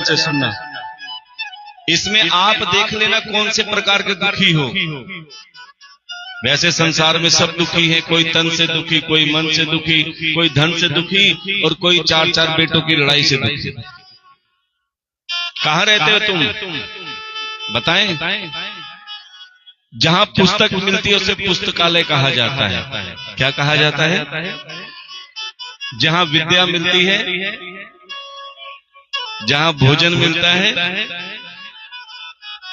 से सुनना। इसमें आप देख लेना कौन से प्रकार के दुखी हो। वैसे संसार में सब दुखी है, कोई तन से दुखी, कोई मन से दुखी, कोई धन से दुखी और कोई 4-4 बेटों की लड़ाई से दुखी। कहां रहते हो तुम? बताएं। जहां पुस्तक मिलती है उसे पुस्तकालय कहा जाता है। क्या कहा जाता है? जहां विद्या मिलती है, जहां भोजन मिलता है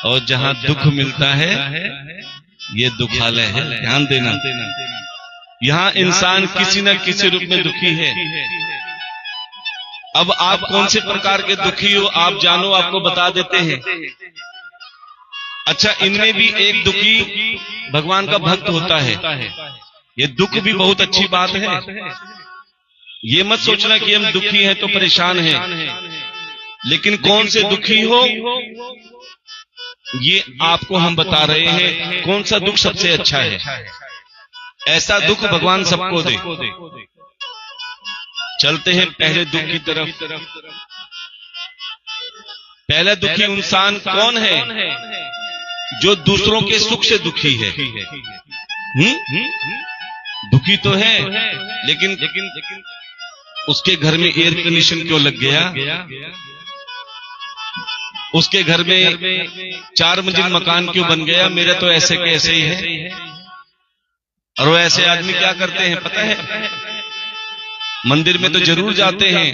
और जहां दुख मिलता है, ये दुखालय है। ध्यान देना, यहां इंसान किसी न किसी रूप में दुखी है। अब आप कौन से प्रकार के दुखी हो आप जानो, आपको बता देते हैं। अच्छा, इनमें भी एक दुखी भगवान का भक्त होता है। ये दुख भी बहुत अच्छी बात है। ये मत सोचना कि हम दुखी हैं तो परेशान हैं, लेकिन कौन से दुखी हो ये आपको हम बता रहे हैं। कौन सा दुख सबसे अच्छा है, ऐसा दुख भगवान सबको दे। चलते हैं पहले दुख की तरफ। पहला दुखी इंसान कौन है? जो दूसरों के सुख से दुखी है। दुखी तो है, लेकिन उसके घर में एयर कंडीशन क्यों लग गया? उसके घर में 4 मंजिल मकान क्यों बन गया? मेरा तो ऐसे के ऐसे ही है। और वो ऐसे आदमी क्या करते हैं पता है? मंदिर में तो जरूर जाते हैं,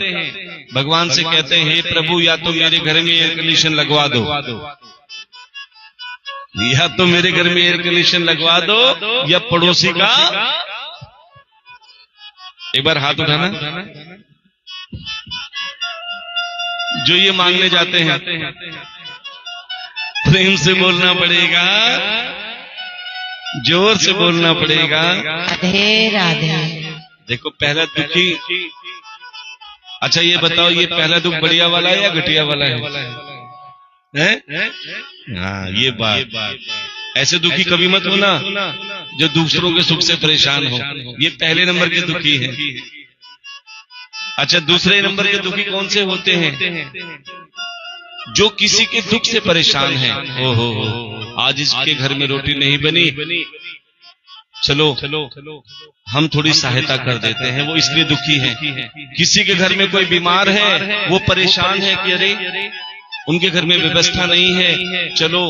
भगवान से कहते हैं हे प्रभु, या तो मेरे घर में एयर कंडीशन लगवा दो, या तो मेरे घर में एयर कंडीशन लगवा दो, या पड़ोसी का। एक बार हाथ उठाना जो ये मांगने जाते हैं। प्रेम से बोलना पड़ेगा, जोर से बोलना पड़ेगा। राधे राधे। देखो पहला दुखी। अच्छा ये बताओ, ये पहला दुख बढ़िया वाला है या घटिया वाला है? हाँ, ये बात। ऐसे दुखी कभी मत होना जो दूसरों के सुख से परेशान हो। ये पहले नंबर के दुखी हैं। अच्छा, दूसरे नंबर के दुखी कौन से होते हैं? जो किसी के दुख से परेशान है। ओहो, आज इसके घर में रोटी नहीं बनी, चलो हम थोड़ी सहायता कर देते हैं। वो इसलिए दुखी है। किसी के घर में कोई बीमार है, वो परेशान है कि अरे उनके घर में व्यवस्था नहीं है, चलो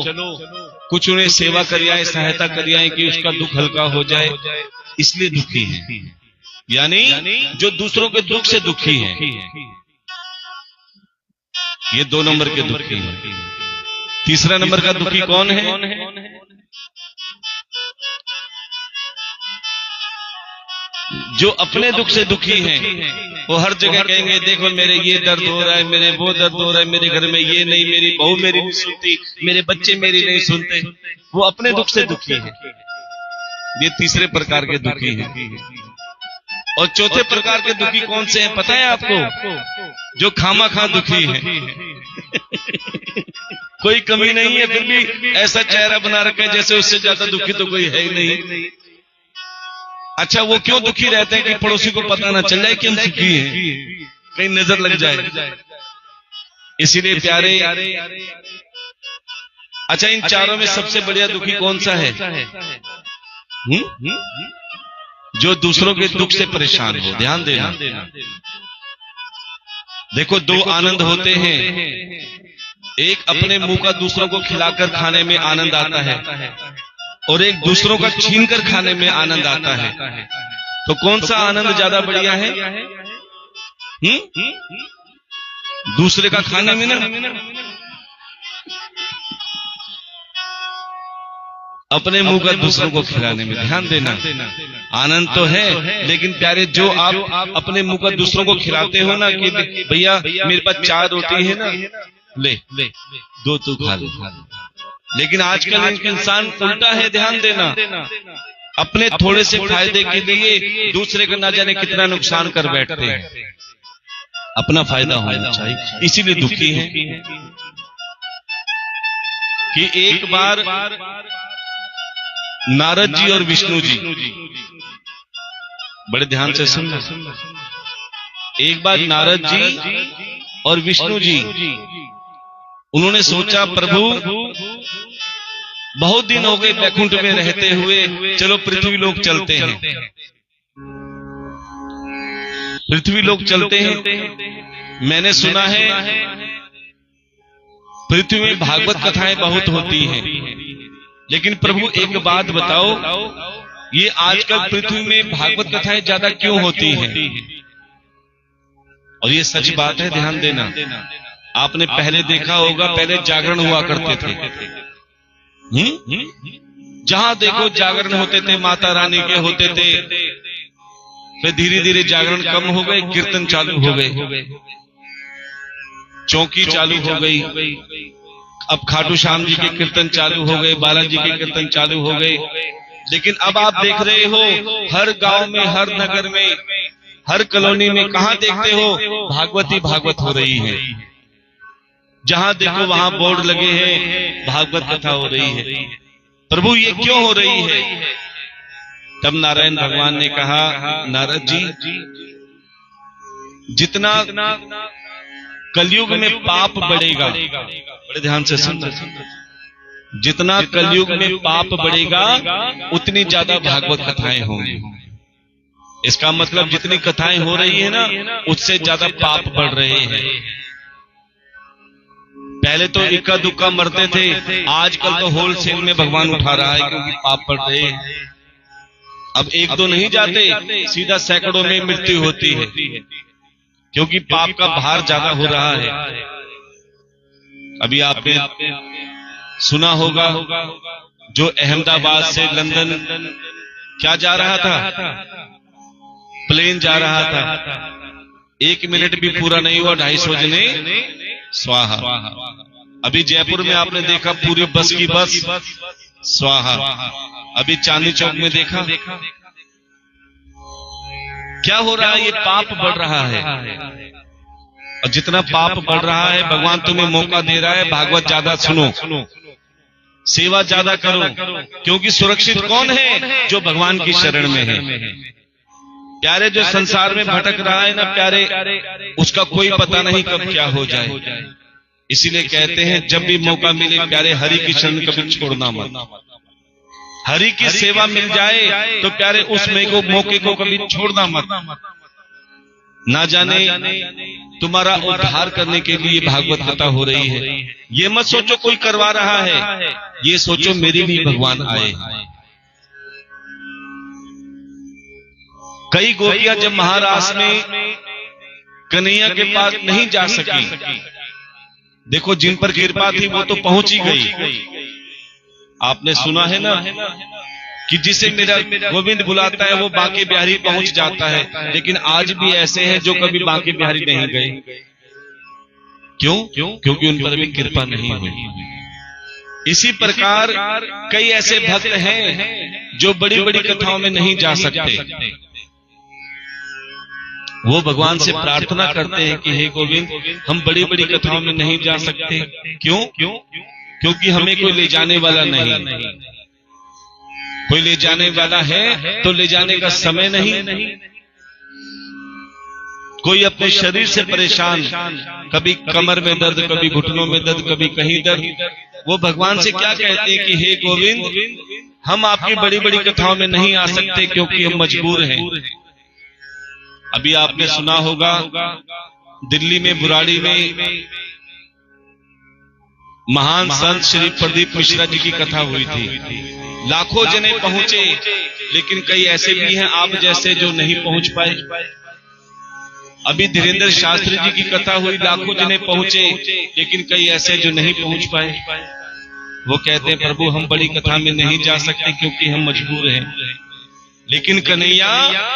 कुछ उन्हें सेवा कर आए, सहायता कर आए कि उसका दुख हल्का हो जाए, इसलिए दुखी है। यानी जो दूसरों के दुख से दुखी है, ये 2 नंबर के दुखी है। तीसरा नंबर का दुखी कौन है? जो अपने दुख से दुखी हैं। वो हर जगह कहेंगे देखो मेरे ये दर्द हो रहा है, मेरे वो दर्द हो रहा है, मेरे घर में ये नहीं, मेरी बहू मेरी नहीं सुनती, मेरे बच्चे मेरी नहीं सुनते। वो अपने दुख से दुखी है। ये तीसरे प्रकार के दुखी हैं। और चौथे प्रकार के दुखी कौन से हैं पता है आपको? जो खामा-खा दुखी है। कोई कमी नहीं है, फिर भी ऐसा चेहरा बना रखा है जैसे उससे ज्यादा दुखी तो कोई है ही नहीं। अच्छा, वो क्यों दुखी रहते हैं कि पड़ोसी को पता ना चल जाए कि हम सुखी हैं, कहीं नजर लग जाए, इसीलिए प्यारे। अच्छा, इन चारों में सबसे बढ़िया दुखी कौन सा है? जो दूसरों के दुख से परेशान हो। ध्यान देना, देखो 2 आनंद होते हैं। एक अपने मुंह का दूसरों को खिलाकर खाने में आनंद आता है, और एक दूसरों का छीनकर खाने में आनंद आता है। तो कौन सा आनंद ज्यादा बढ़िया है? दूसरे का खाने में ना, अपने मुंह का दूसरों को खिलाने में। ध्यान देना, आनंद तो है, लेकिन प्यारे जो आप अपने मुंह का दूसरों को खिलाते हो ना कि भैया मेरे पास 4 रोटी है ना, ले 2 तू खा ले। लेकिन आजकल इंसान उल्टा है। ध्यान देना, अपने थोड़े से फायदे के लिए दूसरे का ना जाने कितना नुकसान कर बैठते हैं। अपना फायदा होना चाहिए, इसीलिए दुखी है। कि एक बार नारद जी और विष्णु जी, बड़े ध्यान से सुनना, एक बार नारद जी और विष्णु जी उन्होंने सोचा प्रभु बहुत दिन हो गए वैकुंठ में रहते हुए, चलो पृथ्वी लोक चलते हैं, पृथ्वी लोक चलते हैं। मैंने सुना है पृथ्वी में भागवत कथाएं बहुत होती हैं, लेकिन प्रभु एक बात बताओ, ये आजकल पृथ्वी में भागवत कथाएं ज्यादा क्यों होती हैं? और ये सच बात है, ध्यान देना। आपने पहले देखा होगा, पहले जागरण हुआ करते थे। जहां देखो जागरण होते थे, माता रानी के होते थे। फिर धीरे धीरे जागरण कम हो गए, कीर्तन चालू हो गए, चौकी चालू हो गई। अब खाटू श्याम जी के कीर्तन चालू हो गए, बालाजी के कीर्तन चालू हो गए। लेकिन अब आप देख रहे हो हर गांव में, हर नगर में, हर कॉलोनी में कहां देखते हो भागवती भागवत हो रही है। जहां देखो वहां बोर्ड लगे हैं, भागवत कथा हो रही है। प्रभु ये क्यों हो रही है? तब नारायण भगवान ने कहा, नारद जी, जितना कलयुग में पाप बढ़ेगा, बड़े ध्यान से सुनना, जितना कलयुग में पाप बढ़ेगा उतनी ज्यादा भागवत कथाएं होंगी। इसका मतलब जितनी कथाएं हो रही है ना, उससे ज्यादा पाप बढ़ रहे हैं। पहले तो इक्का दुक्का मरते थे, आजकल तो होलसेल में भगवान उठा रहा है, क्योंकि पाप बढ़ रहे हैं। अब एक दो नहीं जाते, सीधा सैकड़ों में मृत्यु होती है, क्योंकि पाप का भार ज्यादा हो रहा है। अभी आपने सुना होगा, जो अहमदाबाद से लंदन क्या जा रहा था, प्लेन जा रहा था, 1 मिनट भी पूरा नहीं हुआ, 250 जने स्वाहा। अभी जयपुर में आपने देखा पूरी बस की बस स्वाहा। अभी चांदनी चौक में देखा, क्या हो रहा है? ये पाप बढ़ रहा है। और जितना पाप बढ़ रहा है, भगवान तुम्हें मौका दे रहा है, भागवत ज्यादा सुनो, सेवा ज्यादा करो, क्योंकि सुरक्षित कौन है? जो भगवान की शरण में है। प्यारे, जो संसार में भटक रहा है ना प्यारे, उसका कोई पता नहीं कब क्या हो जाए। इसीलिए कहते हैं जब भी मौका मिले प्यारे, हरि की शरण कभी छोड़ना मत। हरि की सेवा मिल जाए तो प्यारे उस मौके को कभी छोड़ना मत। ना जाने तुम्हारा उद्धार करने के लिए भागवत कथा हो रही है। ये मत सोचो कोई करवा रहा है, ये सोचो मेरे लिए भगवान आए। कई गोपियां जब महाराष्ट्र में कन्हैया के पास नहीं जा सकी, देखो जिन पर कृपा थी वो तो पहुंच ही गई। आपने सुना है ना कि जिसे मेरा गोविंद बुलाता है वो बांके बिहारी पहुंच जाता है, लेकिन आज भी ऐसे हैं जो कभी बांके बिहारी नहीं गए। क्यों? क्योंकि उन पर भी कृपा नहीं हुई। इसी प्रकार कई ऐसे भक्त हैं जो बड़ी बड़ी कथाओं में नहीं जा सकते। वो भगवान से प्रार्थना करते हैं कि हे गोविंद, हम बड़ी बड़ी कथाओं में नहीं जा सकते। क्यों? क्योंकि हमें कोई ले जाने वाला नहीं। कोई ले जाने वाला है तो ले जाने का समय नहीं। कोई अपने शरीर से परेशान, कभी कमर में दर्द, कभी घुटनों में दर्द, कभी कहीं दर्द, वो भगवान से क्या कहते हैं कि हे गोविंद, हम आपकी बड़ी बड़ी कथाओं में नहीं आ सकते क्योंकि हम मजबूर हैं। अभी आपने सुना होगा दिल्ली में बुराड़ी में महान संत श्री प्रदीप मिश्रा जी की कथा हुई थी। लाखों जने पहुंचे, लेकिन कई ऐसे भी हैं आप जैसे जो नहीं पहुंच पाए। अभी धीरेन्द्र शास्त्री जी की कथा हुई, लाखों जने पहुंचे, लेकिन कई ऐसे जो नहीं पहुंच पाए। वो कहते हैं प्रभु हम बड़ी कथा में नहीं जा सकते क्योंकि हम मजबूर हैं। लेकिन कन्हैया,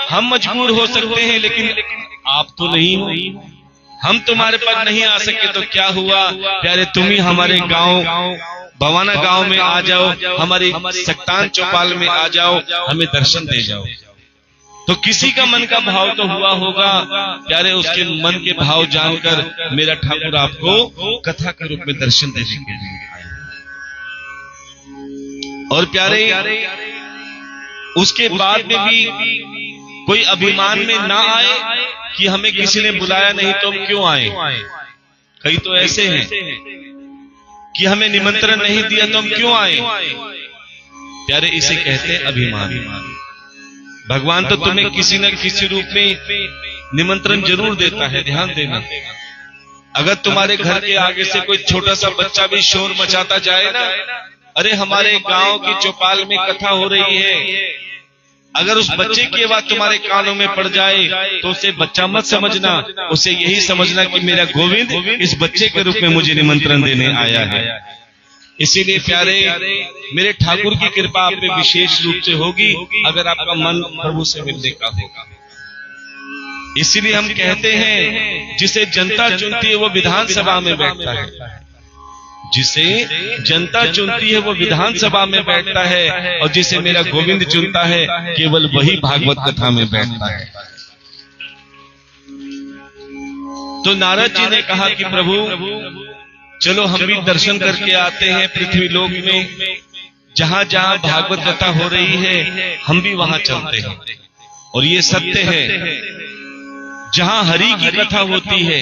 हम मजबूर हो सकते हैं लेकिन आप तो नहीं हो। हम तुम्हारे पास नहीं आ सके तो क्या हुआ प्यारे, तुम ही हमारे गांव भवाना गांव में आ जाओ, हमारी सक्तान चौपाल में आ जाओ, हमें दर्शन दे जाओ। तो किसी का मन का भाव तो हुआ होगा प्यारे, उसके मन के भाव जानकर मेरा ठाकुर आपको कथा के रूप में दर्शन देने के लिए आए। और प्यारे उसके बाद में भी कोई अभिमान में ना आए कि हमें किसी ने बुलाया नहीं तो हम क्यों आए। कई तो ऐसे हैं कि हमें निमंत्रण नहीं दिया तो हम क्यों आए? प्यारे, इसे कहते हैं अभिमान। भगवान तो तुम्हें किसी न किसी रूप में निमंत्रण जरूर देता है, ध्यान देना। अगर तुम्हारे घर के आगे से कोई छोटा सा बच्चा भी शोर मचाता जाए ना, अरे हमारे गांव की चौपाल में कथा हो रही है, अगर उस बच्चे की आवाज तुम्हारे कानों में पड़ जाए तो उसे बच्चा मत समझना, उसे यही समझना कि मेरा गोविंद इस बच्चे के रूप में मुझे निमंत्रण देने आया है। इसीलिए प्यारे, मेरे ठाकुर की कृपा आप पे विशेष रूप से होगी अगर आपका मन प्रभु से मिलने का होगा। इसीलिए हम कहते हैं जिसे जनता चुनती है वो विधानसभा में बैठता है, जिसे जनता चुनती है वो विधानसभा में बैठता है, और जिसे मेरा गोविंद चुनता है केवल वही भागवत कथा में बैठता है। तो नारद जी ने कहा कि प्रभु चलो हम भी दर्शन करके आते हैं पृथ्वी लोक में, जहां जहां भागवत कथा हो रही है हम भी वहां चलते हैं। और ये सत्य है, जहां हरि की कथा होती है,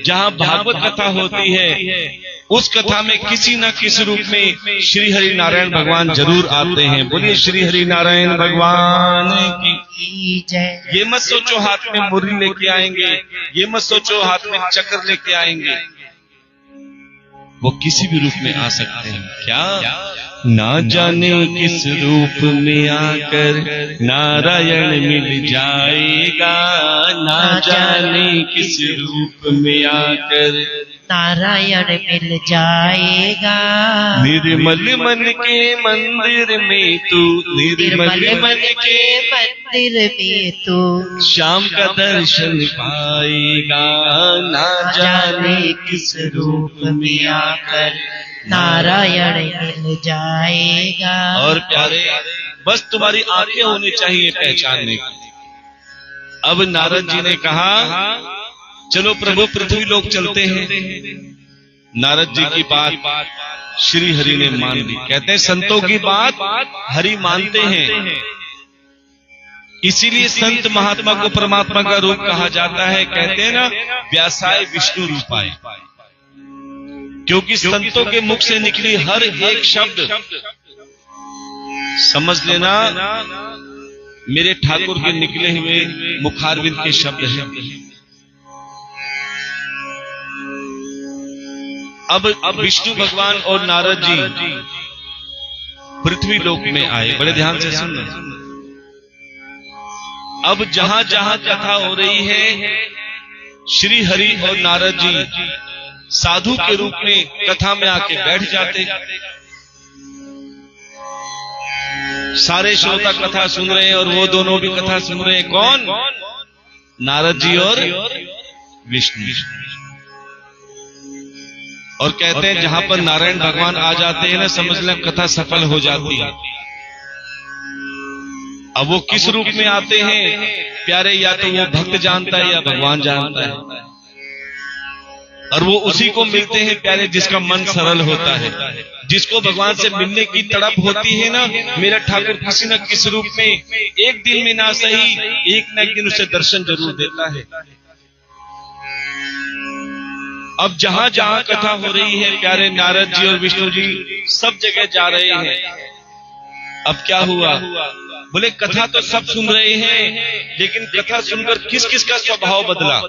जहां भागवत कथा होती है, उस कथा में किसी न किसी रूप में श्री हरि नारायण भगवान जरूर आते हैं। बोलिए श्री हरि नारायण भगवान की जय। ये मत सोचो हाथ में मुरली लेके आएंगे, ये मत सोचो हाथ में चक्र लेके आएंगे, वो किसी भी रूप में आ सकते हैं। क्या ना जाने किस रूप में आकर नारायण मिल जाएगा, ना जाने किस रूप में आकर नारायण मिल जाएगा। निर्मल मन के मंदिर में तू, निर्मल मन के मंदिर में तू श्याम का दर्शन पाएगा, ना जाने किस रूप में आकर नारायण मिल जाएगा। और प्यारे, बस तुम्हारी आंखें होनी चाहिए पहचानने की। अब नारद जी ने कहा चलो प्रभु पृथ्वी लोक चलते हैं। नारद जी की बात श्री हरि ने मान ली। कहते हैं संतों की बात हरि मानते हैं, इसीलिए संत महात्मा को परमात्मा का रूप कहा जाता है। कहते हैं ना व्यासाय विष्णु रूपाय, क्योंकि संतों के मुख से निकली हर एक शब्द समझ लेना मेरे ठाकुर के निकले हुए मुखारविंद के शब्द हैं। अब विष्णु भगवान और नारद जी पृथ्वी लोक में आए। बड़े ध्यान से सुनना। अब जहां जहां कथा हो रही है, श्री हरि और नारद जी साधु के रूप में कथा में आके बैठ जाते। सारे श्रोता कथा सुन रहे हैं और वो दोनों भी कथा सुन रहे हैं। कौन? नारद जी और विष्णु। और कहते हैं जहां पर नारायण भगवान आ जाते हैं ना, समझ लें कथा सफल हो जाती है। अब वो किस रूप में आते हैं प्यारे, या तो वो भक्त जानता है या भगवान जानता है। और वो उसी को मिलते हैं प्यारे जिसका मन सरल होता है, जिसको भगवान से मिलने की तड़प होती है ना। मेरा ठाकुर किसी न किसी रूप में एक दिन में ना सही, एक न एक दिन उसे दर्शन जरूर देता है। अब जहां जहां कथा हो रही है प्यारे, नारद जी और विष्णु जी सब जगह जा रहे हैं। अब क्या हुआ? बोले कथा तो सब सुन रहे हैं, लेकिन कथा सुनकर किस किस का स्वभाव बदला।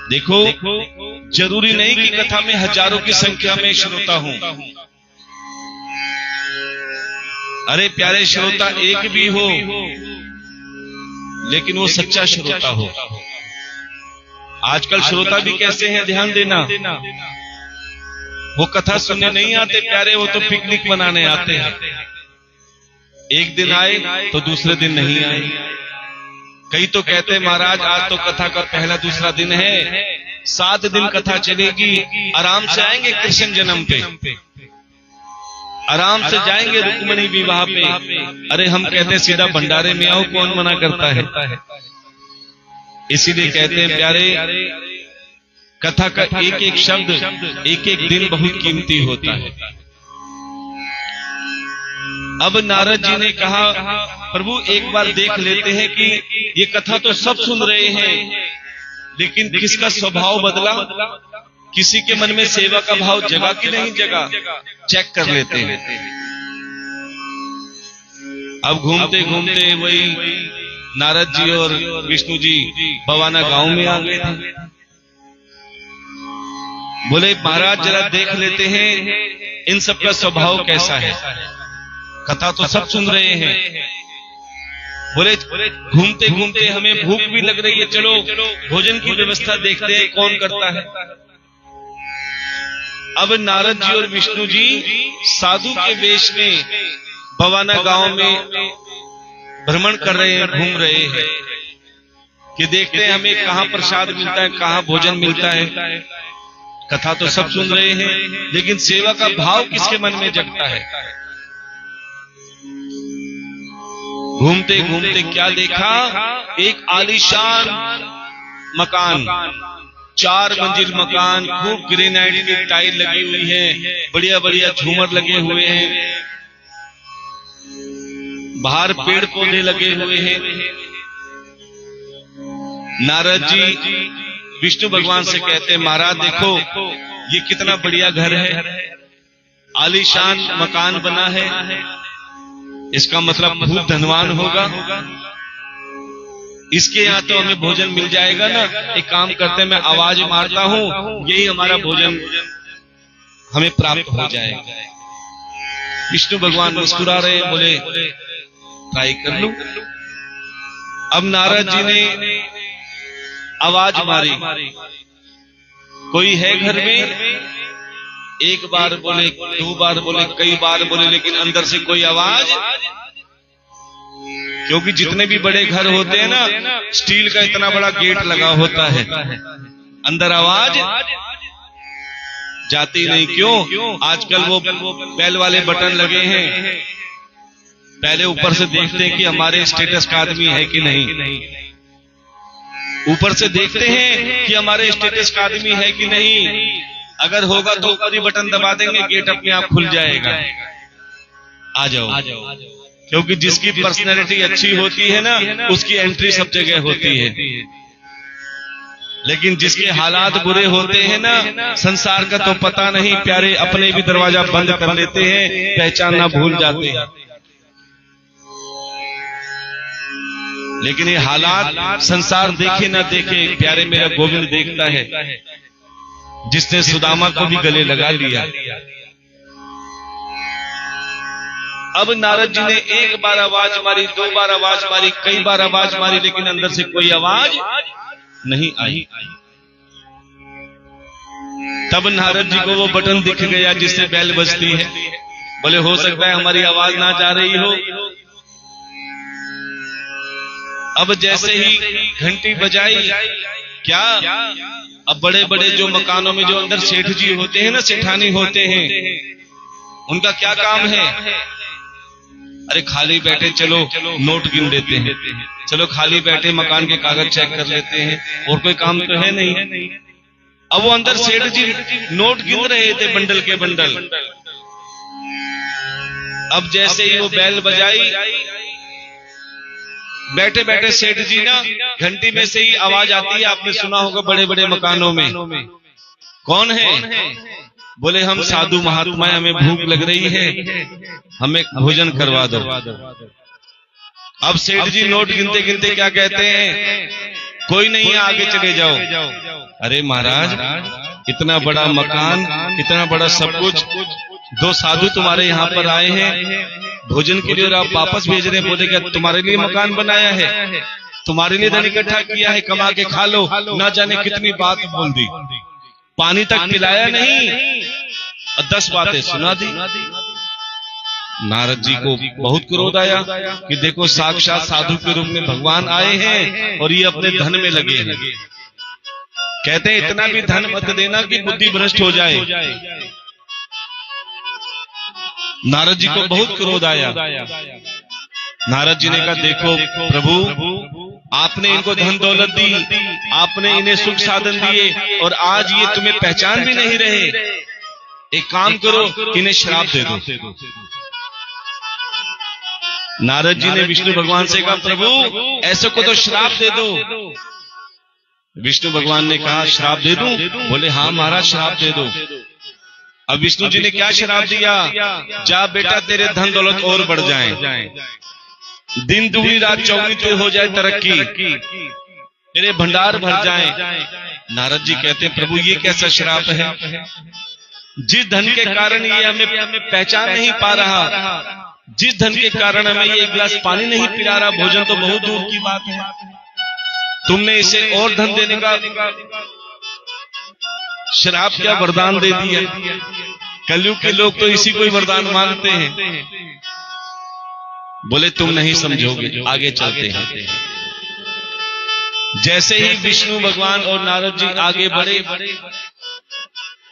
देखो, जरूरी नहीं कि कथा में हजारों की संख्या में श्रोता हों। अरे प्यारे, श्रोता एक भी हो लेकिन वो सच्चा श्रोता हो। आजकल श्रोता भी कैसे हैं, ध्यान देना। वो कथा सुनने नहीं आते प्यारे, वो तो पिकनिक मनाने आते हैं। एक दिन आए तो दूसरे दिन नहीं आए। कई तो कहते हैं महाराज आज तो कथा का पहला दूसरा दिन है, 7 दिन कथा चलेगी, आराम से आएंगे कृष्ण जन्म पे, आराम से जाएंगे रुक्मिणी विवाह पे। अरे हम कहते हैं सीधा भंडारे में आओ, कौन मना करता है। इसीलिए कहते हैं प्यारे, कथा का एक एक शब्द, एक एक दिन बहुत कीमती होता है। अब नारद जी ने कहा प्रभु एक बार देख लेते हैं कि ये कथा तो सब सुन रहे हैं, लेकिन किसका स्वभाव बदला, किसी के मन में सेवा का भाव जगा कि नहीं जगा, चेक कर लेते हैं। अब घूमते घूमते वही नारद जी और विष्णु जी बवाना गांव में आ गए थे। बोले महाराज जरा देख लेते हैं इन सब का स्वभाव कैसा है। कथा तो सब सुन रहे हैं। बोले घूमते घूमते हमें भूख भी लग रही है, चलो भोजन की व्यवस्था देखते हैं कौन करता है। अब नारद जी और विष्णु जी साधु के वेश में बवाना गांव में भ्रमण कर रहे हैं, घूम रहे हैं कि देखते हैं हमें कहां प्रसाद मिलता है, कहां भोजन मिलता है। कथा तो सब सुन रहे हैं, लेकिन सेवा का भाव किसके मन में जगता है। घूमते घूमते क्या देखा, एक आलीशान मकान, 4 मंजिल मकान, खूब ग्रेनाइट की टाइल लगी हुई है, बढ़िया बढ़िया झूमर लगे हुए हैं, बाहर पेड़ पौधे लगे हुए हैं। नारद जी विष्णु भगवान से कहते हैं महाराज देखो ये कितना बढ़िया घर है, आलीशान मकान बना है, इसका मतलब खूब धनवान होगा, इसके यहाँ तो हमें भोजन मिल जाएगा ना। एक काम करते हैं मैं आवाज मारता हूं, यही हमारा भोजन हमें प्राप्त हो जाएगा। विष्णु भगवान मुस्कुरा रहे हैं, बोले ट्राई कर लो। अब नारद जी ने आवाज मारी, कोई है घर में? एक बार बोले, 2 बार बोले, कई बार बोले, लेकिन अंदर से कोई आवाज। क्योंकि जितने भी बड़े घर होते हैं ना, स्टील का इतना बड़ा गेट लगा होता है, अंदर आवाज जाती नहीं। क्यों? आजकल वो बेल वाले बटन लगे हैं, पहले ऊपर से देखते हैं कि हमारे स्टेटस का आदमी है कि नहीं, ऊपर से देखते हैं कि हमारे स्टेटस का आदमी है कि नहीं। अगर होगा तो ऊपर ही बटन दबा देंगे, गेट अपने आप खुल जाएगा, आ जाओ। क्योंकि जिसकी पर्सनैलिटी अच्छी होती है ना, उसकी एंट्री सब जगह होती है। लेकिन जिसके हालात बुरे होते हैं ना, संसार का तो पता नहीं, प्यारे अपने भी दरवाजा बंद कर लेते हैं, पहचानना भूल जाते हैं। लेकिन ये हालात संसार देखे ना देखे, प्यारे मेरा गोविंद देखता है, जिसने सुदामा को भी गले लगा लिया। अब नारद जी ने 1 बार आवाज मारी, 2 बार आवाज मारी, कई बार आवाज मारी, लेकिन अंदर से कोई आवाज नहीं आई। तब नारद जी को वो बटन दिख गया जिससे बेल बजती है। बोले हो सकता है हमारी आवाज ना जा रही हो। अब जैसे ही घंटी बजाई, क्या अब बड़े बड़े जो मकानों में जो अंदर सेठ जी होते हैं ना, सेठानी होते हैं, उनका क्या काम है? अरे खाली बैठे चलो नोट गिन देते हैं, चलो खाली बैठे मकान के कागज चेक कर लेते हैं, और कोई काम तो है नहीं। अब वो अंदर सेठ जी नोट गिन रहे थे, बंडल के बंडल। अब जैसे ही वो बेल बजाई, बैठे बैठे सेठ जी ना, घंटी में से ही आवाज आती है, आपने सुना होगा बड़े बड़े मकानों में। कौन है? बोले हम साधु महात्मा, हमें भूख लग रही है, हमें भोजन करवा दो। अब सेठ जी नोट गिनते गिनते क्या कहते हैं, कोई नहीं है, आगे चले जाओ। अरे महाराज इतना बड़ा मकान, इतना बड़ा सब कुछ, 2 साधु तुम्हारे यहाँ पर आए हैं भोजन के लिए और आप वापस भेज रहे हैं। बोले क्या तुम्हारे लिए मकान बनाया है, तुम्हारे लिए धन इकट्ठा किया है, कमा के खा लो। ना जाने कितनी बात बोल दी, पानी तक पिलाया नहीं और 10 बातें सुना दी। नारद जी को बहुत क्रोध आया कि देखो साक्षात साधु के रूप में भगवान आए हैं और ये अपने धन में लगे हैं। कहते हैं इतना भी धन मत देना कि बुद्धि भ्रष्ट हो जाए। नारद जी को बहुत क्रोध आया। नारद जी ने कहा देखो प्रभु, आपने इनको धन दौलत दी, आपने इन्हें सुख साधन दिए और आज ये तुम्हें पहचान भी नहीं रहे। एक काम करो कि इन्हें श्राप दे दो। नारद जी ने विष्णु भगवान से कहा प्रभु ऐसे को तो श्राप दे दो। विष्णु भगवान ने कहा श्राप दे दूं? बोले हाँ महाराज श्राप दे दो। अब विष्णु जी ने क्या श्राप दिया? जा बेटा तेरे धन दौलत और बढ़ जाएं, दिन दुगनी रात चौगनी तो हो जाए तरक्की, तेरे भंडार भर जाएं। नारद जी कहते हैं प्रभु ये कैसा श्राप है? जिस धन के कारण ये हमें पहचान नहीं पा रहा, जिस धन के कारण हमें ये एक गिलास पानी नहीं पिला रहा, भोजन तो बहुत दूर की बात है, तुमने इसे और धन देने का श्राप क्या वरदान दे दिया? कलयुग के लोग तो इसी को ही वरदान मानते हैं। बोले तुम नहीं समझोगे, आगे चलते हैं। जैसे ही विष्णु भगवान और नारद जी आगे बढ़े,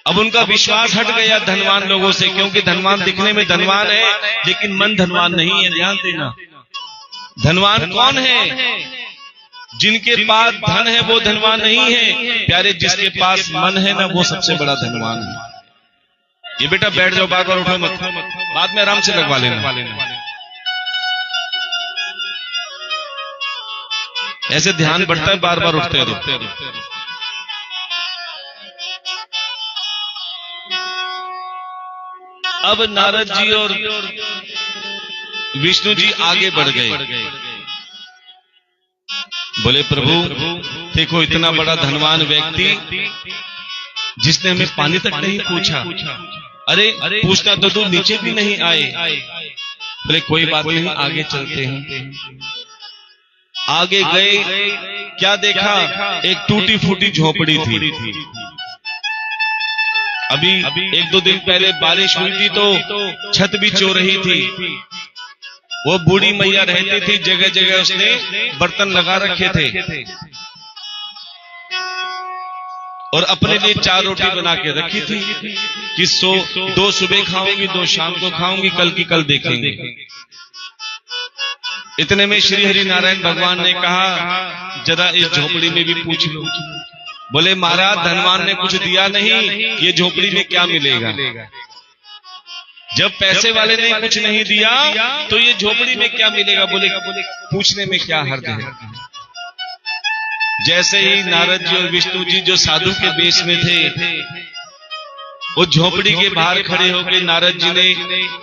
अब उनका विश्वास हट गया धनवान लोगों से, क्योंकि धनवान दिखने में धनवान है लेकिन मन धनवान नहीं है। ध्यान देना, धनवान कौन है? जिनके पास धन है वो धनवान नहीं है प्यारे, जिसके पास मन है ना वो सबसे बड़ा धनवान है। ये बेटा बैठ जाओ, बार बार उठो मत, बाद में आराम से लगवा लेना। ऐसे ध्यान बढ़ता है, बार बार उठते रुकते। अब नारद जी और विष्णु जी आगे बढ़ गए। बोले प्रभु देखो इतना बड़ा धनवान व्यक्ति जिसने हमें पानी तक नहीं पूछा, अरे पूछना तो तू नीचे भी नहीं आए। बोले कोई बात नहीं, आगे चलते हैं। आगे गए, क्या देखा? एक टूटी फूटी झोपड़ी थी। अभी एक दो दिन पहले बारिश हुई थी तो छत भी चो रही थी। वो बूढ़ी मैया रहती थी, जगह जगह उसने बर्तन लगा रखे थे और अपने लिए 4 रोटी बना के रखी थी कि 2 सुबह खाऊंगी, 2 शाम को खाऊंगी, कल की कल देखेंगे। इतने में श्री हरि नारायण भगवान ने कहा जरा इस झोपड़ी में भी पूछ लो। बोले महाराज धनवान ने कुछ दिया नहीं, ये झोपड़ी में क्या मिलेगा? जब पैसे वाले ने कुछ नहीं दिया तो ये झोपड़ी में क्या मिलेगा? बोले पूछने में क्या हर्ज है। जैसे ही नारद जी और विष्णु जी जो साधु के वेश में थे, वो झोपड़ी के बाहर खड़े होकर नारद जी ने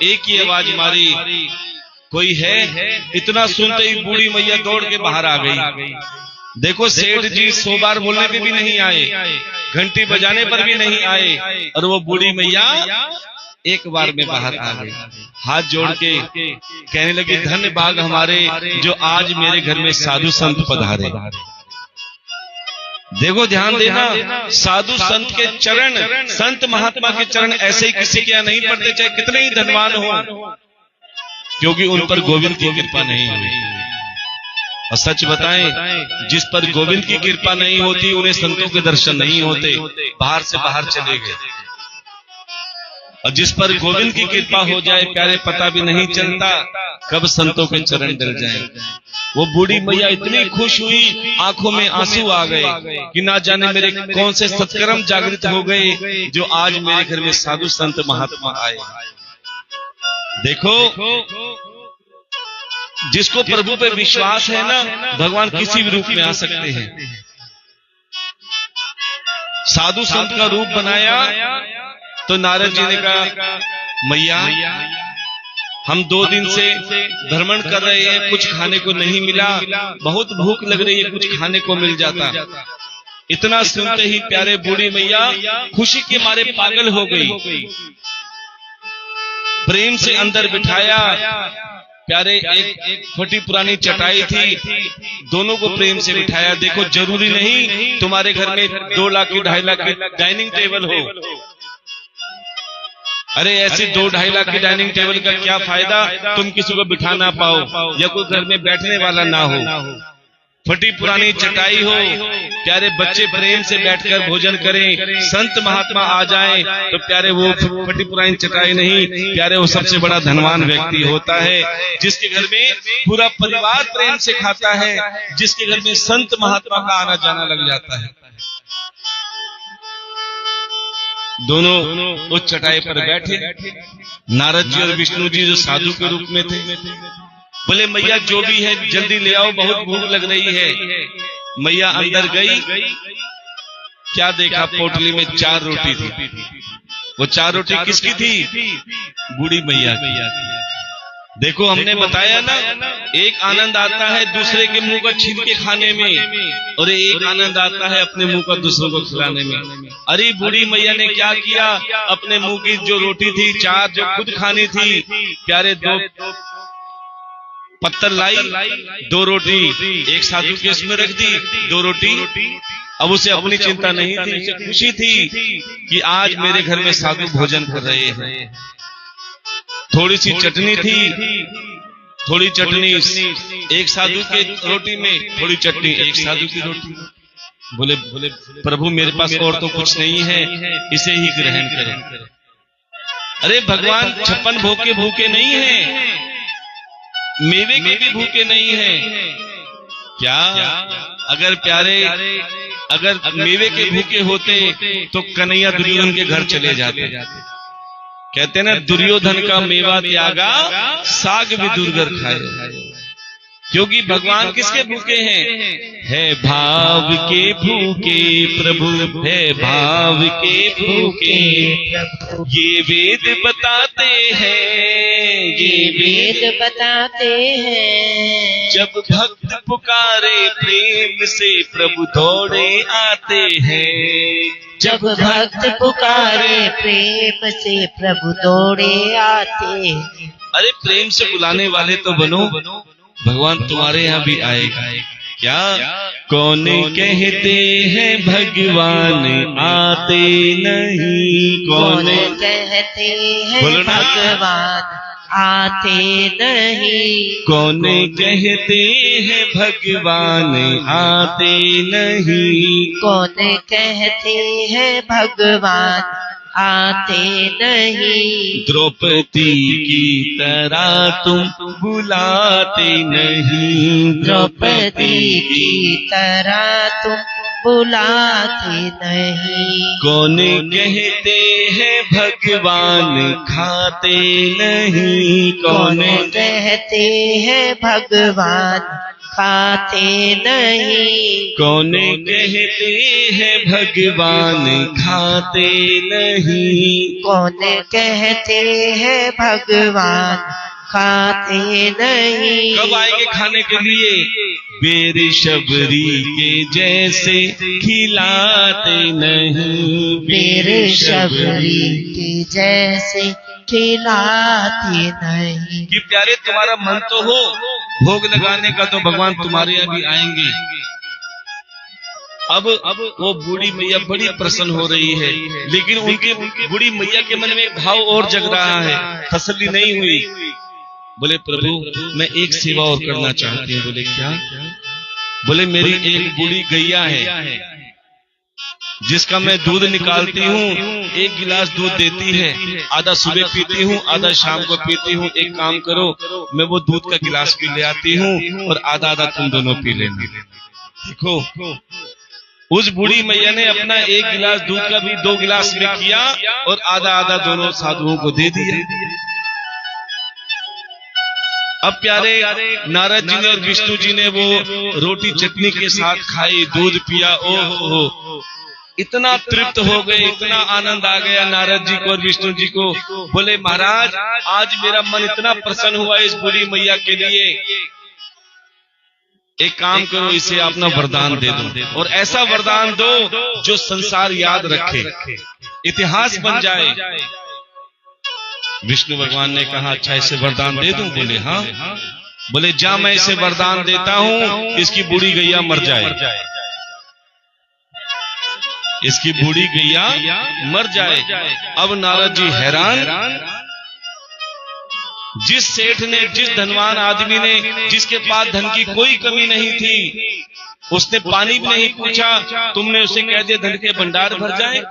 एक ही आवाज मारी, कोई है? इतना सुनते ही बूढ़ी मैया दौड़ के बाहर आ गई। देखो सेठ जी 100 बार बोलने पे भी नहीं आए, घंटी बजाने पर भी नहीं आए, और वो बूढ़ी मैया एक बार में बाहर आ गई। हाथ जोड़ के कहने लगी धन्य भाग हमारे जो आज मेरे घर में साधु संत पधारे। देखो ध्यान देना, साधु संत के चरण, संत महात्मा के चरण ऐसे ही किसी के यहाँ नहीं पड़ते, चाहे कितने ही धनवान हो, क्योंकि उन पर गोविंद की कृपा नहीं हुई। और सच बताएं, जिस पर गोविंद की कृपा नहीं होती उन्हें संतों के दर्शन नहीं होते, बाहर से बाहर चले गए। और जिस पर गोविंद की कृपा हो जाए प्यारे, पता भी नहीं चलता कब संतों के चरण डल जाए। वो बूढ़ी मैया इतनी खुश हुई, आंखों में आंसू आ गए कि ना जाने मेरे कौन से सत्कर्म जागृत हो गए जो आज मेरे घर में साधु संत महात्मा आए। देखो जिसको प्रभु पे विश्वास है ना, भगवान किसी भी रूप में आ सकते हैं। साधु संत का रूप बनाया तो नारद जी ने कहा मैया हम 2 दिन से भ्रमण कर रहे हैं, कुछ खाने को नहीं मिला, बहुत भूख लग रही है, कुछ खाने को मिल जाता। इतना सुनते ही प्यारे बूढ़ी मैया खुशी के मारे पागल हो गई। प्रेम से अंदर बिठाया, प्यारे एक फटी पुरानी चटाई थी, दोनों को प्रेम से बिठाया। देखो जरूरी नहीं तुम्हारे घर में 2 लाख की 2.5 लाख की डाइनिंग टेबल हो, अरे ऐसे 2-2.5 लाख की डाइनिंग टेबल का क्या फायदा, तुम किसी को बिठा ना पाओ या कोई घर में बैठने वाला ना हो। फटी पुरानी चटाई हो, प्यारे बच्चे प्रेम से बैठकर भोजन करें, संत महात्मा आ जाएं तो प्यारे वो फटी पुरानी चटाई नहीं, प्यारे वो सबसे बड़ा धनवान व्यक्ति होता है जिसके घर में पूरा परिवार प्रेम से खाता है, जिसके घर में संत महात्मा का आना जाना लग जाता है। दोनों उस चटाई पर बैठे, नारद जी और विष्णु जी जो साधु के रूप में थे। बोले मैया जो भी है जल्दी ले आओ, बहुत भूख लग रही है। मैया अंदर गई, क्या देखा? पोटली में 4 रोटी थी। वो 4 रोटी किसकी थी? बूढ़ी मैया की। देखो हमने बताया ना, एक आनंद आता है दूसरे के मुंह का छीन के खाने में, और एक आनंद आता है अपने मुंह का दूसरों को खिलाने में। अरे बूढ़ी मैया ने क्या किया? अपने मुंह की जो रोटी थी 4 जो खुद खानी थी, प्यारे 2 पत्थर लाई, 2 रोटी एक साधु के उसमें रख दी, 2 रोटी। अब उसे अपनी चिंता नहीं थी, उसे खुशी थी कि आज मेरे घर में साधु भोजन कर रहे हैं। थोड़ी सी चटनी थी, थोड़ी चटनी एक साधु के रोटी में, थोड़ी चटनी एक साधु की रोटी में। बोले प्रभु मेरे पास और तो कुछ नहीं है, इसे ही ग्रहण करें। अरे भगवान 56 भोग के भूखे नहीं है, मेवे के भी भूखे नहीं है क्या? अगर प्यारे अगर मेवे के भूखे होते तो कन्हैया दुर्योधन के घर चले जाते। कहते ना, दुर्योधन का मेवा त्यागा, साग भी दुर्गर खाए। क्योंकि भगवान किसके भूखे हैं? है भाव के भूखे प्रभु, है भाव के भूखे। ये वेद बताते हैं, ये वेद बताते हैं। जब भक्त पुकारे प्रेम से प्रभु दौड़े आते हैं। जब भक्त पुकारे प्रेम से प्रभु दौड़े आते। अरे प्रेम से बुलाने वाले तो बनो, भगवान तुम्हारे यहाँ भी आएगा। क्या? कौन कहते हैं भगवान आते नहीं? कौन कहते हैं भगवान आते नहीं? कौन कहते हैं भगवान आते नहीं? कौन कहते हैं भगवान आते नहीं? द्रौपदी की तरह तुम बुलाते नहीं। द्रौपदी की तरह तुम बुलाते नहीं। कौन कहते हैं भगवान खाते नहीं? कौन कहते हैं भगवान खाते नहीं? कौन कहते हैं भगवान खाते नहीं? कौन कहते हैं भगवान खाते नहीं? कब आएंगे खाने के लिए? बेर शबरी के जैसे खिलाते नहीं। बेर शबरी के जैसे खिलाते नहीं। कि प्यारे तुम्हारा मन तो हो भोग लगाने का, तो भगवान तुम्हारे यहाँ भी आएंगे। अब वो बूढ़ी मैया बड़ी प्रसन्न हो रही है, लेकिन उनके बूढ़ी मैया के मन में एक भाव और जग रहा है, तसल्ली नहीं हुई। बोले प्रभु मैं एक सेवा और करना चाहती हूँ। बोले क्या? बोले मेरी एक बूढ़ी गैया है जिसका मैं दूध निकालती हूँ, 1 गिलास दूध देती है, आधा सुबह पीती हूँ, आधा शाम को पीती हूँ। एक काम करो, मैं वो दूध का गिलास भी ले आती हूँ और आधा आधा तुम दोनों पी लेना। देखो उस बूढ़ी मैया ने अपना 1 गिलास दूध का भी 2 गिलास में किया और आधा आधा दोनों साधुओं को दे दिया। अब प्यारे नारद जी ने और विष्णु जी ने वो रोटी चटनी के साथ खाई, दूध पिया। ओहो, इतना तृप्त हो गए, इतना आनंद आ गया नारद जी को और विष्णु जी को। बोले महाराज आज मेरा मन इतना प्रसन्न हुआ इस बूढ़ी मैया के लिए, एक काम करो इसे अपना वरदान दे दो, और ऐसा वरदान दो जो संसार याद रखे, इतिहास बन जाए। विष्णु भगवान ने कहा अच्छा इसे वरदान दे दूं? बोले हाँ। बोले जा मैं इसे वरदान देता हूं, इसकी बूढ़ी गैया मर जाए, इसकी बूढ़ी गैया मर जाए। अब नारद जी हैरान, जिस सेठ ने, जिस धनवान आदमी ने, जिसके पास धन की कोई कमी नहीं थी, उसने पानी भी नहीं पूछा, तुमने उसे कह दिया धन के भंडार भर जाए,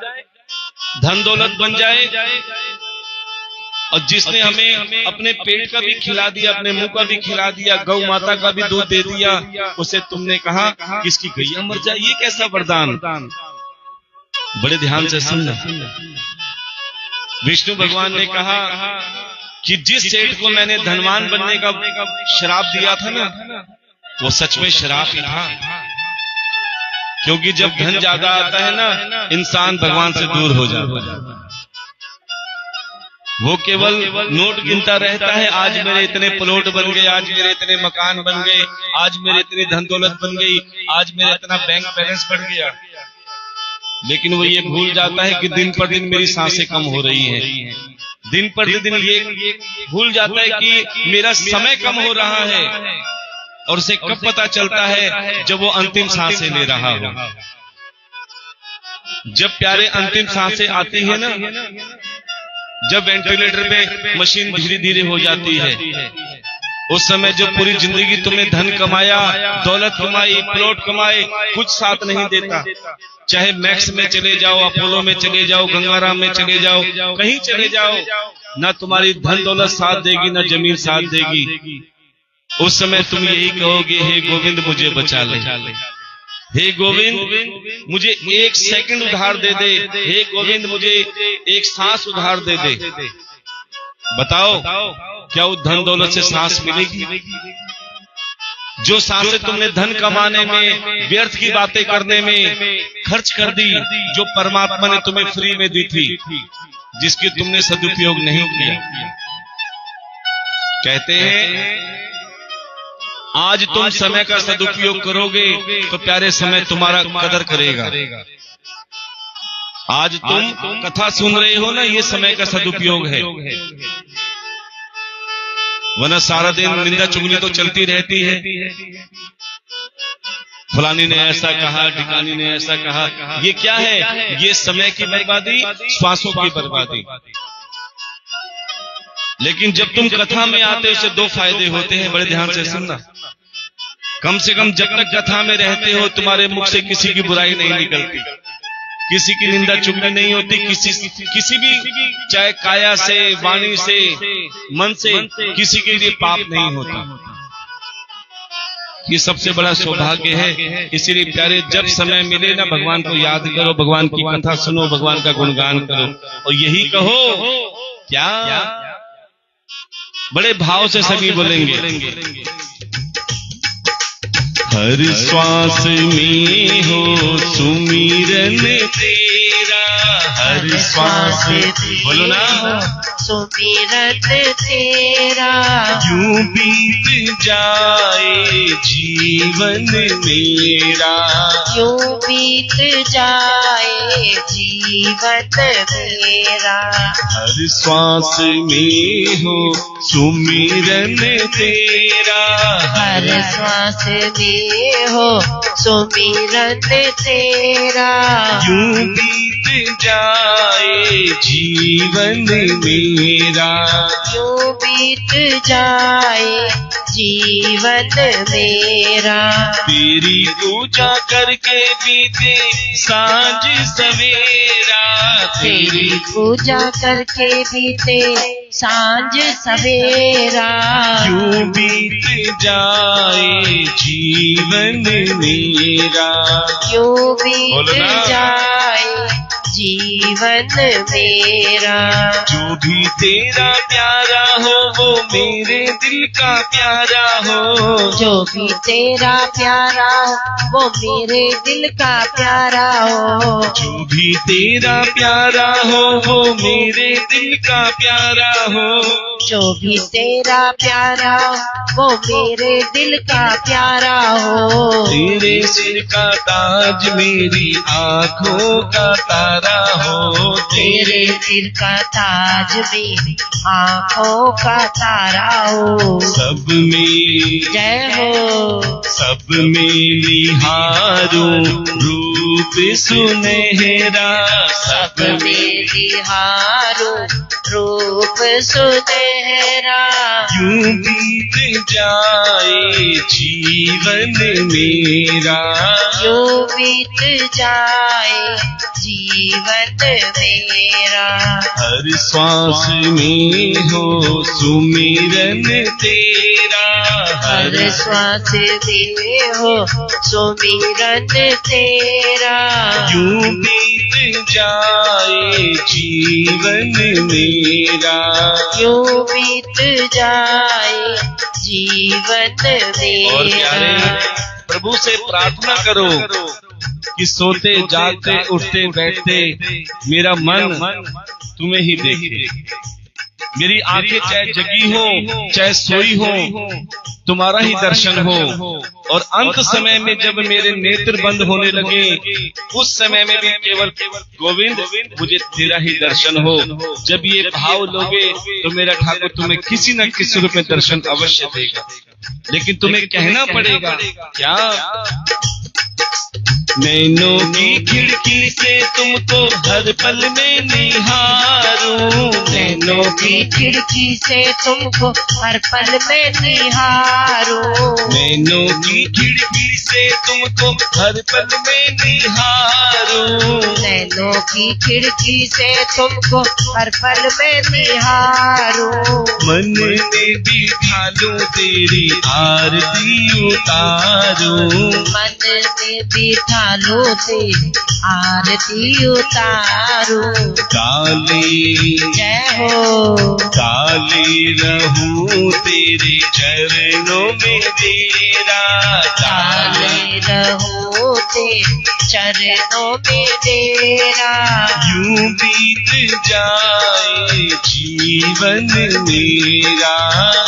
धन दौलत बन जाए। और जिसने हमें अपने पेट का भी खिला दिया, अपने मुंह का भी खिला दिया, गौ माता का भी दूध दे दिया, उसे तुमने कहा कि इसकी गैया मर जाए, ये कैसा वरदान? बड़े ध्यान से सुनना। विष्णु भगवान ने कहा कि जिस सेठ को मैंने धनवान बनने का श्राप दिया था ना, वो सच में श्राप ही था। क्योंकि जब धन ज्यादा आता है ना, इंसान भगवान से दूर हो जाता है। वो केवल नोट गिनता रहता है, आज मेरे इतने प्लॉट बन गए, आज मेरे इतने मकान बन गए, आज मेरे इतनी धन दौलत बन गई, आज मेरा इतना बैंक बैलेंस बढ़ गया। लेकिन वो ये भूल जाता है कि दिन पर दिन मेरी सांसें कम हो रही हैं। दिन पर दिन ये भूल जाता है कि मेरा समय कम हो रहा है। और उसे कब पता चलता है? जब वो अंतिम सांसें ले रहा हो। जब प्यारे अंतिम सांसें आती है ना, जब वेंटिलेटर पे मशीन धीरे धीरे हो जाती है, उस समय जो पूरी जिंदगी तुमने धन कमाया, दौलत कमाई, प्लॉट कमाए, कुछ साथ नहीं देता। चाहे मैक्स में चले जाओ, अपोलो में चले जाओ, गंगाराम में चले जाओ, कहीं चले जाओ, ना तुम्हारी धन दौलत साथ देगी, ना जमीन साथ देगी। उस समय तुम यही कहोगे, हे गोविंद मुझे बचा ले, हे गोविंद मुझे एक सेकंड उधार दे दे, हे गोविंद मुझे एक सांस उधार दे दे। बताओ क्या उस धन दौलत से सांस मिलेगी? जो सांसें तुमने धन कमाने में, व्यर्थ की बातें करने में खर्च कर दी, जो परमात्मा ने तुम्हें फ्री में दी थी, जिसकी तुमने सदुपयोग नहीं किया। कहते हैं आज तुम समय का सदुपयोग करोगे तो प्यारे समय तुम्हारा कदर करेगा। आज तुम कथा सुन रहे हो ना, ये समय का सदुपयोग है, वरना सारा दिन निंदा चुगली तो चलती रहती है। फलानी ने ऐसा कहा, ढिकानी ने ऐसा कहा। ये क्या है? ये समय की बर्बादी, श्वासों की बर्बादी। लेकिन जब तुम कथा में आते हो, उससे दो फायदे होते हैं, बड़े ध्यान से सुनना। कम से कम जब तक कथा में रहते हो, तुम्हारे मुख से किसी की बुराई नहीं निकलती, किसी की निंदा चुगली नहीं होती, किसी भी, चाहे काया से, वाणी से, मन से, किसी के लिए पाप नहीं होता। ये सबसे बड़ा सौभाग्य है। इसीलिए प्यारे, जब समय मिले ना, भगवान को याद करो, भगवान की कथा सुनो, भगवान का गुणगान करो, और यही कहो क्या, बड़े भाव से सभी बोलेंगे। हर श्वास में हो सुमिरन तेरा, हर श्वास, बोलो ना, सुमिरन तेरा, यूं बीत जाए जीवन मेरा, यूं बीत जाए जीवन मेरा। हर श्वास में हो सुमिरन तेरा, हर श्वास में हो सुमिरन तेरा, यूं बीत जाए जीवन मेरा, यूं बीत जाए जीवन मेरा। तेरी पूजा करके बीते सांझ सवेरा, तेरी पूजा करके बीते सांझ सवेरा, यूं बीत जाए जीवन मेरा, यूं बीत बोलो ना। जाए जीवन मेरा। जो भी तेरा प्यारा हो वो मेरे दिल का प्यारा हो, जो भी तेरा प्यारा हो वो मेरे दिल का प्यारा हो, जो भी तेरा प्यारा हो वो मेरे दिल का प्यारा हो, जो भी तेरा प्यारा हो वो मेरे दिल का प्यारा हो। तेरे सिर का ताज मेरी आंखों का तारा हो, तेरे सिर का ताज मेरी आंखों का तारा हो। सब में जय हो, सब में निहारूं रूप सुनहरा, सब में निहारूं रूप सुनहरा, यूं बीत जाए जीवन मेरा, यूं बीत जाए जीवन मेरा। हर श्वास में हो सुमिरन तेरा, हर श्वास में हो सुमिरन तेरा, यूं बीत जाए जीवन मेरा, यूं बीत जाए जीवन और प्यारे मेरा। प्रभु से प्रार्थना करो कि सोते जागते उठते बैठते मेरा मन तुम्हें ही देखे। मेरी आंखें चाहे जगी हो चाहे सोई हो, तुम्हारा ही दर्शन हो। और अंत समय में जब मेरे नेत्र बंद होने लगे, उस समय में भी केवल गोविंद मुझे तेरा ही दर्शन हो। जब ये भाव लोगे तो मेरा ठाकुर तुम्हें किसी न किसी रूप में दर्शन अवश्य देगा। लेकिन तुम्हें कहना पड़ेगा क्या? नैनों की खिड़की से तुमको हर पल में निहारूं, नैनों की खिड़की से तुमको हर पल में निहारूं, नैनों की खिड़की से तुमको हर पल में निहारूं, नैनों की खिड़की से तुमको हर पल में निहारूं। मन में बिठा लूं तेरी आरती उतारूं, मन में बिठा लो तेरी आरती उतारूं। काली जय हो, काली रहूं तेरे चरणों में तेरा, काले रहो तेरे चरणों में तेरा। यूं बीत जाए जीवन मेरा,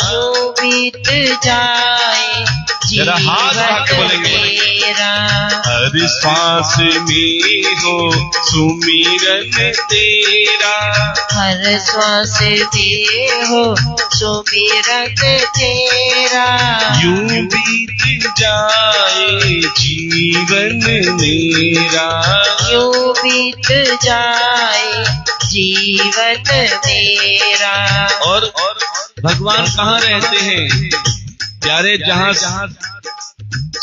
यूं बीत जाए जरा हाथ उठा के बोलेंगे। मेरा। हर श्वास में हो सुमिरन तेरा, हर श्वास में हो सुमिरन तेरा। यूं बीत जाए जीवन मेरा, यूं बीत जाए जीवन मेरा। और भगवान कहाँ रहते हैं प्यारे? जहाँ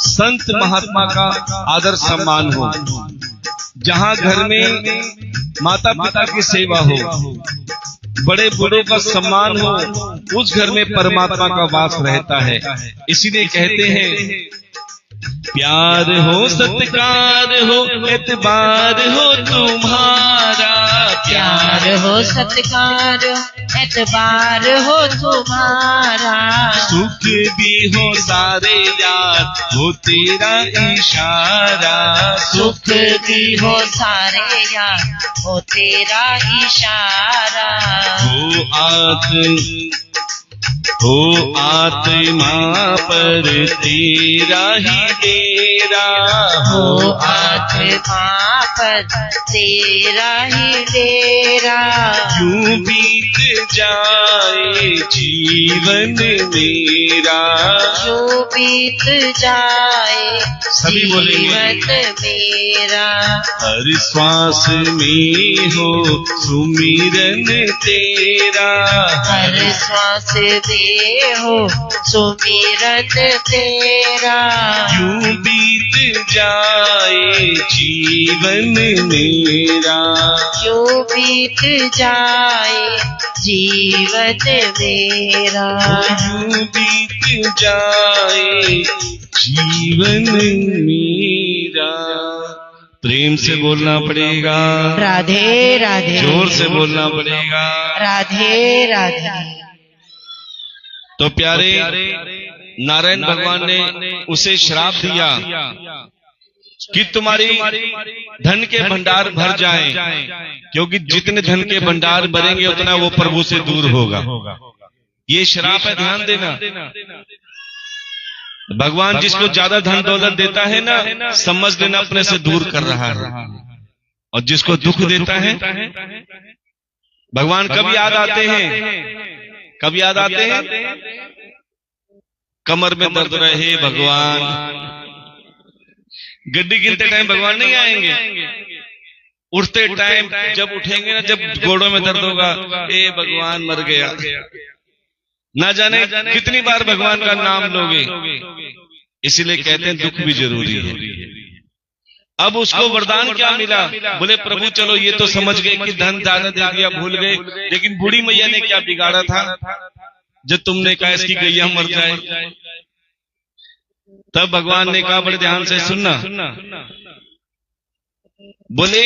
संत महात्मा का आदर सम्मान हो, जहाँ घर में माता पिता की सेवा हो, बड़े बूढ़ों का सम्मान हो, उस घर में परमात्मा का वास रहता है। इसीलिए कहते हैं प्यार हो सत्कार हो एतबार हो तुम्हारा, प्यार हो सत्कार एतबार हो तुम्हारा। सुख भी हो सारे यार हो तेरा इशारा, सुख भी हो सारे यार हो तेरा इशारा। हो आत्मा पर तेरा ही डेरा, हो आत्मा पर तेरा ही डेरा। यूं बीत जाए जीवन मेरा, यूं बीत जाए सभी बोलेंगे। जीवन मेरा। हर श्वास में हो सुमिरन तेरा, हर श्वास में हो सुमिरन तेरा। यूं बीत जाए जीवन मेरा, यूं बीत जाए जीवन मेरा। यूं बीत जाए जीवन मेरा। प्रेम से बोलना पड़ेगा, राधे राधे। जोर से बोलना पड़ेगा। राधे राधे। तो प्यारे नारायण भगवान ने उसे श्राप दिया कि तुम्हारी धन के भंडार भर जाएं, क्योंकि जितने धन के भंडार भरेंगे उतना वो प्रभु से दूर होगा। ये श्राप है, ध्यान देना। भगवान जिसको ज्यादा धन दौलत देता है ना, समझ लेना अपने से दूर कर रहा है। और जिसको दुख देता है, भगवान कब याद आते हैं? कब याद आते हैं? कमर में दर्द रहे भगवान, गड्डी गिनते टाइम भगवान नहीं आएंगे। उठते टाइम जब उठेंगे ना, जब गोड़ों में दर्द होगा, ए भगवान मर गया। ना जाने कितनी बार भगवान का नाम लोगे। इसलिए कहते हैं दुख भी जरूरी है। अब उसको वरदान क्या मिला? बोले प्रभु चलो ये तो समझ गए कि धन ज्यादा दे दिया, भूल गए, लेकिन बूढ़ी मैया ने क्या बिगाड़ा था जब तुमने कहा इसकी गैया मर जाए? तब भगवान ने कहा बड़े ध्यान से सुनना, बोले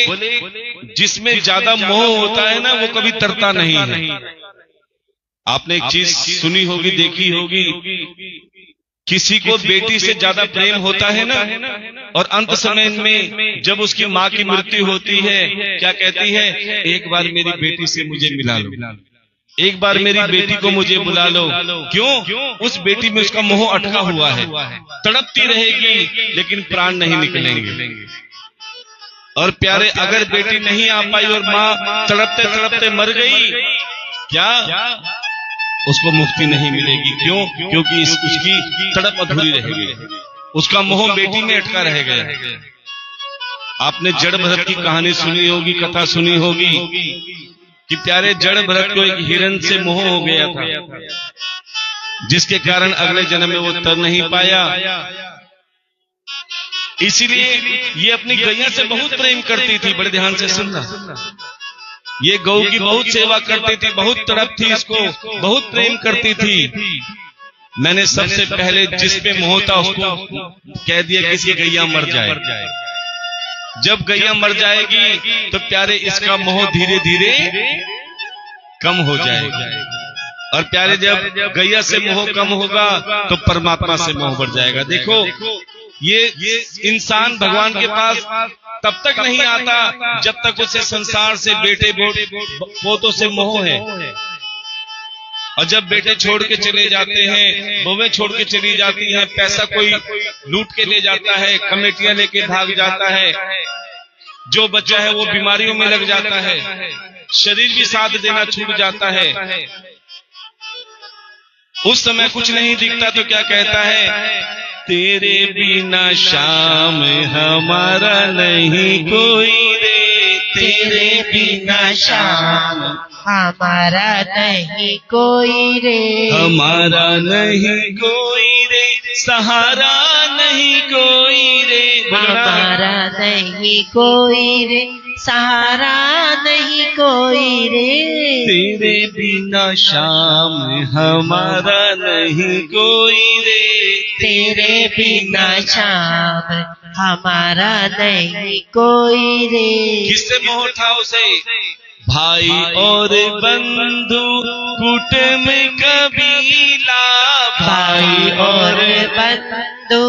जिसमें ज्यादा मोह होता है ना वो कभी तरता नहीं है। आपने एक चीज सुनी होगी, देखी होगी, किसी को बेटी से ज्यादा प्रेम होता है ना, और अंत समय में जब उसकी माँ की मृत्यु होती है, क्या कहती है, एक बार मेरी बेटी से मुझे मिला लो, एक बार मेरी बेटी को मुझे बुला लो। क्यों? उस बेटी में उसका मोह अटका हुआ है, तड़पती रहेगी लेकिन प्राण नहीं निकलेंगे। और प्यारे, अगर बेटी नहीं आ पाई और माँ तड़पते तड़पते मर गई, क्या उसको मुक्ति नहीं मिलेगी? क्यों? क्योंकि उसकी तड़प अधूरी रहेगी, उसका मोह बेटी में अटका रह गया। आपने जड़ भरत की कहानी सुनी होगी, कथा सुनी होगी कि प्यारे जड़ भरत को एक हिरण से मोह हो गया था, जिसके कारण अगले जन्म में वो तर नहीं पाया। इसीलिए ये अपनी गैया से बहुत प्रेम करती थी। बड़े ध्यान से सुनना, ये गौ की बहुत सेवा करती थी, बहुत तड़प थी इसको, बहुत प्रेम करती थी। मैंने सबसे पहले जिस पे मोह था उसको कह दिया कि इसकी गैया मर जाए। जब गैया मर जाएगी तो प्यारे इसका मोह धीरे धीरे कम हो जाएगा, और प्यारे जब गैया से मोह कम होगा तो परमात्मा से मोह बढ़ जाएगा। देखो, ये इंसान भगवान के पास तब तक नहीं आता जब तक उसे संसार से, बेटे पोतों से मोह है। और जब बेटे छोड़ के चले जाते हैं, बहुएं छोड़ के चली जाती हैं, पैसा कोई लूट के ले जाता है, कमेटियां लेके भाग जाता है, जो बच्चा है वो बीमारियों में लग जाता है, शरीर भी साथ देना छूट जाता है, उस समय कुछ नहीं दिखता तो क्या कहता है, तेरे बिना शाम हमारा नहीं कोई रे, तेरे बिना शाम हमारा नहीं कोई रे, हमारा नहीं कोई रे, सहारा नहीं कोई रे, हमारा नहीं कोई रे, सहारा नहीं कोई रे, तेरे बिना शाम हमारा नहीं कोई रे, तेरे बिना शाम हमारा नहीं कोई रे। किससे मोह था उसे? भाई और बंधु कुटुंब कबीला, भाई और बंधु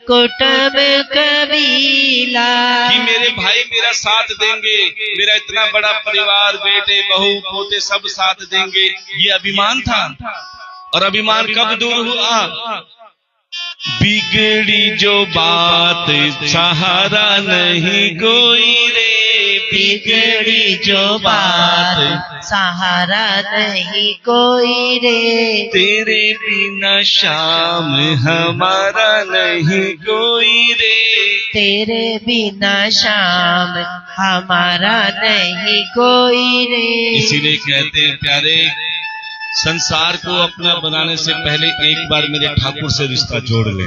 कुटुंब कबीला, कि मेरे भाई मेरा साथ देंगे, मेरा इतना बड़ा परिवार, बेटे बहू पोते सब साथ देंगे, ये अभिमान था। और अभिमान कब दूर हुआ? बिगड़ी जो बात सहारा नहीं कोई रे, बिगड़ी जो बात सहारा नहीं कोई रे, तेरे बिना शाम हमारा नहीं कोई रे, तेरे बिना शाम हमारा नहीं कोई रे। इसीलिए कहते हैं प्यारे, संसार को अपना बनाने से पहले एक बार मेरे ठाकुर से रिश्ता जोड़ ले,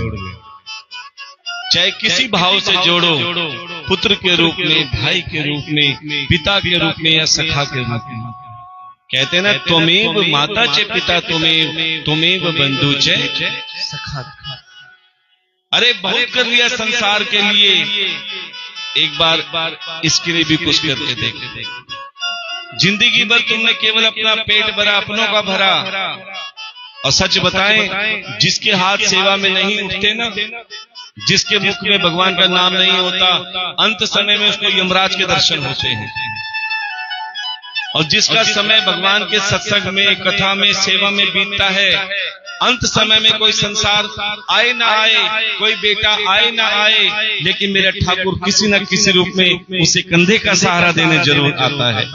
चाहे किसी भाव से जोड़ो, पुत्र के रूप में, भाई के रूप में, पिता के रूप में या सखा के रूप में। कहते हैं ना, त्वमेव माता च पिता त्वमेव बंधु च सखा। अरे बहुत कर लिया संसार के लिए, एक बार इसके लिए भी कुछ करके देख। जिंदगी भर तुमने केवल अपना पेट भरा, अपनों का भरा। और सच बताएं, जिसके हाथ सेवा में नहीं उठते ना, जिसके मुख में भगवान का नाम नहीं होता, अंत समय में उसको यमराज के दर्शन होते हैं। और जिसका समय भगवान के सत्संग में, कथा में, सेवा में बीतता है, अंत समय में कोई संसार आए ना आए, कोई बेटा आए ना आए, लेकिन मेरा ठाकुर किसी न किसी रूप में उसे कंधे का सहारा देने जरूर आता है।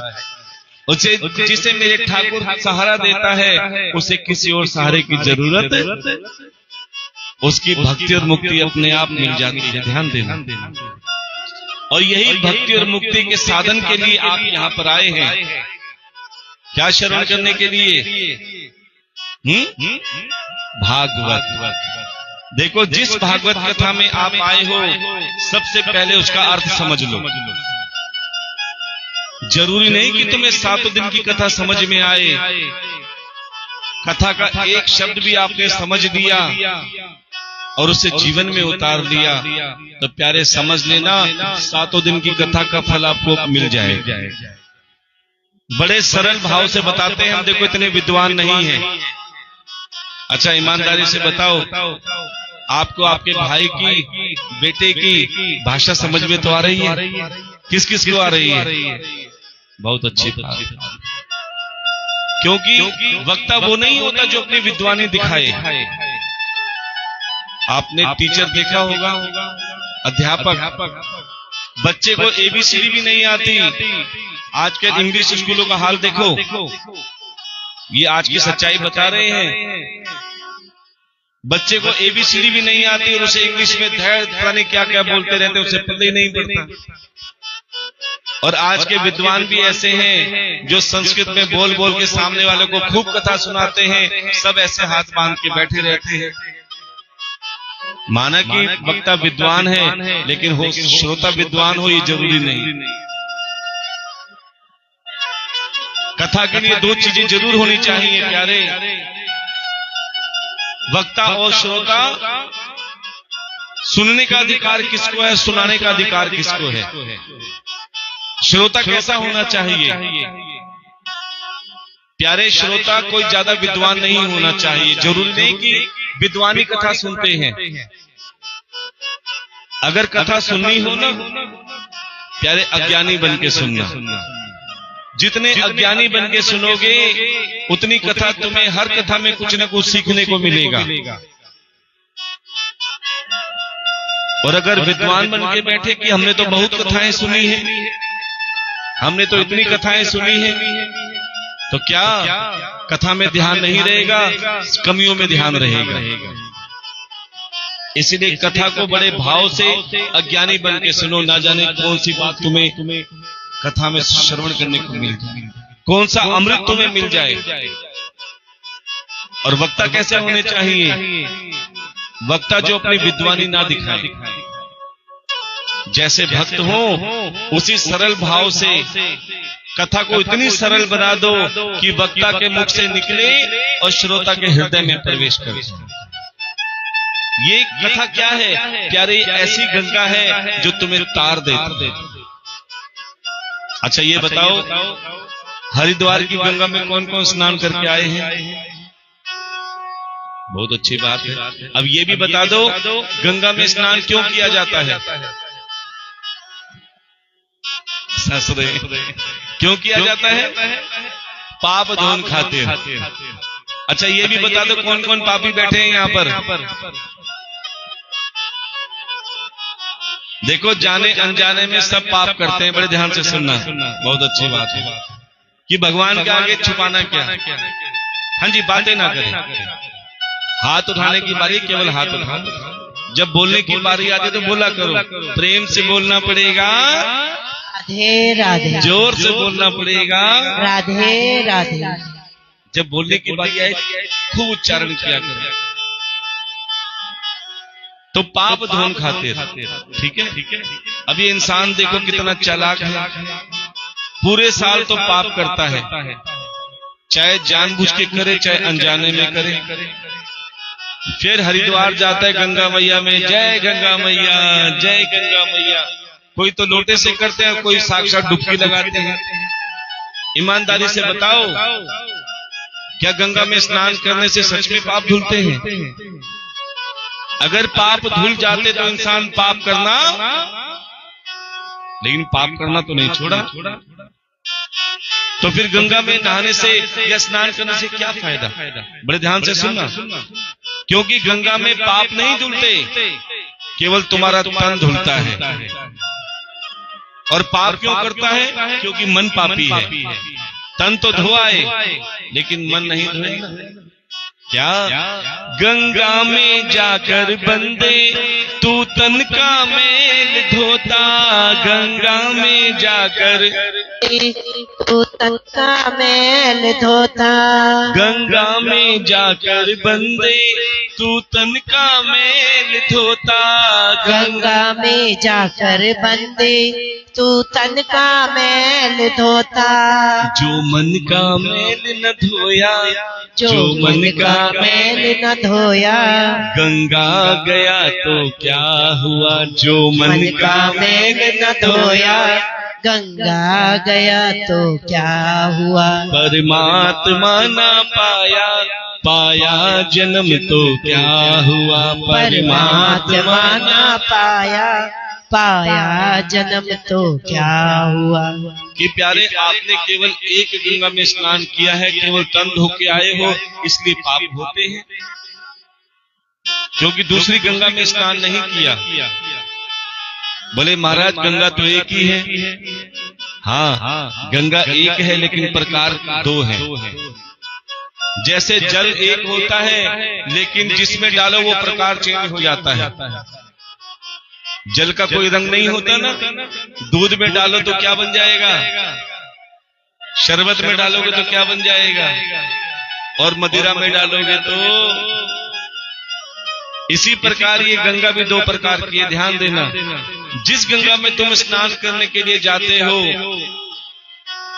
उसे, जिसे मेरे ठाकुर सहारा देता है, उसे किसी और सहारे की जरूरत, उसकी भक्ति और मुक्ति अपने आप मिल जाती है। ध्यान देना। और यही भक्ति और मुक्ति के साधन के लिए आप यहाँ पर आए हैं। क्या श्रवण करने के लिए? भागवत। देखो, जिस भागवत कथा में आप आए हो, सबसे पहले उसका अर्थ समझ लो। जरूरी नहीं कि तुम्हें 7 दिन की कथा समझ में आए। कथा का एक शब्द भी आपने समझ लिया और उसे जीवन में उतार लिया, तो प्यारे समझ लेना, 7 दिन की कथा का फल आपको मिल जाएगा। बड़े सरल भाव से बताते हैं हम, देखो इतने विद्वान नहीं हैं। अच्छा, ईमानदारी से बताओ, आपको आपके भाई की, बेटे की भाषा समझ में तो आ रही है? किस किस को आ रही है? बहुत अच्छी बात। क्योंकि वक्ता वो नहीं होता जो अपनी विद्वानी दिखाए। आपने टीचर देखा होगा, अध्यापक, बच्चे को ABCD भी नहीं आती। आज के इंग्लिश स्कूलों का हाल देखो, ये आज की सच्चाई बता रहे हैं। बच्चे को ABCD भी नहीं आती और उसे इंग्लिश में धैर्य पता नहीं क्या क्या बोलते रहते, उसे पता ही नहीं पड़ता। और आज के विद्वान भी ऐसे हैं जो संस्कृत में बोल बोल के सामने वाले को खूब कथा सुनाते हैं, सब ऐसे हाथ बांध के बैठे रहते हैं। माना कि वक्ता विद्वान है, लेकिन हो श्रोता विद्वान हो ये जरूरी नहीं। कथा के लिए दो चीजें जरूर होनी चाहिए प्यारे, वक्ता और श्रोता। सुनने का अधिकार किसको है, सुनाने का अधिकार किसको है? श्रोता कैसा होना चाहिए प्यारे? श्रोता कोई ज्यादा विद्वान नहीं होना चाहिए। जरूरी नहीं कि विद्वानी कथा सुनते हैं। अगर कथा सुननी हो ना प्यारे, अज्ञानी बन के सुनना। जितने अज्ञानी बन के सुनोगे उतनी कथा तुम्हें, हर कथा में कुछ न कुछ सीखने को मिलेगा। और अगर विद्वान बन के बैठे कि हमने तो बहुत कथाएं सुनी है, हमने तो इतनी कथाएं सुनी है, तो क्या कथा में ध्यान नहीं रहेगा, कमियों में ध्यान रहेगा। इसलिए कथा को बड़े भाव से अज्ञानी बन के सुनो। ना जाने कौन सी बात तुम्हें कथा में श्रवण करने को मिल जाए, कौन सा अमृत तुम्हें मिल जाए। और वक्ता कैसे होने चाहिए? वक्ता जो अपनी विद्वानी ना दिखाए, जैसे भक्त हो उसी सरल भाव से कथा को इतनी सरल बना दो कि वक्ता के मुख से निकले और श्रोता के हृदय में प्रवेश करे। ये कथा क्या है प्यारे? ऐसी गंगा है जो तुम्हें तार देती। अच्छा ये बताओ, हरिद्वार की गंगा में कौन कौन स्नान करके आए हैं? बहुत अच्छी बात है। अब ये भी बता दो, गंगा में स्नान क्यों किया जाता है? ससुरे क्यों किया जाता है? पाप धोन खातिर। अच्छा ये भी बता दो, कौन कौन पापी बैठे हैं यहाँ पर? देखो, जाने अनजाने में सब पाप करते हैं। बड़े ध्यान से सुनना, बहुत अच्छी बात है कि भगवान के आगे छुपाना क्या। हाँ जी, बातें ना करें। हाथ उठाने की बारी केवल हाथ उठाओ, जब बोलने की बारी आती तो बोला करो। प्रेम से बोलना पड़ेगा, राधे राधे। जोर से बोलना पड़ेगा, राधे राधे। जब बोलने की बारी आए खूब उच्चारण किया करो। तो पाप धोन खातिर, ठीक है। अब ये इंसान देखो कितना चालाक है, पूरे साल तो पाप करता है, चाहे जानबूझ के करे चाहे अनजाने में करे। फिर हरिद्वार जाता है गंगा मैया में, जय गंगा मैया, जय गंगा मैया। कोई तो लोटे से करते हैं, कोई साक्षात डुबकी लगाते हैं। ईमानदारी से बताओ, क्या गंगा में स्नान करने से सच में पाप धुलते हैं? अगर पाप धुल जाते तो इंसान पाप करना, लेकिन पाप करना तो नहीं छोड़ा। तो फिर गंगा में नहाने से या स्नान करने से क्या फायदा? बड़े ध्यान से सुनना, क्योंकि गंगा में पाप नहीं धुलते, केवल तुम्हारा तन धुलता है। और पाप क्यों करता है? क्योंकि मन पापी है। तन तो धोआए लेकिन मन नहीं धोए। क्या गंगा में जाकर बंदे तू तन का मेल धोता, गंगा में जाकर तू तन का मेल धोता, गंगा में जाकर बंदे तू तन का मेल धोता, गंगा में जाकर बंदे तू तन का मेल धोता। जो मन का मेल न धोया, जो मन का मेल न धोया, गंगा गया तो क्या हुआ? जो मन का मेल न धोया, गंगा गया तो क्या हुआ? परमात्मा ना पाया, पाया जन्म तो क्या हुआ, परमात्मा ना पाया, पाया जन्म तो क्या हुआ। कि प्यारे आपने केवल एक गंगा में स्नान किया है, केवल तन धो के आए हो इसलिए पाप होते हैं, क्योंकि दूसरी गंगा में स्नान नहीं किया। बोले महाराज गंगा तो एक ही है। हाँ गंगा एक है लेकिन प्रकार दो हैं। जैसे जल एक होता है लेकिन जिसमें डालो वो प्रकार चेंज हो जाता है। जल का कोई रंग नहीं होता ना। दूध में डालो तो क्या बन जाएगा, शरबत में डालोगे तो क्या बन जाएगा, और मदिरा में डालोगे तो। इसी प्रकार ये गंगा भी दो प्रकार की है, ध्यान देना। जिस गंगा में तुम स्नान करने के लिए जाते हो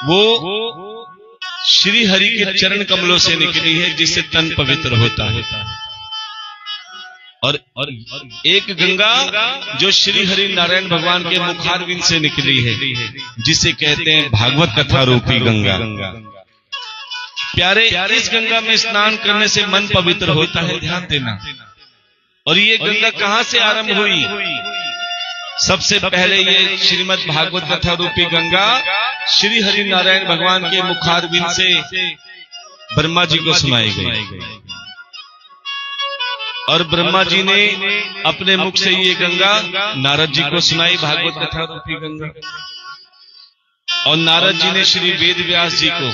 वो श्री हरि के चरण कमलों से निकली है, जिससे तन पवित्र होता है। और एक गंगा जो श्री हरि नारायण भगवान के मुखारविंद से निकली है, जिसे कहते हैं भागवत कथा रूपी गंगा। प्यारे इस गंगा में स्नान करने से मन पवित्र होता है, ध्यान देना। और ये गंगा कहां से आरंभ हुई? सबसे पहले ये श्रीमद् भागवत कथा रूपी गंगा श्री हरि नारायण भगवान के मुखारविंद से ब्रह्मा जी को सुनाई गई, और ब्रह्मा जी ने अपने मुख से ये गंगा नारद जी को सुनाई, भागवत कथा रूपी गंगा। और नारद जी ने श्री वेद व्यास जी को,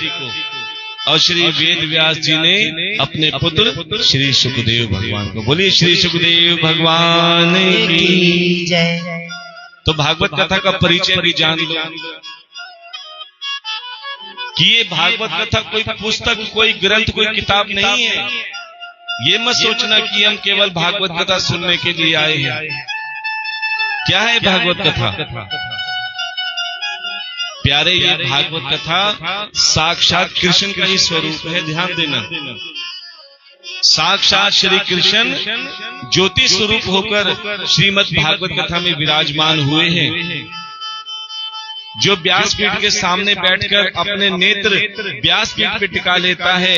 और श्री वेद व्यास जी ने अपने पुत्र श्री सुखदेव भगवान को। बोलिए श्री सुखदेव भगवान की जय। तो भागवत कथा का परिचय भी जान लो कि ये भागवत कथा कोई पुस्तक, कोई ग्रंथ, कोई किताब नहीं है। ये मत सोचना कि हम केवल भागवत कथा सुनने के लिए आए हैं। क्या है भागवत कथा? प्यारे ये भागवत कथा साक्षात कृष्ण का ही स्वरूप है, ध्यान देना। साक्षात श्री कृष्ण ज्योति स्वरूप होकर श्रीमद् भागवत कथा में विराजमान हुए हैं, जो व्यासपीठ के सामने बैठकर अपने नेत्र व्यासपीठ पे टिका लेता है।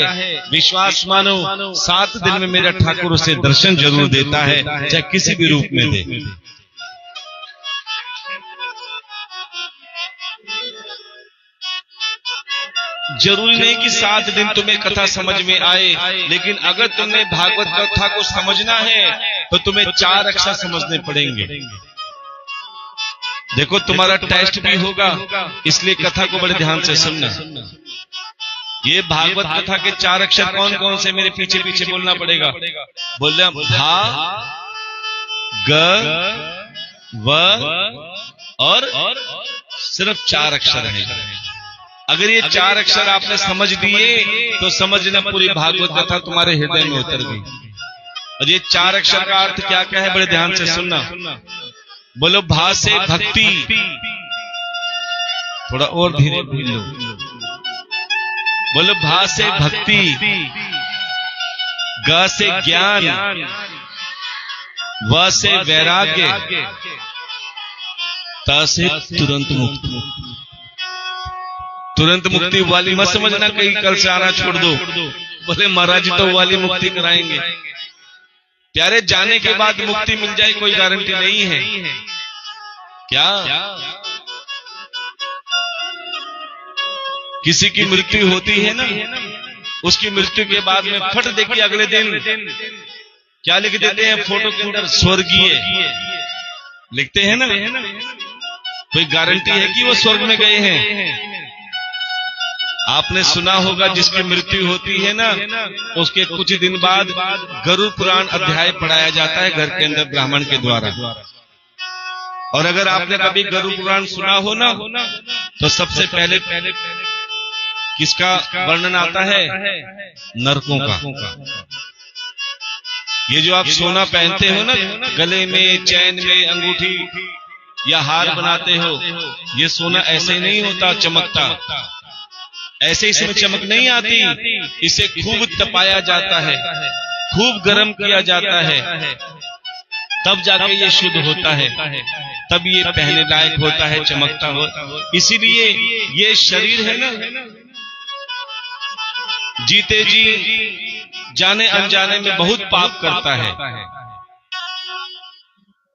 विश्वास मानो 7 दिन में मेरा ठाकुर उसे दर्शन जरूर देता है, चाहे किसी भी रूप में दे। जरूरी नहीं कि 7 दिन तुम्हें कथा समझ में आए, लेकिन अगर तुम्हें भागवत कथा को समझना है तो तुम्हें 4 अक्षर समझने पड़ेंगे। देखो तुम्हारा टेस्ट भी होगा, इसलिए कथा को बड़े ध्यान से सुनना। ये भागवत कथा के 4 अक्षर कौन कौन से, मेरे पीछे पीछे बोलना पड़ेगा। बोल रहे भा, ग, व और सिर्फ 4 अक्षर है। अगर ये 4 अक्षर आपने समझ दिए तो समझना पूरी भागवत कथा तुम्हारे हृदय में उतर गई। और ये 4 अक्षर का अर्थ क्या क्या है, बड़े ध्यान से सुनना। बोलो भा से भक्ति, थोड़ा और धीरे बोलो। बोलो भा से भक्ति, ग से ज्ञान, व से वैराग्य, त से तुरंत मुक्ति। तुरंत मुक्ति वाली मत समझना कहीं कल से आना छोड़ दो। बोले महाराज तो वाली मुक्ति कराएंगे। प्यारे जाने के बाद मुक्ति मिल जाए कोई गारंटी नहीं है। क्या किसी की मृत्यु होती है ना, उसकी मृत्यु के बाद में फट देखिए अगले दिन क्या लिख देते हैं फोटो के अंदर, स्वर्गीय लिखते हैं ना। कोई गारंटी है कि वो स्वर्ग में गए हैं? आपने सुना होगा जिसकी मृत्यु होती है ना, उसके कुछ दिन बाद गरुड़ पुराण अध्याय पढ़ाया जाता है घर के अंदर ब्राह्मण के द्वारा। और अगर आपने कभी गरुड़ पुराण सुना हो ना, तो सबसे पहले किसका वर्णन आता है? नरकों का। ये जो आप सोना पहनते हो ना, गले में, चैन में, अंगूठी या हार बनाते हो, ये सोना ऐसे नहीं होता चमकता, ऐसे इसमें चमक नहीं आती। इसे खूब तपाया जाता है, खूब गर्म किया जाता है, तब जाके ये शुद्ध होता है, तब ये पहनने लायक होता है, चमकता हो। इसीलिए ये शरीर है ना, जीते जी जाने अनजाने में बहुत पाप करता है।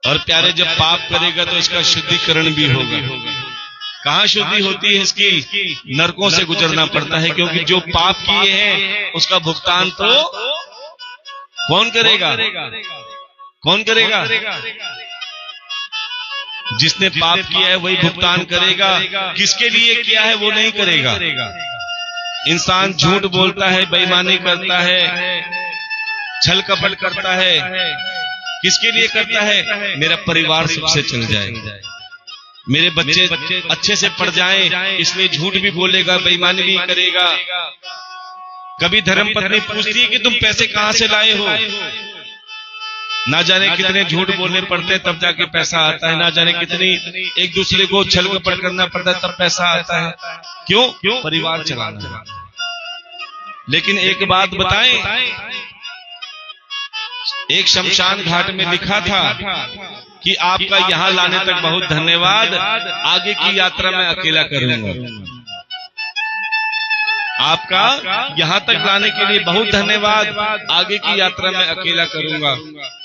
और प्यारे जब पाप करेगा तो इसका शुद्धिकरण भी होगा। कहाँ शुद्धि होती है इसकी? नरकों से गुजरना पड़ता है, क्योंकि जो पाप किए हैं उसका भुगतान तो कौन करेगा? कौन करेगा? जिसने पाप किया है वही भुगतान करेगा। किसके लिए किया है वो नहीं करेगा। इंसान झूठ बोलता है, बेईमानी करता है, छल कपट करता है, किसके लिए करता है? मेरा परिवार सबसे चल जाए, मेरे बच्चे अच्छे से पढ़ जाएं, इसलिए झूठ भी बोलेगा, बेईमानी भी करेगा। कभी धर्मपत्नी पूछती है कि तुम पैसे कहां से लाए हो? ना जाने कितने झूठ बोलने पड़ते हैं तब जाके पैसा आता है, ना जाने कितनी एक दूसरे को छल कपट करना पड़ता है तब पैसा आता है। क्यों? परिवार चलाना। लेकिन एक बात बताएं, एक शमशान घाट में लिखा था कि आपका यहां लाने तक बहुत धन्यवाद, आगे की यात्रा मैं अकेला करूंगा। आपका यहां तक लाने के लिए बहुत धन्यवाद, आगे की यात्रा मैं अकेला करूंगा।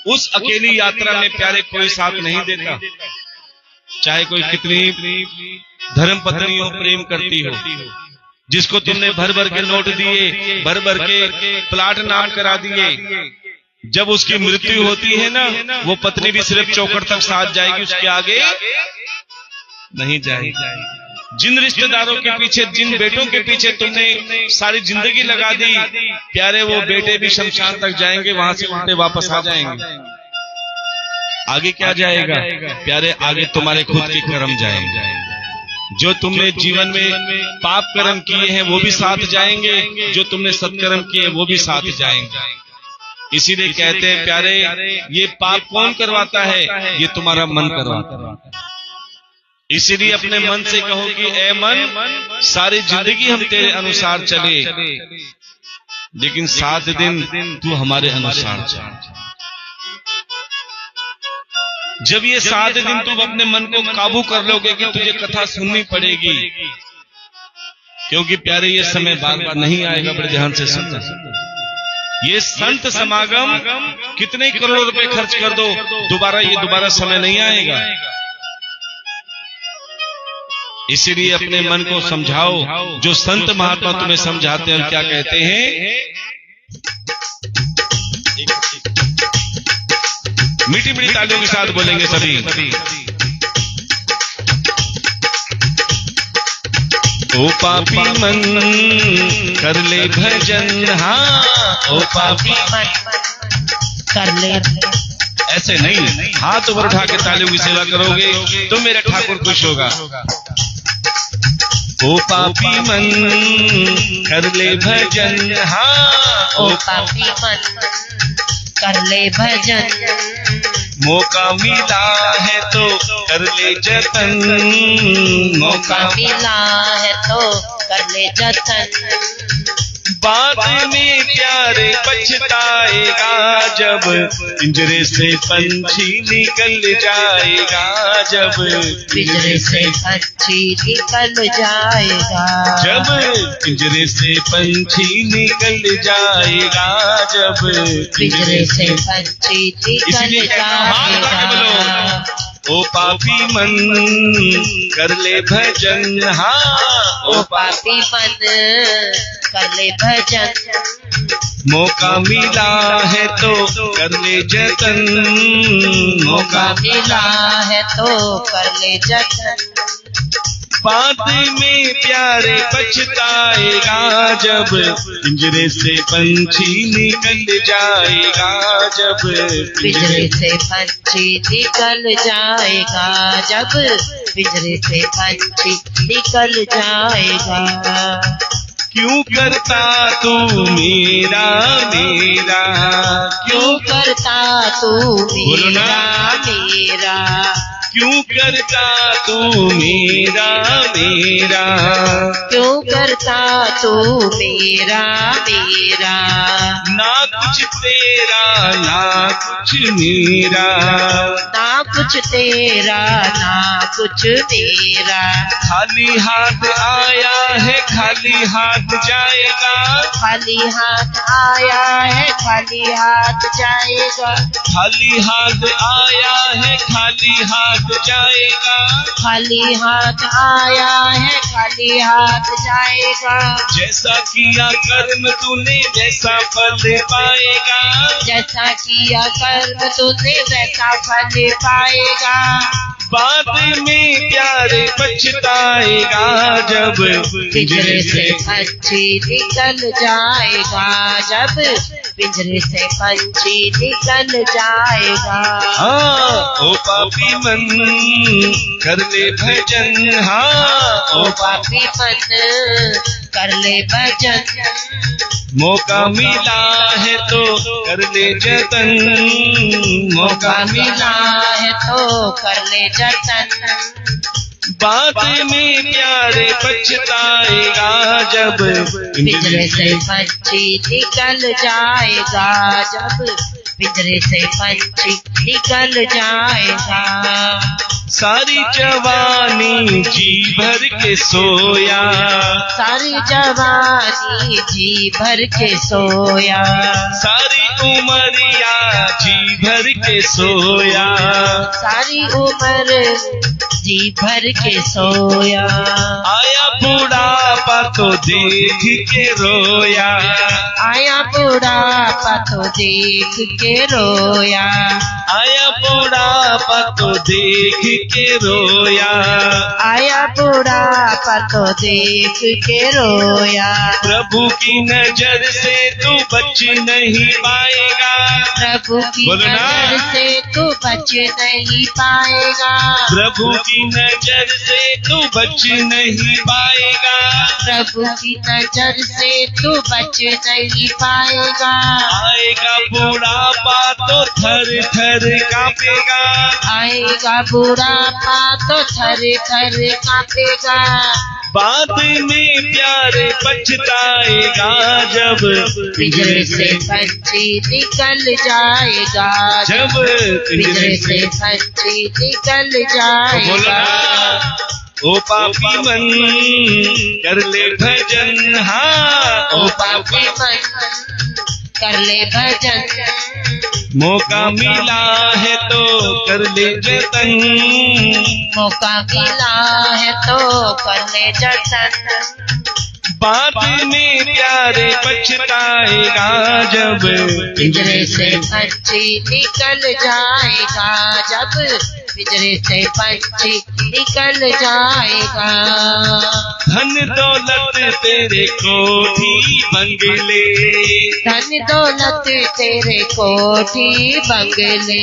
उस अकेली यात्रा में प्यारे कोई साथ नहीं देता, चाहे कोई कितनी धर्म पत्नियों प्रेम करती हो, जिसको तुमने भर भर के नोट दिए, भर भर के प्लाट नाम करा दिए, जब उसकी मृत्यु होती है ना, वो पत्नी भी सिर्फ चौखट तक साथ जाएगी, उसके आगे नहीं जाएगी। जिन रिश्तेदारों के पीछे, जिन बेटों के पीछे तुमने सारी जिंदगी लगा दी, प्यारे वो बेटे भी शमशान तक जाएंगे, वहां से उल्टे वापस आ जाएंगे। आगे क्या जाएगा? प्यारे आगे तुम्हारे खुद के कर्म जाएंगे। जो तुमने जीवन में पाप कर्म किए हैं वो भी साथ जाएंगे, जो तुमने सत्कर्म किए वो भी साथ जाएंगे। इसीलिए कहते हैं प्यारे, ये पाप कौन करवाता है? ये तुम्हारा मन करवाता है। इसीलिए अपने मन से कहो कि ए मन, सारी जिंदगी हम तेरे अनुसार चले, लेकिन 7 दिन तू हमारे अनुसार चल। जब ये 7 दिन तुम अपने मन को काबू कर लोगे कि तुझे कथा सुननी पड़ेगी, क्योंकि प्यारे ये समय बार बार नहीं आएगा, बड़े ध्यान से सुनना। ये संत समागम कितने करोड़ रुपए खर्च कर दो, दोबारा समय नहीं आएगा। इसीलिए अपने मन को समझाओ, जो संत महात्मा तुम्हें समझाते हैं। क्या कहते हैं? मीठी मीठी तालियों के साथ बोलेंगे सभी। ओ पापी मन कर ले भजन, हाँ ओ पापी मन कर ले। ऐसे नहीं, हाथ ऊपर उठा के तालियों की सेवा करोगे तो मेरा ठाकुर खुश होगा। ओ पापी मन कर ले भजन, हाँ ओ पापी मन कर ले भजन, मौका मिला है तो कर ले जतन, मौका मिला है तो कर ले जतन। बाद में प्यारे पछताएगा, जब पिंजरे से पंछी निकल जाएगा, जब पिंजरे से पंछी निकल जाएगा, जब पिंजरे से पंछी निकल जाएगा, जब पिंजरे से पंछी निकल जाएगा। ओ पापी मन कर ले भजन, हाँ ओ पापी मन कर ले भजन, मौका मिला है तो कर ले जतन, मौका मिला है तो कर ले जतन। बाद में प्यारे पछताएगा, जब पिंजरे से पंछी निकल जाएगा, जब पिंजरे से पंछी निकल जाएगा, जब पिंजरे से पंछी निकल जाएगा। क्यों करता तू मेरा मेरा, क्यों करता तू मेरा मेरा, क्यों करता तू मेरा मेरा, क्यों करता तू मेरा मेरा। ना कुछ तेरा ना कुछ मेरा, ना कुछ तेरा ना कुछ मेरा। खाली हाथ आया है खाली हाथ जाएगा, खाली हाथ आया है खाली हाथ जाएगा, खाली हाथ आया है खाली हाथ जाएगा, खाली हाथ आया है खाली हाथ जाएगा। जैसा किया कर्म तूने वैसा फल पाएगा, जैसा किया कर्म तूने वैसा फल पाएगा। बाद में प्यारे पछताएगा जब पिंजरे से पंछी निकल जाएगा, जब पिंजरे से पंछी निकल जाएगा। हाँ ओ पापी मन कर ले भजन, हाँ ओ पापी मन कर ले भजन, मौका मिला है तो कर ले जतन, मौका मिला है तो कर ले जतन। बाद में प्यारे पछताएगा जब पिंजरे से पंछी निकल जाएगा, जब पिंजरे से पंछी निकल जाएगा। सारी जवानी जी भर के सोया, सारी जवानी जी भर के सोया, सारी उमरिया जी भर के सोया, सारी उम्र जी भर के सोया। आया बुढ़ापा तो देख के रोया, आया बुढ़ापा तो देख के रोया, आया बुढ़ापा तो देख के रोया, आया बुढ़ापा तो देख के रोया। प्रभु की नजर से तू बच नहीं पाएगा, प्रभु की बोलो ना। नजर से तू बच नहीं पाएगा, प्रभु की नजर से तू बच नहीं पाएगा, प्रभु की नजर से तू बच नहीं पाएगा। आएगा बुढ़ापा तो थर थर कांपेगा, आएगा बुढ़ापा तो थर थर कांपेगा। बाद में प्यारे पछताएगा जब पिंजरे से पंछी निकल जाएगा, जब पिंजरे से पंछी निकल बोलो जाएगा। ना, ओ पापी मन कर ले भजन, हाँ ओ पापी मन कर ले भजन, मौका मिला है तो कर ले जतन, मौका मिला है तो कर ले जतन। बाद में प्यारे पछताएगा जब पिंजरे से पंछी निकल जाएगा, जब पिंजरे से पंछी निकल जाएगा। धन दौलत तेरे कोठी बंगले, धन दौलत तेरे कोठी बंगले,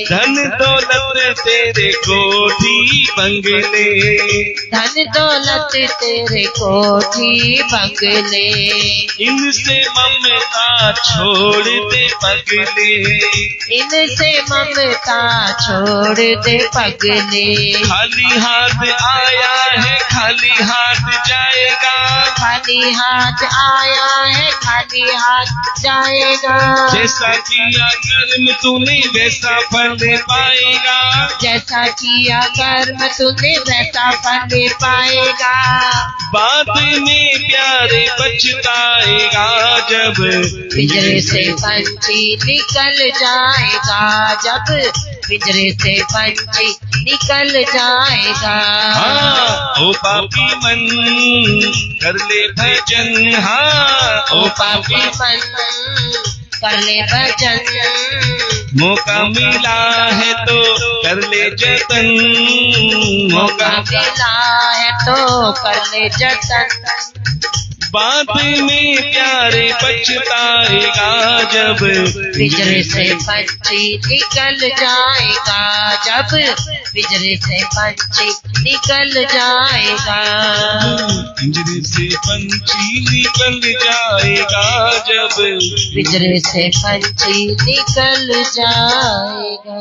धन दौलत तेरे कोठी बंगले, धन दौलत तेरे कोठी बंगले। इनसे ममता छोड़ दे पगले, इनसे ममता छोड़ दे पगले। खाली हाथ आया है खाली हाथ जाएगा, खाली हाथ आया है खाली हाथ जाएगा। जैसा किया कर्म तूने वैसा फल पाएगा, जैसा किया कर्म तूने वैसा फल पाएगा। बाद में प्यारे पछताएगा जब पिंजरे से पंछी निकल जाएगा, जब पिंजरे से पंछी निकल जाएगा। हाँ ओ पापी मन कर ले भजन, हाँ ओ पापी मन कर ले भजन, मौका मिला है तो कर ले जतन, मौका मिला है तो कर ले जतन। बाद में प्यारे पछताएगा जब पिंजरे से पंछी निकल जाएगा, जब पिंजरे से पंछी निकल जाएगा। पिंजरे से पंछी निकल जाएगा जब पिंजरे से पंछी निकल जाएगा।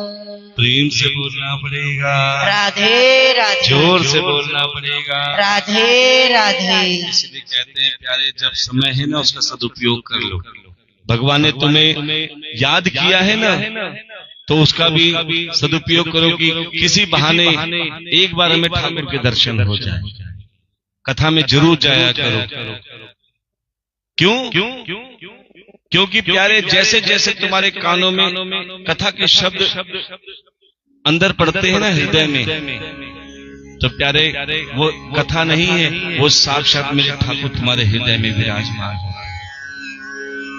प्रेम से बोलना पड़ेगा, राधे राधे, जोर से बोलना पड़ेगा। राधे राधे। इसलिए कहते हैं प्यारे जब समय है ना उसका सदुपयोग कर लो। भगवान ने तुम्हें याद किया है ना तो उसका भी सदुपयोग करो कि किसी बहाने एक बार हमें ठाकुर के दर्शन हो जाए। कथा में जरूर जाया करो। क्यों? क्योंकि प्यारे जैसे जैसे तुम्हारे कानों में कथा के शब्द अंदर पड़ते हैं ना हृदय में, तो प्यारे वो कथा नहीं है, वो साक्षात मेरे ठाकुर तुम्हारे हृदय में विराजमान है।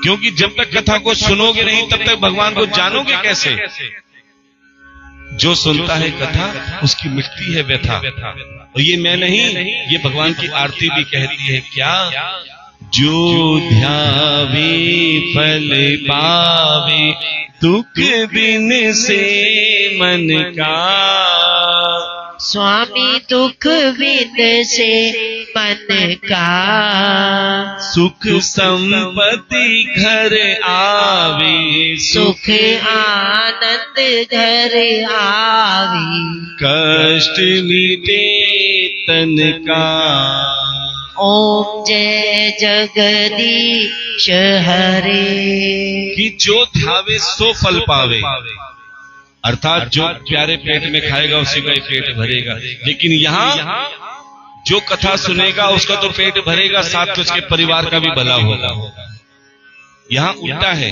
क्योंकि जब तक कथा को सुनोगे नहीं तब तक भगवान को जानोगे कैसे? जो सुनता है कथा उसकी मिटती है व्यथा। और ये मैं नहीं, ये भगवान की आरती भी कहती है क्या? जो ध्यावे फल पावे, दुख बिन से मन का। स्वामी दुख बिन से मन का, सुख संपत्ति घर आवे, सुख आनंद घर आवे। कष्ट मिटे तन का। ओम जय जगदीश हरे। कि जो ध्यावे सो फल पावे, अर्थात जो प्यारे पेट में खाएगा उसी का ही पेट भरेगा। लेकिन यहाँ जो कथा सुनेगा उसका तो पेट भरेगा, साथ में उसके परिवार का भी भला होगा। यहाँ उल्टा है,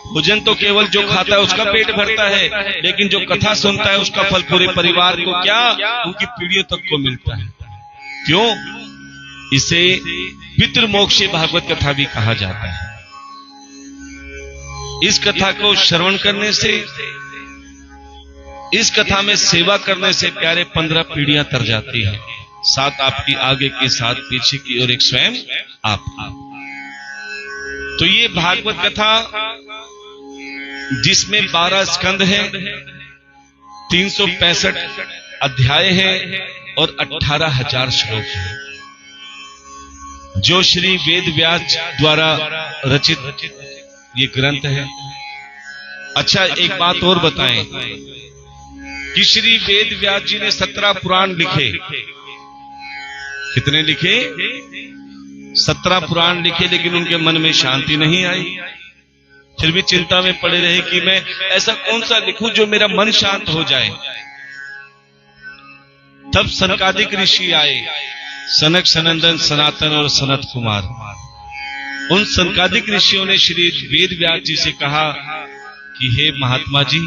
भोजन तो केवल जो खाता है उसका पेट भरता है, लेकिन जो कथा सुनता है उसका फल पूरे परिवार को क्या, उनकी पीढ़ियों तक को मिलता है। क्यों? इसे पितृमोक्षी भागवत कथा भी कहा जाता है। इस कथा को श्रवण करने से, इस कथा में सेवा करने से प्यारे 15 पीढ़ियां तर जाती है। 7 आपकी आगे की, 7 पीछे की और एक स्वयं आप। तो ये भागवत कथा जिसमें 12 स्कंद है, 365 अध्याय है और 18,000 श्लोक है, जो श्री वेद व्यास द्वारा रचित ये ग्रंथ है। अच्छा, एक बात और बताएं कि श्री वेद व्यास जी ने 17 पुराण लिखे। कितने लिखे? 17 पुराण लिखे, लेकिन उनके मन में शांति नहीं आई। फिर भी चिंता में पड़े रहे कि मैं ऐसा कौन सा लिखूं जो मेरा मन शांत हो जाए। तब सनकादिक ऋषि आए, सनक, सनंदन, सनातन और सनत कुमार। उन सनकादिक ऋषियों ने श्री वेद व्यास जी से कहा कि हे महात्मा जी,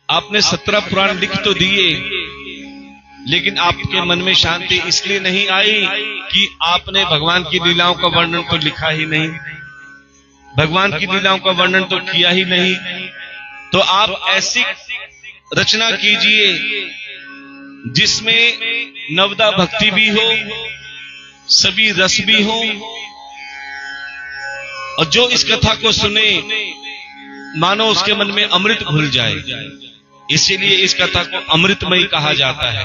आपने 17 पुराण लिख तो दिए, लेकिन आपके मन में शांति इसलिए नहीं आई कि आपने भगवान की लीलाओं का वर्णन तो लिखा ही नहीं, भगवान की लीलाओं का वर्णन तो किया ही नहीं। तो आप ऐसी रचना कीजिए जिसमें नवदा भक्ति भी हो, सभी रस भी हो, और जो इस कथा को सुने मानो उसके मन में अमृत घुल जाए। इसीलिए इस कथा को अमृतमयी कहा जाता है,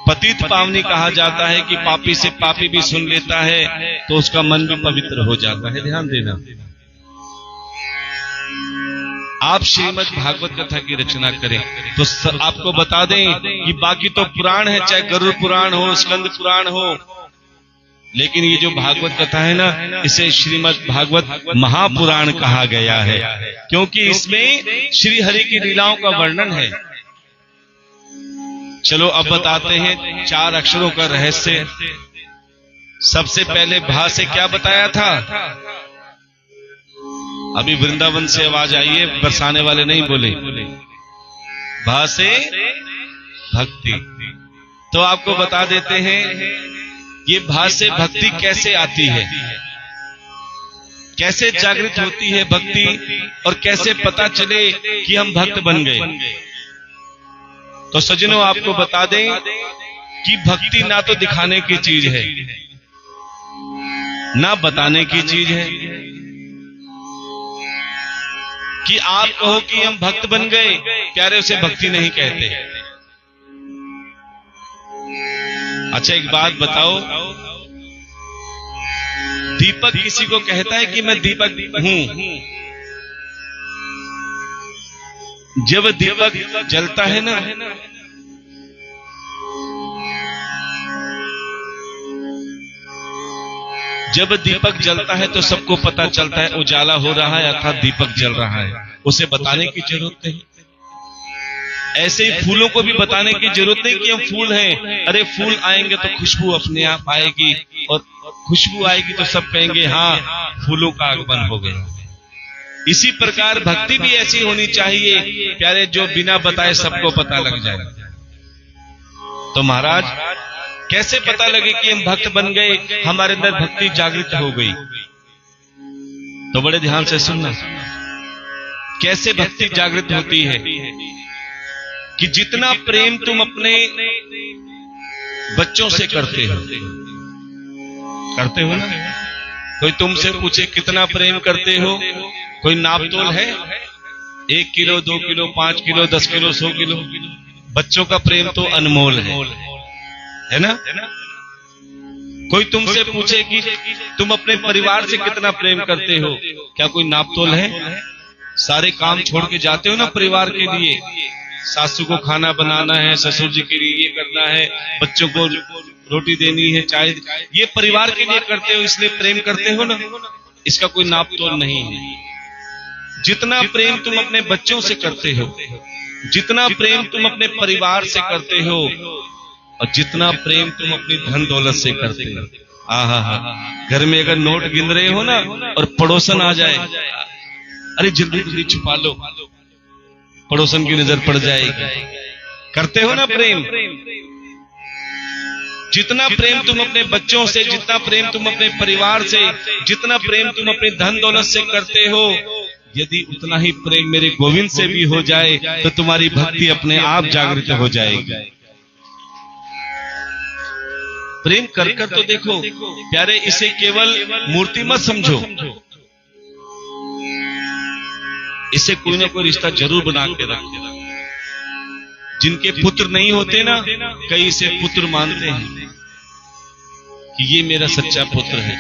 पतित पावनी कहा जाता है कि पापी से पापी भी सुन लेता है तो उसका मन भी पवित्र हो जाता है। ध्यान देना, आप श्रीमद् भागवत कथा की रचना करें तो आपको बता दें कि बाकी तो पुराण है, चाहे गरुड़ पुराण हो, स्कंद पुराण हो, लेकिन ये जो भागवत कथा है ना, इसे श्रीमद् भागवत महापुराण कहा गया है, क्योंकि इसमें श्री हरि की लीलाओं का वर्णन है। चलो अब बताते हैं 4 अक्षरों का रहस्य। सबसे पहले भा से क्या बताया था? अभी वृंदावन से आवाज आई है, बरसाने वाले नहीं बोले। भा से भक्ति। तो आपको बता देते हैं ये भा से भक्ति कैसे आती है, कैसे जागृत होती है भक्ति, और कैसे पता चले कि हम भक्त बन गए। तो सज्जनों, आपको बता दें कि भक्ति ना तो दिखाने की चीज है, ना बताने की चीज है। कि आप कहो कि हम भक्त बन गए, प्यारे उसे भक्ति नहीं कहते। अच्छा, एक बात बताओ, दीपक किसी को कहता है कि मैं दीपक हूं? जब दीपक जलता है ना, जब दीपक जलता है तो सबको पता चलता है उजाला हो रहा है, अर्थात दीपक जल रहा है, उसे बताने की जरूरत नहीं। ऐसे ही फूलों को भी बताने की जरूरत नहीं कि हम फूल हैं। अरे फूल आएंगे तो खुशबू अपने आप आएगी, और खुशबू आएगी तो सब कहेंगे हाँ फूलों का आगमन हो गया। इसी प्रकार भक्ति भी ऐसी होनी चाहिए प्यारे, जो बिना बताए सबको पता लग जाए। तो महाराज कैसे पता लगे कि हम भक्त बन गए, हमारे अंदर भक्ति जागृत हो गई? तो बड़े ध्यान से सुनना, कैसे भक्ति जागृत होती है कि जितना प्रेम तुम अपने बच्चों से करते हो ना? कोई तुमसे पूछे कितना प्रेम करते हो, कोई नापतोल है? 1 kilo, 2 kilo, 5 kilo, 10 kilo, 100 kilo? बच्चों का प्रेम तो अनमोल है ना? कोई तुमसे पूछे कि तुम अपने परिवार से कितना प्रेम करते हो, क्या कोई नापतोल है? सारे काम छोड़ के जाते हो ना परिवार के लिए। सासू को खाना बनाना है, ससुर जी के लिए ये करना है, बच्चों को रोटी देनी है, चाय, ये परिवार के लिए करते हो, इसलिए प्रेम करते हो ना। इसका कोई नापतोल नहीं है। जितना प्रेम तुम अपने बच्चों से करते हो, जितना प्रेम तुम अपने परिवार से करते हो, और जितना प्रेम तुम अपनी धन दौलत से करते हो। घर में अगर नोट गिन रहे हो ना और पड़ोसन आ जाए, अरे जल्दी जल्दी छुपा लो, पड़ोसन की नजर पड़ जाएगी। करते हो ना प्रेम? जितना प्रेम तुम अपने बच्चों से, जितना प्रेम तुम अपने परिवार से, जितना प्रेम तुम अपनी धन दौलत से करते हो, यदि उतना ही प्रेम मेरे गोविंद से भी हो जाए तो तुम्हारी भक्ति अपने आप जागृत हो जाएगी। प्रेम कर कर तो देखो प्यारे, इसे केवल मूर्ति मत समझो, इसे कोई ना कोई रिश्ता जरूर बना के रखो। जिनके पुत्र नहीं होते ना, कई इसे पुत्र मानते हैं कि ये मेरा सच्चा पुत्र है।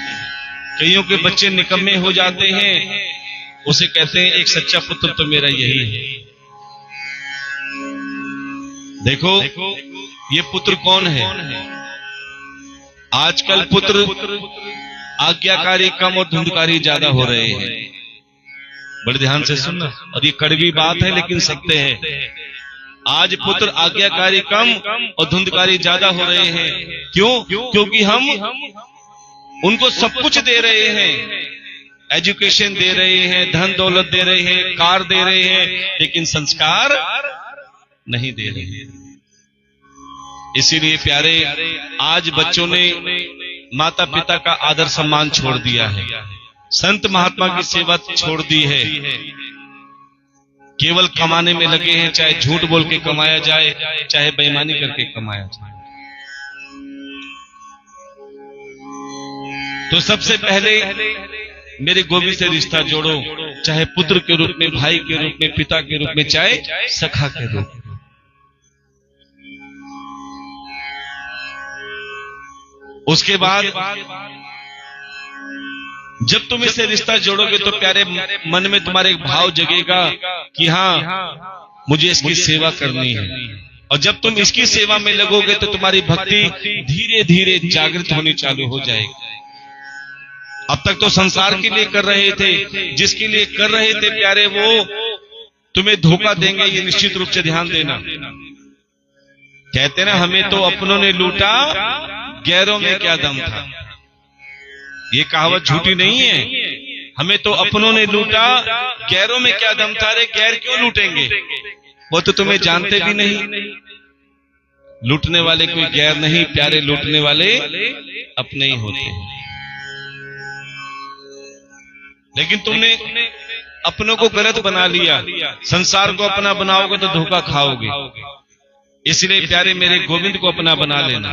कईयों के बच्चे निकम्मे हो जाते हैं, उसे कहते हैं एक सच्चा पुत्र तो मेरा यही है। देखो ये पुत्र कौन है? आजकल पुत्र आज्ञाकारी कम और धुंधकारी ज्यादा हो रहे हैं। बड़े ध्यान से सुनना, और ये कड़वी बात है लेकिन सत्य है। आज पुत्र आज्ञाकारी कम और धुंधकारी ज्यादा हो रहे हैं। क्यों? क्योंकि हम उनको सब कुछ दे रहे हैं, एजुकेशन दे रहे हैं, धन दौलत दे रहे हैं, कार दे रहे हैं, लेकिन संस्कार नहीं दे रहे हैं। इसीलिए प्यारे, आज बच्चों ने माता पिता का आदर सम्मान छोड़ दिया है, संत महात्मा की सेवा छोड़ दी है, केवल कमाने में लगे हैं। चाहे झूठ बोल के कमाया जाए, चाहे बेईमानी करके कमाया जाए। तो सबसे पहले मेरे गोविंद से रिश्ता जोड़ो, चाहे पुत्र के रूप में, भाई के रूप में, पिता के रूप में, चाहे सखा के रूप में। उसके बाद जब तुम इससे रिश्ता जोड़ोगे तो प्यारे मन में तुम्हारे एक भाव जगेगा कि हाँ मुझे इसकी सेवा करनी है। और जब तुम इसकी सेवा में लगोगे तो तुम्हारी भक्ति धीरे धीरे जागृत होनी चालू हो जाएगी। अब तक तो संसार के लिए कर रहे थे, जिसके लिए कर रहे थे प्यारे, वो तुम्हें धोखा देंगे, ये निश्चित रूप से ध्यान देना। कहते ना, हमें तो अपनों ने लूटा, गैरों में क्या दम था। ये कहावत झूठी नहीं है। हमें तो अपनों ने लूटा, गैरों में क्या दम था। रे गैर क्यों लूटेंगे? वो तो तुम्हें जानते भी नहीं। लूटने वाले कोई गैर नहीं प्यारे, लूटने वाले अपने ही होते हैं। लेकिन तुमने अपनों को गलत बना लिया, संसार को अपना बनाओगे तो धोखा खाओगे। इसलिए प्यारे मेरे गोविंद को अपना बना लेना,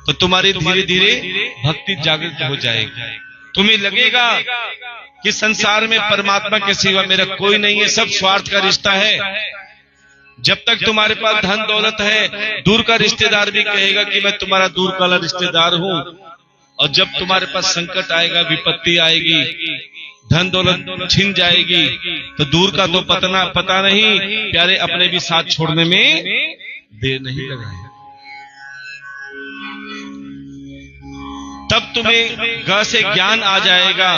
तो तुम्हारी धीरे धीरे भक्ति जागृत हो जाएगी। तुम्हें लगेगा कि संसार में परमात्मा के सिवा मेरा कोई नहीं है, सब स्वार्थ का रिश्ता है। जब तक तुम्हारे पास धन दौलत है, दूर का रिश्तेदार भी कहेगा कि मैं तुम्हारा दूर का रिश्तेदार हूं। और जब तुम्हारे पास संकट आएगा, विपत्ति आएगी, धन दौलत छिन जाएगी, तो दूर का तो पता नहीं प्यारे, अपने भी साथ छोड़ने में देर नहीं लगाए। तब तुम्हें ग से ज्ञान आ जाएगा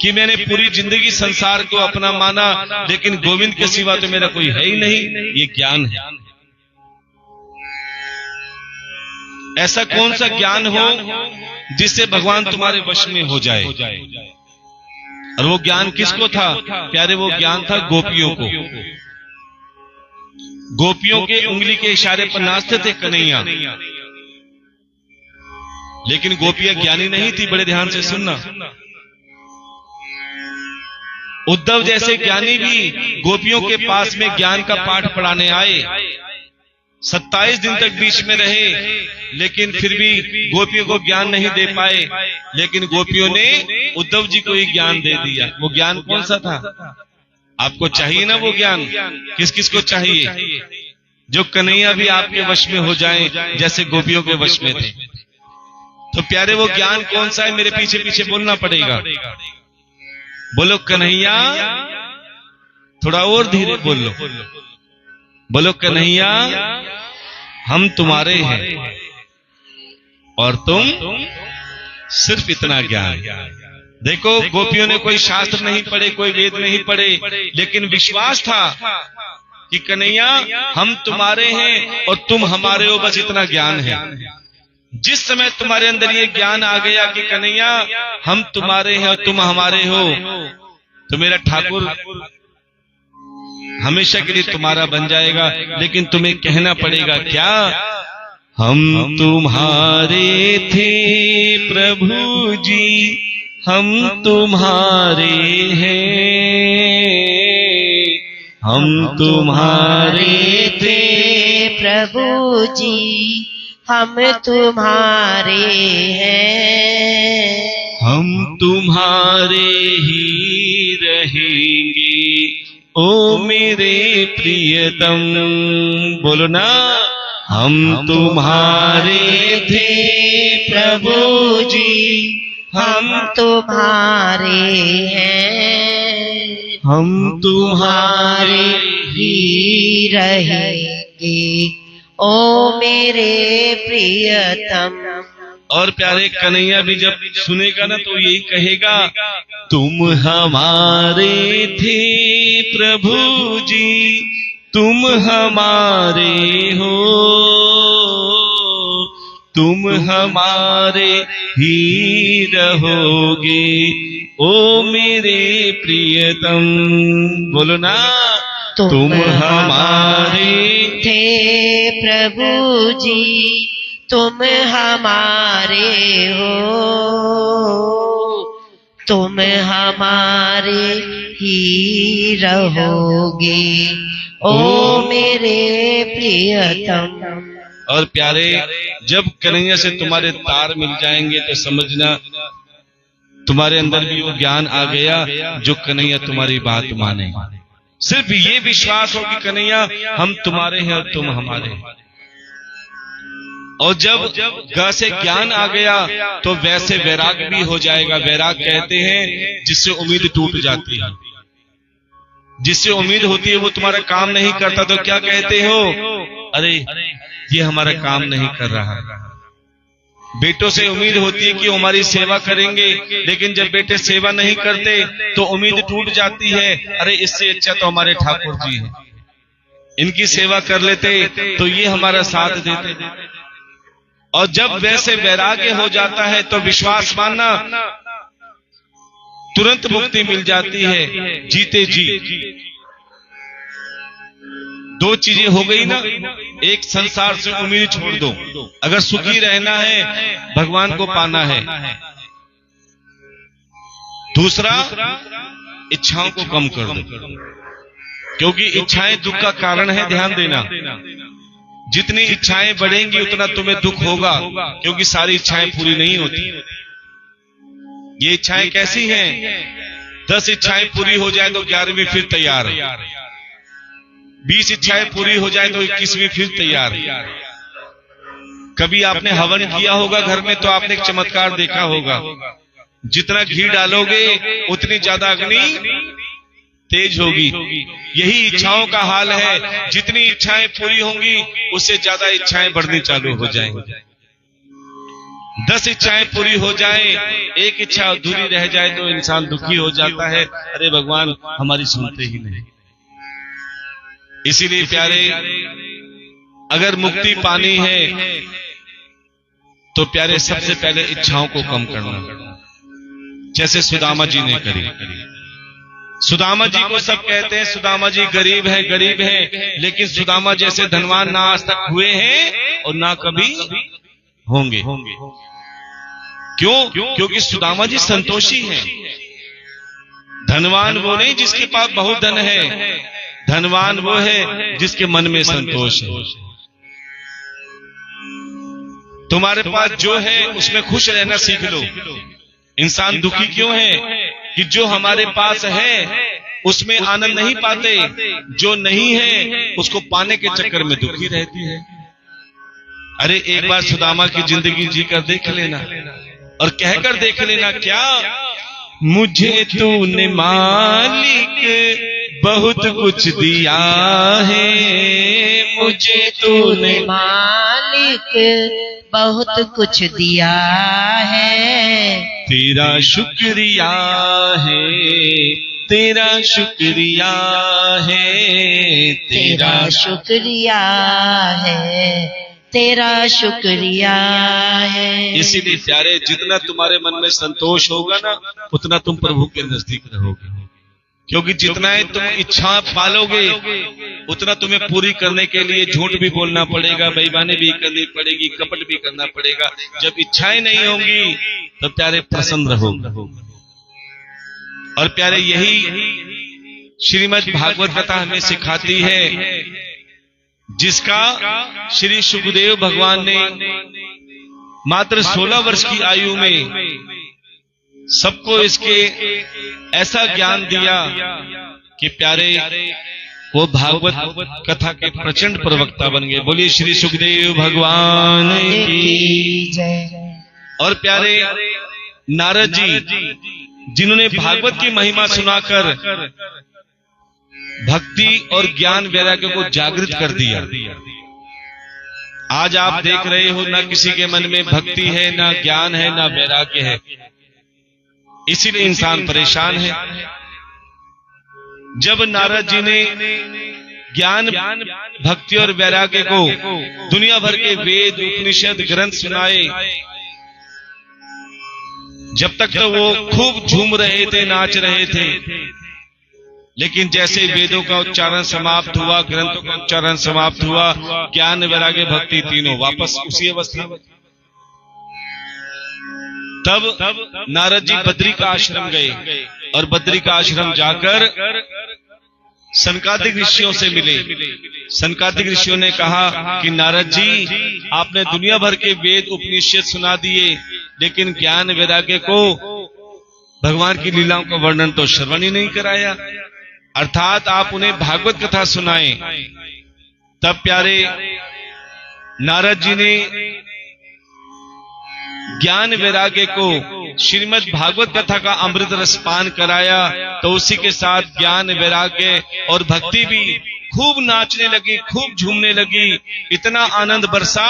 कि मैंने पूरी जिंदगी संसार को अपना माना, लेकिन गोविंद के सिवा तो मेरा कोई है ही नहीं, ये ज्ञान है। ऐसा कौन सा ज्ञान हो जिससे भगवान तुम्हारे वश में हो जाए? और वो ज्ञान किसको था प्यारे? वो ज्ञान था गोपियों को। गोपियों के उंगली के इशारे पर नाचते थे कन्हैया, लेकिन गोपियां ज्ञानी नहीं थी। बड़े ध्यान से सुनना, उद्धव जैसे ज्ञानी भी गोपियों के पास में ज्ञान का पाठ पढ़ाने आए, 27 दिन तक बीच में रहे, लेकिन फिर भी गोपियों को ज्ञान नहीं दे पाए। लेकिन गोपियों ने उद्धव जी को ही ज्ञान दे दिया। वो ज्ञान कौन सा था? आपको चाहिए ना वो ज्ञान? किस किस को चाहिए? जो कन्हैया भी आपके वश में हो जाएं, जैसे गोपियों के वश में थे। तो प्यारे वो ज्ञान कौन सा है? मेरे पीछे पीछे बोलना पड़ेगा। बोलो कन्हैया, थोड़ा और धीरे बोलो। बोलो कन्हैया, हम तुम्हारे हैं और तुम सिर्फ इतना ज्ञान। देखो, गोपियों ने कोई शास्त्र नहीं पढ़े, कोई वेद नहीं पढ़े, लेकिन विश्वास था कि कन्हैया हम तुम्हारे हैं और तुम हमारे हो, बस इतना ज्ञान है। जिस समय तुम्हारे अंदर ये ज्ञान आ गया कि कन्हैया हम तुम्हारे हैं और तुम हमारे हो, तो मेरा ठाकुर हमेशा के लिए तुम्हारा बन जाएगा। लेकिन तुम्हें कहना पड़ेगा क्या? हम तुम्हारे थे प्रभु जी, हम तुम्हारे हैं, हम तुम्हारे थे प्रभु जी, हम तुम्हारे हैं, हम तुम्हारे ही रहेंगे ओ मेरे प्रियतम। बोलो ना, हम तुम्हारे थे प्रभु जी, हम तुम्हारे हैं, हम तुम्हारे ही रहेंगे ओ मेरे प्रियतम। और प्यारे कन्हैया भी जब सुनेगा ना तो यही कहेगा, तुम हमारे थे प्रभु जी, तुम हमारे हो, तुम हमारे ही रहोगे ओ मेरे प्रियतम। बोलो ना, तुम हमारे थे प्रभु जी, तुम हमारे हो, तुम हमारे ही रहोगे ओ मेरे प्रियतम। और प्यारे, जब कन्हैया से तुम्हारे तार मिल जाएंगे तो समझना तुम्हारे अंदर भी वो ज्ञान आ गया जो कन्हैया तुम्हारी बात माने। सिर्फ ये विश्वास हो कि कन्हैया हम तुम्हारे हैं और तुम हमारे हैं। और जब ग से ज्ञान आ गया तो वैसे वैराग भी हो जाएगा। वैराग कहते हैं जिससे उम्मीद टूट जाती है। जिससे उम्मीद होती है वो तुम्हारा काम नहीं करता तो क्या कहते हो? अरे ये हमारा काम नहीं कर रहा। बेटों से उम्मीद होती है कि वो हमारी सेवा करेंगे, लेकिन जब बेटे सेवा नहीं करते तो उम्मीद टूट जाती है। अरे इससे अच्छा तो हमारे ठाकुर जी हैं, इनकी सेवा कर लेते तो ये हमारा साथ देते। और जब वैसे वैराग्य हो जाता है तो विश्वास मानना तुरंत मुक्ति मिल जाती है जीते जी। दो चीजें हो गई ना, एक संसार से उम्मीद छोड़ दो, अगर सुखी रहना है भगवान को पाना है। दूसरा, इच्छाओं को कम कर दो, क्योंकि इच्छाएं दुख का कारण है। ध्यान देना, जितनी इच्छाएं बढ़ेंगी उतना तुम्हें दुख होगा, क्योंकि सारी इच्छाएं पूरी नहीं होती। ये इच्छाएं कैसी हैं? 10 इच्छाएं पूरी हो जाए तो 11वीं फिर तैयार है। 20 इच्छाएं पूरी हो जाए तो 21वीं फिर तैयार है। कभी आपने हवन किया होगा घर में तो आपने एक चमत्कार देखा होगा, जितना घी डालोगे उतनी ज्यादा अग्नि तेज होगी। यही इच्छाओं का हाल है, जितनी इच्छाएं पूरी होंगी उससे ज्यादा इच्छाएं बढ़नी चालू हो जाएंगी। 10 इच्छाएं पूरी हो जाए, एक इच्छा अधूरी रह जाए तो इंसान दुखी हो जाता है, अरे भगवान हमारी सुनते ही नहीं। इसीलिए प्यारे, अगर मुक्ति पानी है तो प्यारे सबसे पहले इच्छाओं को कम करना, जैसे सुदामा जी ने करी। सुदामा जी को सब कहते हैं सुदामा जी गरीब है, लेकिन सुदामा जैसे धनवान ना आज तक हुए हैं और ना कभी होंगे। क्यों? क्योंकि सुदामा जी संतोषी हैं। धनवान वो नहीं जिसके पास बहुत धन है, धनवान वो है जिसके मन में संतोष है। तुम्हारे पास जो है उसमें खुश रहना सीख लो। इंसान दुखी क्यों है? कि जो हमारे पास है उसमें आनंद नहीं पाते, जो नहीं है उसको पाने के चक्कर में दुखी रहती है। अरे एक बार सुदामा की जिंदगी जी कर देख लेना और कहकर देख लेना, क्या मुझे तूने मालिक बहुत कुछ दिया है, मुझे तूने मालिक बहुत कुछ दिया है, तेरा शुक्रिया है, तेरा शुक्रिया है, तेरा शुक्रिया है, तेरा शुक्रिया है। इसीलिए प्यारे, जितना तुम्हारे मन में संतोष होगा ना उतना तुम प्रभु के नजदीक रहोगे। क्योंकि जितना है तुम इच्छा पालोगे उतना तुम्हें पूरी करने के लिए झूठ भी बोलना पड़ेगा, बेईमानी भी करनी पड़ेगी, कपट भी करना पड़ेगा। जब इच्छाएं नहीं होंगी तो प्यारे प्रसन्न रहोगे। और प्यारे यही श्रीमद् भागवत कथा हमें सिखाती है, जिसका श्री सुखदेव भगवान ने मात्र 16 वर्ष की आयु में सबको इसके ऐसा ज्ञान दिया कि प्यारे वो भागवत कथा के प्रचंड प्रवक्ता बन गए। बोलिए श्री सुखदेव भगवान की जय। और प्यारे नारद जी, जिन्होंने भागवत की महिमा सुनाकर भक्ति और ज्ञान वैराग्य को जागृत कर दिया। आज आप देख रहे हो ना किसी के मन में भक्ति है, ना ज्ञान है, ना वैराग्य है, इसीलिए इंसान परेशान है। जब नारद जी ने ज्ञान, भक्ति और वैराग्य को दुनिया भर के वेद, उपनिषद, ग्रंथ सुनाए, जब तक तो वो खूब झूम रहे थे, नाच रहे थे। लेकिन जैसे वेदों का उच्चारण समाप्त हुआ, ग्रंथों का उच्चारण समाप्त हुआ, ज्ञान, वैराग्य, भक्ति तीनों वापस उसी अवस्था में। तब नारद जी बद्री का आश्रम गए और बद्री का आश्रम जाकर सनकादिक ऋषियों से मिले। सनकादिक ऋषियों ने कहा कि नारद जी, आपने दुनिया भर के वेद, उपनिषद सुना दिए, लेकिन ज्ञान, वैराग्य को, भगवान की लीलाओं का वर्णन तो श्रवण ही नहीं कराया, अर्थात आप उन्हें भागवत कथा सुनाएं। तब प्यारे नारद जी ने ज्ञान, वैराग्य को श्रीमद् भागवत कथा का अमृत रस पान कराया, तो उसी के साथ ज्ञान, वैराग्य और भक्ति भी खूब नाचने लगी, खूब झूमने लगी, इतना आनंद बरसा।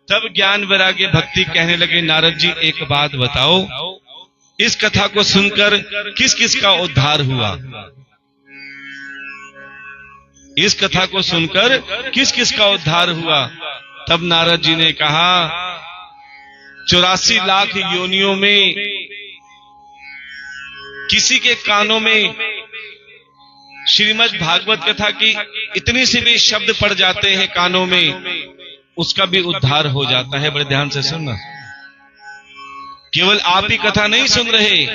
तब ज्ञान, वैराग्य, भक्ति कहने लगे, नारद जी एक बात बताओ, इस कथा को सुनकर किस किस का उद्धार हुआ? इस कथा को सुनकर किस किस का उद्धार हुआ? तब नारद जी ने कहा, 84 लाख योनियों में किसी के कानों में श्रीमद् भागवत कथा की इतनी सी भी शब्द पड़ जाते हैं कानों में, उसका भी उद्धार हो जाता है। बड़े ध्यान से सुनना, केवल आप ही कथा नहीं सुन रहे,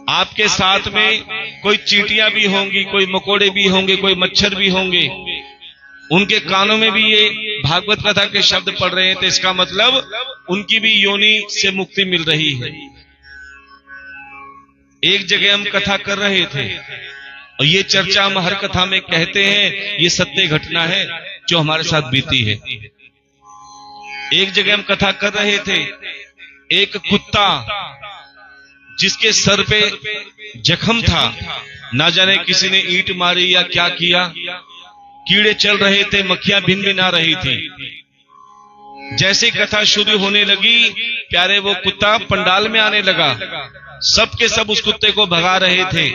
आपके साथ में कोई चींटियां भी होंगी, कोई मकोड़े भी होंगे, कोई मच्छर भी होंगे, उनके कानों में भी ये भागवत कथा के शब्द पढ़ रहे हैं, तो इसका मतलब उनकी भी योनि से मुक्ति मिल रही है। एक जगह हम कथा कर रहे थे और ये चर्चा हम हर कथा में कहते हैं, ये सत्य घटना है जो हमारे साथ बीती है। एक जगह हम कथा कर रहे थे, एक कुत्ता जिसके सर पे जख्म था, ना जाने किसी ने ईंट मारी या क्या किया, कीड़े चल रहे थे, मक्खियां भिन भिना रही थी। जैसे ही कथा शुरू होने लगी, प्यारे वो कुत्ता पंडाल में आने लगा। सब के सब उस कुत्ते को भगा रहे थे।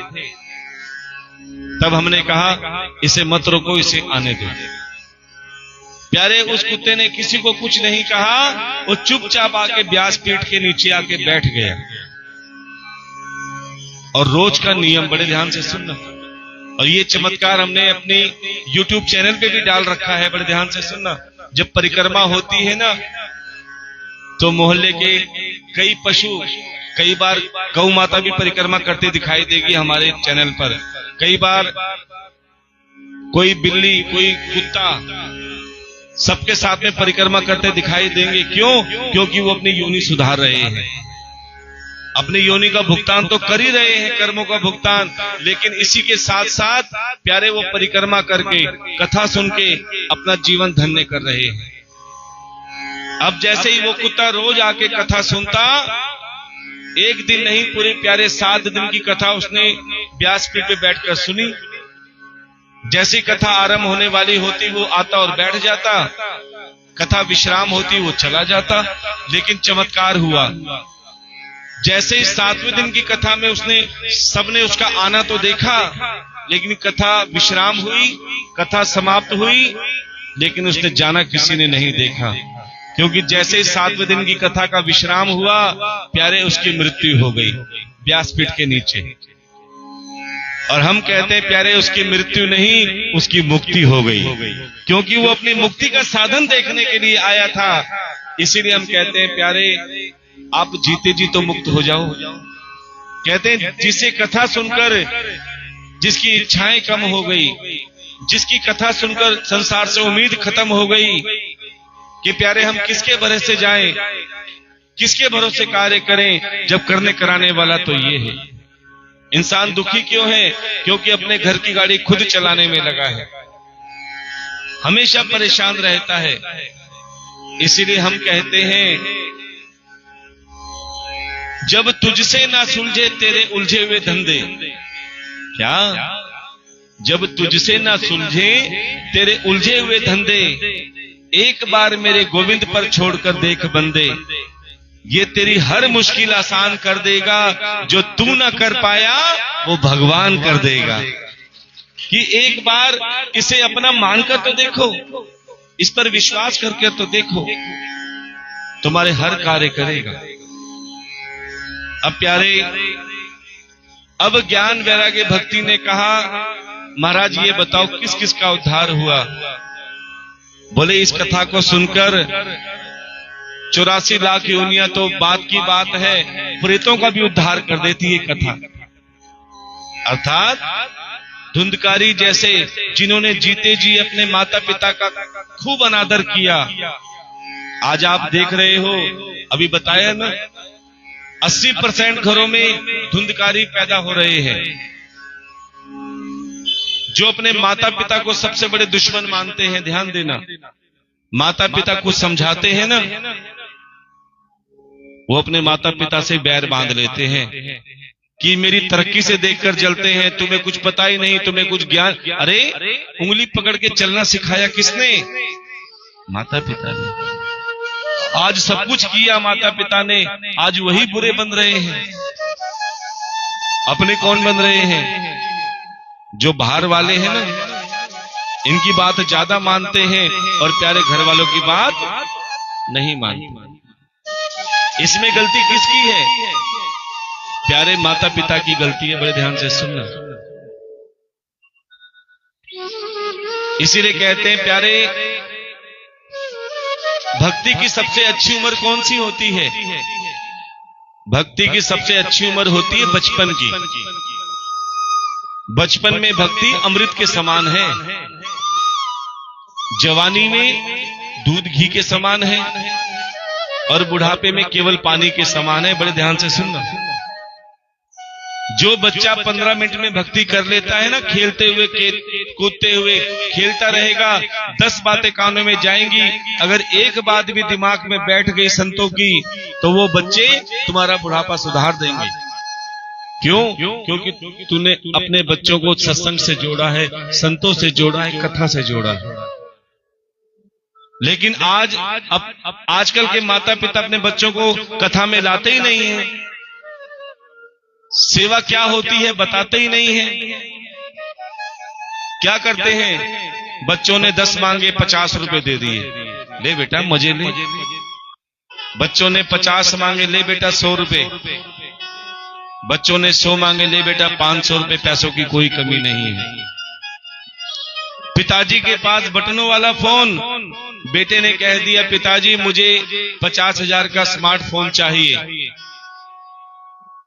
तब हमने कहा इसे मत रोको, इसे आने दो। प्यारे उस कुत्ते ने किसी को कुछ नहीं कहा, वो चुपचाप आके व्यासपीठ के नीचे आके बैठ गया। और रोज का नियम, बड़े ध्यान से सुनना, और ये चमत्कार हमने अपनी YouTube चैनल पे भी डाल रखा है, बड़े ध्यान से सुनना। जब परिक्रमा होती है ना, तो मोहल्ले के कई पशु, कई बार गौ माता भी परिक्रमा करते दिखाई देगी हमारे चैनल पर। कई बार कोई बिल्ली, कोई कुत्ता, सबके साथ में परिक्रमा करते दिखाई देंगे। क्यों? क्योंकि वो अपनी योनि सुधार रहे हैं, अपनी योनि का भुगतान तो कर ही रहे हैं, कर्मों का भुगतान। लेकिन इसी के साथ साथ प्यारे वो परिक्रमा करके, कथा सुन के अपना जीवन धन्य कर रहे हैं। अब जैसे ही वो कुत्ता रोज आके कथा सुनता, एक दिन नहीं पूरे प्यारे 7 दिन की कथा उसने व्यासपीठ पे बैठकर सुनी। जैसी कथा आरंभ होने वाली होती, वो आता और बैठ जाता, कथा विश्राम होती, वो चला जाता। लेकिन चमत्कार हुआ, जैसे ही 7वें दिन की कथा में सबने उसका आना तो देखा, लेकिन कथा विश्राम हुई, कथा समाप्त हुई, लेकिन उसने जाना किसी ने नहीं देखा। क्योंकि जैसे ही 7वें दिन की कथा का विश्राम हुआ, प्यारे उसकी मृत्यु हो गई व्यासपीठ के नीचे। और हम कहते हैं प्यारे उसकी मृत्यु नहीं, उसकी मुक्ति हो गई, क्योंकि वो अपनी मुक्ति का साधन देखने के लिए आया था। इसीलिए हम कहते हैं प्यारे आप जीते जी तो मुक्त हो जाओ। कहते हैं जिसे कथा सुनकर जिसकी इच्छाएं कम हो गई, जिसकी कथा सुनकर संसार से उम्मीद खत्म हो गई कि प्यारे हम किसके भरोसे जाएं, किसके भरोसे कार्य करें, जब करने कराने वाला तो ये है। इंसान दुखी क्यों है? क्योंकि अपने घर की गाड़ी खुद चलाने में लगा है, हमेशा परेशान रहता है। इसीलिए हम कहते हैं जब तुझसे ना सुलझे तेरे उलझे हुए धंधे, क्या? जब तुझसे ना सुलझे तेरे उलझे हुए धंधे, एक बार मेरे गोविंद पर छोड़कर देख बंदे, ये तेरी हर मुश्किल आसान कर देगा, जो तू ना कर पाया वो भगवान कर देगा। कि एक बार इसे अपना मानकर तो देखो, इस पर विश्वास करके तो देखो, तुम्हारे हर कार्य करेगा। अब प्यारे, अब ज्ञान वैराग्य भक्ति ने कहा महाराज ये बताओ किस किस का उद्धार हुआ? बोले इस कथा को सुनकर 84 लाख योनियां तो बात की बात है, प्रेतों का भी उद्धार कर देती है कथा। अर्थात धुंधकारी जैसे जिन्होंने जीते जी अपने माता पिता का खूब अनादर किया, आज आप देख रहे हो, अभी बताया ना 80% घरों में धुंधकारी पैदा हो रहे हैं, जो अपने माता पिता को सबसे बड़े दुश्मन मानते हैं। ध्यान देना, माता पिता को समझाते हैं ना, वो अपने माता पिता से बैर बांध लेते हैं कि मेरी तरक्की से देखकर जलते हैं, तुम्हें कुछ पता ही नहीं, तुम्हें कुछ ज्ञान। अरे उंगली पकड़ के चलना सिखाया किसने? माता पिता ने। आज सब कुछ किया माता पिता ने, आज वही बुरे बन रहे हैं। अपने कौन बन रहे हैं? जो बाहर वाले हैं ना, इनकी बात ज्यादा मानते हैं और प्यारे घर वालों की बात नहीं मानते। इसमें गलती किसकी है? प्यारे माता पिता की गलती है। बड़े ध्यान से सुनना। इसीलिए कहते हैं प्यारे, भक्ति की सबसे अच्छी उम्र कौन सी होती है? भक्ति की सबसे अच्छी उम्र होती है बचपन की। बचपन में भक्ति अमृत के समान है, जवानी में दूध घी के समान है, और बुढ़ापे में केवल पानी के समान है। बड़े ध्यान से सुनना। जो बच्चा 15 मिनट में भक्ति कर लेता है ना, खेलते हुए कूदते हुए खेलता रहेगा, 10 बातें कानों में जाएंगी, अगर एक बात भी दिमाग में बैठ गई संतों की, तो वो बच्चे तुम्हारा बुढ़ापा सुधार देंगे। क्यों? क्योंकि तूने अपने बच्चों को सत्संग से जोड़ा है, संतों से जोड़ा है, कथा से जोड़ा है। लेकिन आजकल के माता पिता अपने बच्चों को कथा में लाते ही नहीं है, सेवा क्या होती है बताते ही नहीं है। क्या करते हैं, बच्चों ने 10 मांगे 50 रुपए दे दिए, ले बेटा मजे ले। बच्चों ने 50 मांगे, ले बेटा 100 रुपए। बच्चों ने 100 मांगे, ले बेटा 500 रुपए। पैसों की कोई कमी नहीं है। पिताजी के पास बटनों वाला फोन, बेटे ने कह दिया पिताजी मुझे 50,000 का स्मार्टफोन चाहिए,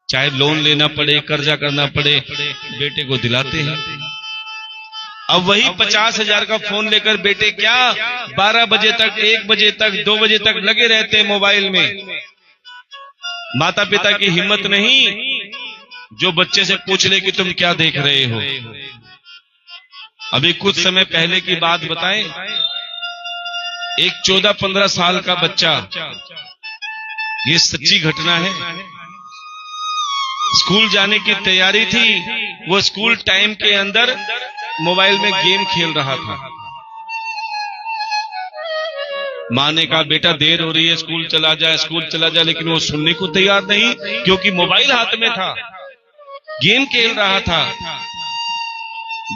चाहे लोन लेना पड़े, कर्जा करना पड़े, बेटे को दिलाते हैं। अब वही 50,000 का फोन लेकर बेटे क्या 12 बजे तक, 1 बजे तक, 2 बजे तक लगे रहते हैं मोबाइल में। माता पिता की हिम्मत नहीं जो बच्चे से पूछ ले कि तुम क्या देख रहे हो। अभी कुछ समय पहले की बात बताएं, एक 14-15 साल का बच्चा, ये सच्ची घटना है, स्कूल जाने की तैयारी थी, वो स्कूल टाइम के अंदर मोबाइल में गेम खेल रहा था। मां ने कहा बेटा देर हो रही है, स्कूल चला जा, स्कूल चला जा, लेकिन वो सुनने को तैयार नहीं, क्योंकि मोबाइल हाथ में था, गेम खेल रहा था।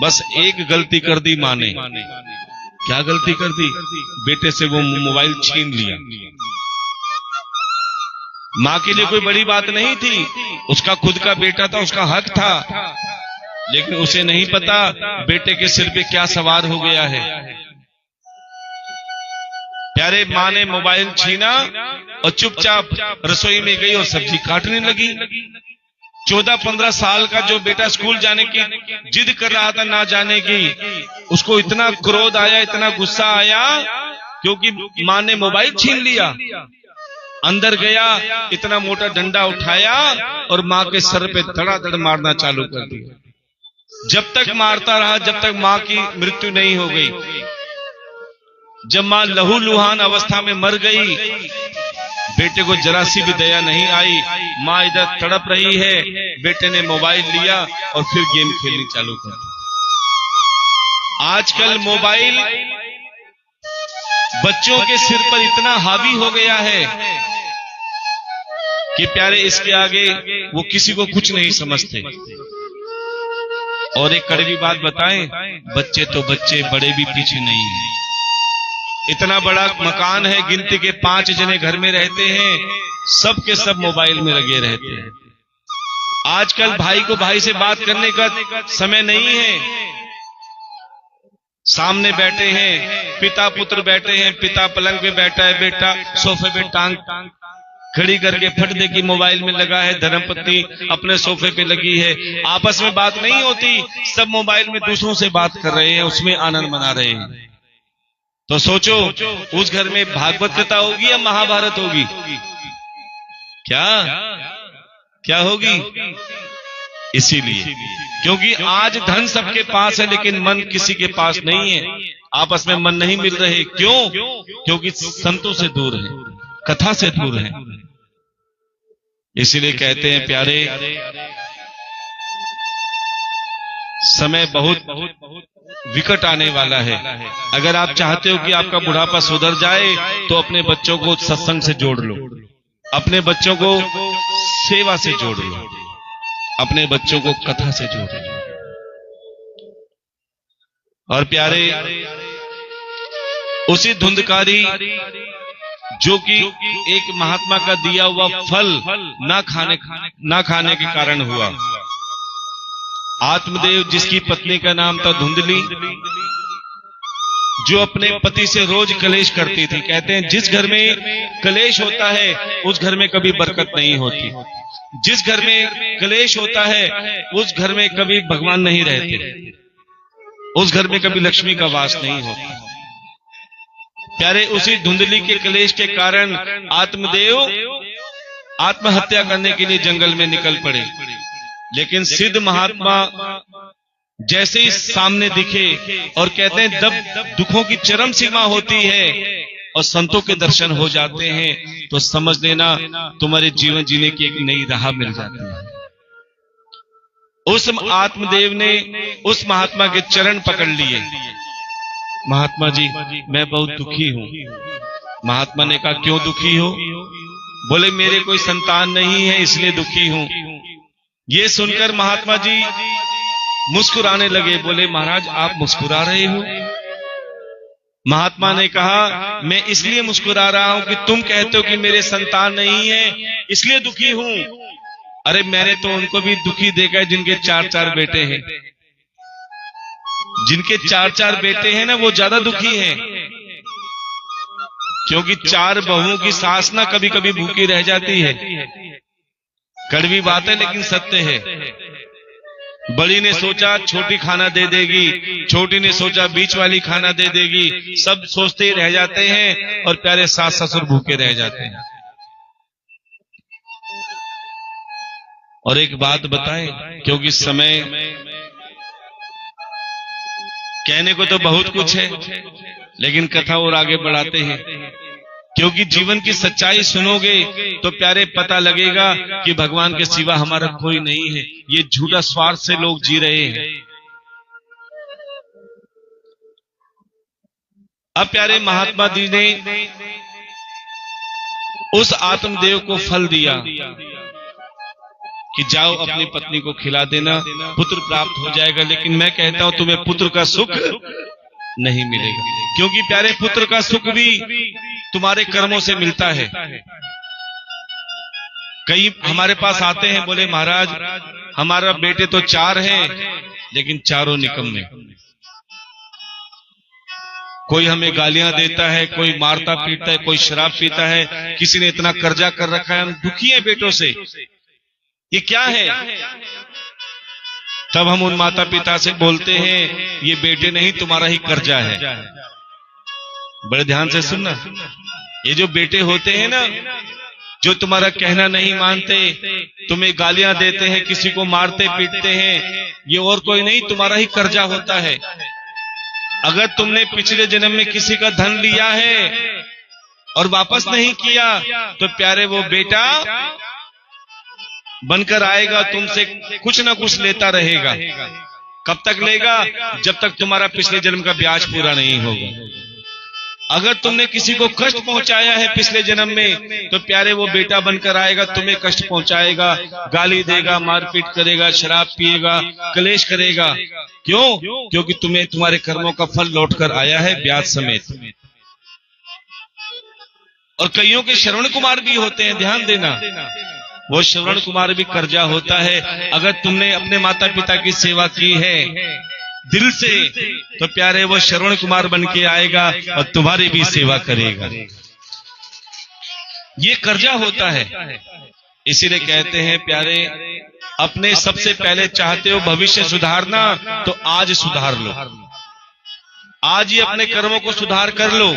बस एक गलती कर दी मां ने। क्या गलती कर दी, बेटे से वो मोबाइल छीन लिया। मां के लिए कोई बड़ी बात नहीं थी, उसका खुद का बेटा था, उसका हक था, लेकिन उसे नहीं पता बेटे के सिर पे क्या सवार हो गया है। प्यारे, मां ने मोबाइल छीना और चुपचाप रसोई में गई और सब्जी काटने लगी। 14-15 साल का जो बेटा स्कूल जाने की जिद कर रहा था ना जाने की, उसको इतना क्रोध आया, इतना गुस्सा आया, क्योंकि मां ने मोबाइल छीन लिया। अंदर गया, इतना मोटा डंडा उठाया और मां के सर पे धड़ाधड़ मारना चालू कर दिया। जब तक मारता रहा जब तक मां की मृत्यु नहीं हो गई। जब मां लहूलुहान अवस्था में मर गई, बेटे को जरा सी भी दया नहीं आई। मां इधर तड़प रही है, बेटे ने मोबाइल लिया और फिर गेम खेलनी चालू कर दी। आजकल मोबाइल बच्चों के सिर पर इतना हावी हो गया है कि प्यारे, इसके आगे वो किसी को कुछ नहीं समझते। और एक कड़वी बात बताएं, बच्चे तो बच्चे, बड़े भी पीछे नहीं है। इतना बड़ा मकान है, गिनती के 5 जने घर में रहते हैं, सब के सब मोबाइल में लगे रहते हैं। आजकल भाई को भाई से बात करने का समय नहीं है। सामने बैठे हैं, पिता पुत्र बैठे हैं, पिता पलंग पे बैठा है, बेटा सोफे पे टांग खड़ी करके फट दे की मोबाइल में लगा है, धर्मपत्नी अपने सोफे पे लगी है। आपस में बात नहीं होती, सब मोबाइल में दूसरों से बात कर रहे हैं, उसमें आनंद मना रहे हैं। तो सोचो उस घर में भागवत कथा होगी या महाभारत होगी? क्या होगी? इसीलिए, क्योंकि आज धन सबके पास है लेकिन मन किसी के पास नहीं है। आपस में मन नहीं मिल रहे। क्यों? क्योंकि संतों से दूर है, कथा से दूर है। इसीलिए कहते हैं प्यारे, समय बहुत विकट आने वाला है। अगर आप चाहते हो कि आपका बुढ़ापा सुधर जाए तो अपने बच्चों को सत्संग से जोड़ लो, अपने बच्चों को सेवा से जोड़ लो, अपने बच्चों को कथा से जोड़ लो। और प्यारे, उसी धुंधकारी जो कि एक महात्मा का दिया हुआ फल ना खाने के कारण हुआ। आत्मदेव, जिसकी पत्नी का नाम था धुंधली, जो अपने पति से रोज कलेश करती थी। कहते हैं जिस घर में कलेश होता है उस घर में कभी बरकत नहीं होती। जिस घर में कलेश होता है उस घर में कभी भगवान नहीं रहते, उस घर में कभी लक्ष्मी का वास नहीं होता। प्यारे, उसी धुंधली के कलेश के कारण आत्मदेव आत्महत्या करने के लिए जंगल में निकल पड़े। लेकिन सिद्ध महात्मा जैसे ही सामने दिखे और कहते हैं जब दुखों की चरम सीमा होती है और संतों के दर्शन हो जाते हैं तो समझ लेना तुम्हारे जीवन जीने की एक नई राह मिल जाती है। उस आत्मदेव ने उस महात्मा के चरण पकड़ लिए महात्मा जी मैं बहुत दुखी हूं। महात्मा ने कहा क्यों दुखी हो? बोले मेरे कोई संतान नहीं है इसलिए दुखी हूं। ये सुनकर महात्मा जी मुस्कुराने लगे। बोले महाराज आप मुस्कुरा रहे हो? महात्मा ने कहा मैं इसलिए मुस्कुरा रहा हूं कि तुम कहते हो कि मेरे संतान नहीं है इसलिए दुखी हूं। अरे मैंने तो उनको भी दुखी देखा है जिनके 4-4 बेटे हैं। जिनके 4-4 बेटे हैं ना वो ज्यादा दुखी हैं, क्योंकि 4 बहुओं की सास ना कभी कभी भूखी रह जाती है। कड़वी बात है लेकिन सत्य है। बड़ी ने सोचा छोटी खाना दे देगी, छोटी ने सोचा बीच वाली खाना दे देगी, सब सोचते ही रह जाते हैं और प्यारे सास ससुर भूखे रह जाते हैं। और एक बात बताएं, क्योंकि समय कहने को तो बहुत कुछ है लेकिन कथा और आगे बढ़ाते हैं, क्योंकि जीवन की सच्चाई सुनोगे तो प्यारे पता लगेगा कि भगवान के सिवा हमारा कोई नहीं है। ये झूठा स्वार्थ से लोग जी रहे हैं। अब प्यारे महात्मा जी ने उस आत्मदेव को फल दिया कि जाओ अपनी पत्नी को खिला देना, पुत्र प्राप्त हो जाएगा। लेकिन मैं कहता हूं तुम्हें पुत्र का सुख नहीं मिलेगा, क्योंकि प्यारे पुत्र का सुख भी तुम्हारे कर्मों से मिलता है। कई हमारे पास आते हैं, बोले महाराज हमारा बेटे तो 4 हैं लेकिन चारों निकम्मे। कोई हमें गालियां देता है, कोई मारता पीटता है, कोई शराब पीता है, किसी ने इतना कर्जा कर रखा है, हम दुखी हैं बेटों से। ये क्या है? तब हम उन माता पिता से बोलते हैं ये बेटे नहीं तुम्हारा ही कर्जा है। बड़े ध्यान से सुनना, ये जो बेटे होते हैं ना, जो तुम्हारा कहना नहीं मानते, तुम्हें गालियां देते हैं, किसी को मारते पीटते हैं, ये और कोई नहीं तुम्हारा ही कर्जा होता है। अगर तुमने पिछले जन्म में किसी का धन लिया है और वापस नहीं किया तो प्यारे वो बेटा बनकर आएगा, तुमसे कुछ ना कुछ लेता रहेगा। कब तक लेगा? जब तक तुम्हारा पिछले जन्म का ब्याज पूरा नहीं होगा। अगर तुमने किसी को कष्ट पहुंचाया है पिछले जन्म में तो प्यारे वो बेटा बनकर आएगा, तुम्हें कष्ट पहुंचाएगा, गाली देगा, मारपीट करेगा, शराब पिएगा, कलेश करेगा। क्यों? क्योंकि तुम्हें तुम्हारे कर्मों का फल लौटकर आया है ब्याज समेत। और कईयों के श्रवण कुमार भी होते हैं, ध्यान देना, वो श्रवण कुमार भी कर्जा होता है। अगर तुमने अपने माता पिता की सेवा की है दिल से तो प्यारे वो श्रवण कुमार बन के आएगा और तुम्हारी भी सेवा करेगा। ये कर्जा होता है। इसीलिए कहते हैं प्यारे, अपने सबसे पहले चाहते हो भविष्य सुधारना तो आज सुधार लो। आज ही अपने कर्मों को सुधार कर लो।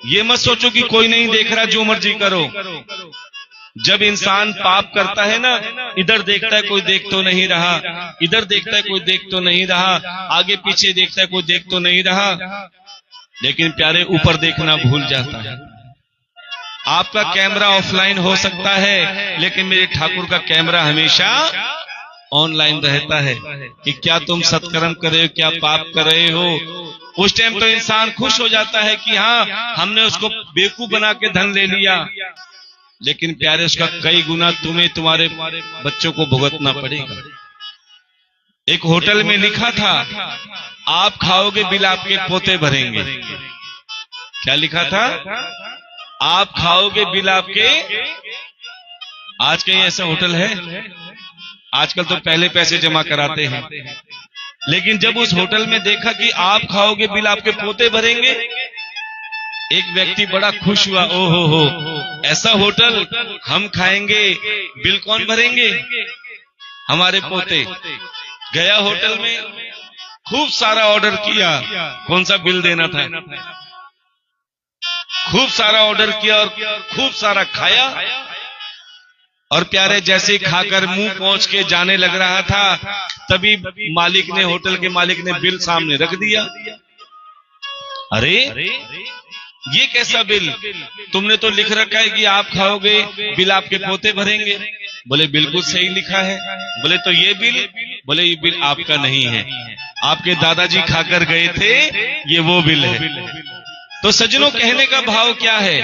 ये मत सोचो कि कोई नहीं देख रहा, जो मर्जी करो। जब इंसान पाप करता है ना, इधर देखता है कोई देख तो नहीं रहा, इधर देखता है कोई देख तो नहीं रहा, आगे पीछे देखता है कोई देख तो नहीं रहा, लेकिन प्यारे ऊपर देखना भूल जाता है। आपका कैमरा ऑफलाइन हो सकता है लेकिन मेरे ठाकुर का कैमरा हमेशा ऑनलाइन रहता है कि क्या तुम सत्कर्म कर रहे हो, क्या पाप कर रहे हो। उस टाइम तो इंसान खुश हो जाता है कि हाँ हमने उसको बेवकूफ बना के धन ले लिया, लेकिन प्यारे उसका कई गुना तुम्हें तुम्हारे बच्चों को भुगतना पड़ेगा। एक होटल में लिखा था आप खाओगे बिल आपके पोते भरेंगे। क्या लिखा था? आप खाओगे बिल आपके। आज कहीं ऐसा होटल है? आजकल तो पहले पैसे जमा कराते हैं, लेकिन जब उस होटल में देखा कि आप खाओगे बिल आपके पोते भरेंगे, एक व्यक्ति बड़ा खुश हुआ, ओहो हो ऐसा होटल, हम खाएंगे बिल कौन भरेंगे? हमारे पोते। गया होटल में, खूब सारा ऑर्डर किया, कौन सा बिल देना था, खूब सारा ऑर्डर किया और खूब सारा खाया। और प्यारे जैसे ही खाकर मुंह पहुंच के जाने लग रहा था तभी मालिक ने, होटल के मालिक ने बिल सामने रख दिया। अरे ये कैसा बिल? तुमने तो लिख रखा है कि आप खाओगे बिल आपके पोते भरेंगे। बोले बिल्कुल सही लिखा है। बोले तो ये बिल? बोले ये बिल आपका नहीं है, आपके दादाजी खाकर गए थे, ये वो बिल है। तो सज्जनों, कहने का भाव क्या है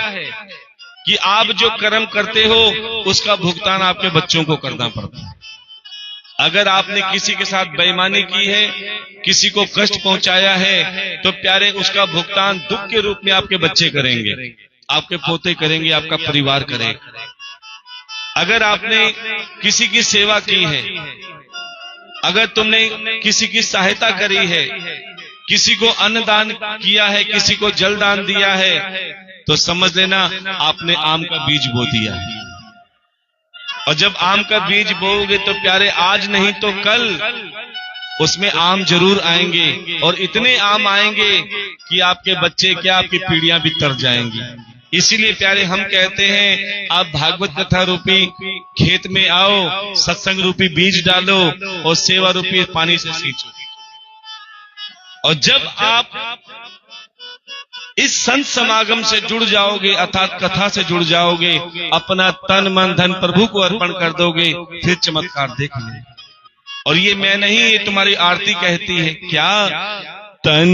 कि आप जो कर्म करते हो उसका भुगतान आपके बच्चों को करना पड़ता है। अगर आपने किसी के साथ बेईमानी की है, किसी को कष्ट पहुंचाया है, तो प्यारे उसका भुगतान दुख के रूप में आपके बच्चे करेंगे, आपके पोते करेंगे, आपका परिवार करेगा। अगर आपने किसी की सेवा की है, अगर तुमने किसी की सहायता करी है, किसी को अन्नदान किया है, किसी को जलदान दिया है, तो समझ लेना आपने आम का बीज बो दिया है। और जब आम का बीज बोओगे तो प्यारे आज नहीं तो कल उसमें आम जरूर आएंगे, और इतने आम आएंगे कि आपके बच्चे क्या, आपकी पीढ़ियां भी तर जाएंगी। इसीलिए प्यारे हम कहते हैं, आप भागवत कथा रूपी खेत में आओ, सत्संग रूपी बीज डालो और सेवा रूपी पानी से सींचो। और जब आप इस संत समागम से जुड़ जाओगे, अर्थात कथा से जुड़ जाओगे, अपना तन मन धन प्रभु को अर्पण कर दोगे, फिर चमत्कार देख ले। और ये मैं नहीं, ये तुम्हारी आरती कहती है। क्या? तन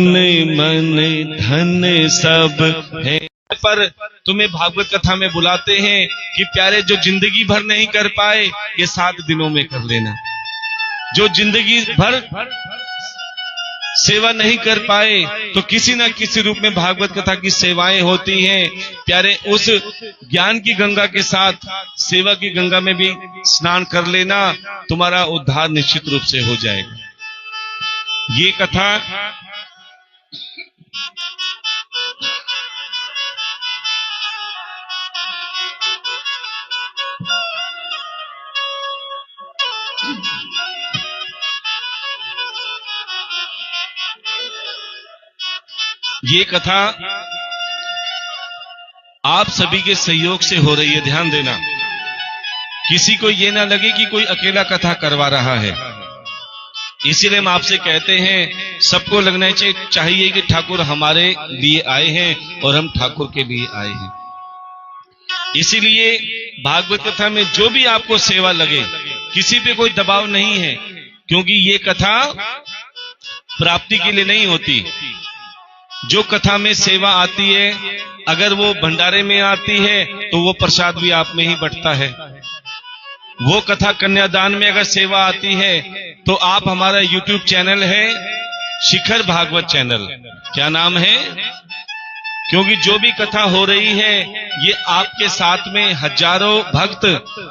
मन धन सब है, पर तुम्हें भागवत कथा में बुलाते हैं कि प्यारे जो जिंदगी भर नहीं कर पाए, ये 7 दिनों में कर लेना। जो जिंदगी भर सेवा नहीं कर पाए, तो किसी न किसी रूप में भागवत कथा की सेवाएं होती हैं। प्यारे उस ज्ञान की गंगा के साथ सेवा की गंगा में भी स्नान कर लेना, तुम्हारा उद्धार निश्चित रूप से हो जाएगा। ये कथा आप सभी के सहयोग से हो रही है, ध्यान देना। किसी को ये ना लगे कि कोई अकेला कथा करवा रहा है। इसीलिए हम आपसे कहते हैं, सबको लगना चाहिए कि ठाकुर हमारे लिए आए हैं और हम ठाकुर के लिए आए हैं। इसीलिए भागवत कथा में जो भी आपको सेवा लगे, किसी पे कोई दबाव नहीं है, क्योंकि ये कथा प्राप्ति के लिए नहीं होती। जो कथा में सेवा आती है, अगर वो भंडारे में आती है तो वो प्रसाद भी आप में ही बंटता है। वो कथा कन्यादान में अगर सेवा आती है तो आप, हमारा YouTube चैनल है शिखर भागवत चैनल, क्या नाम है? क्योंकि जो भी कथा हो रही है, ये आपके साथ में हजारों भक्त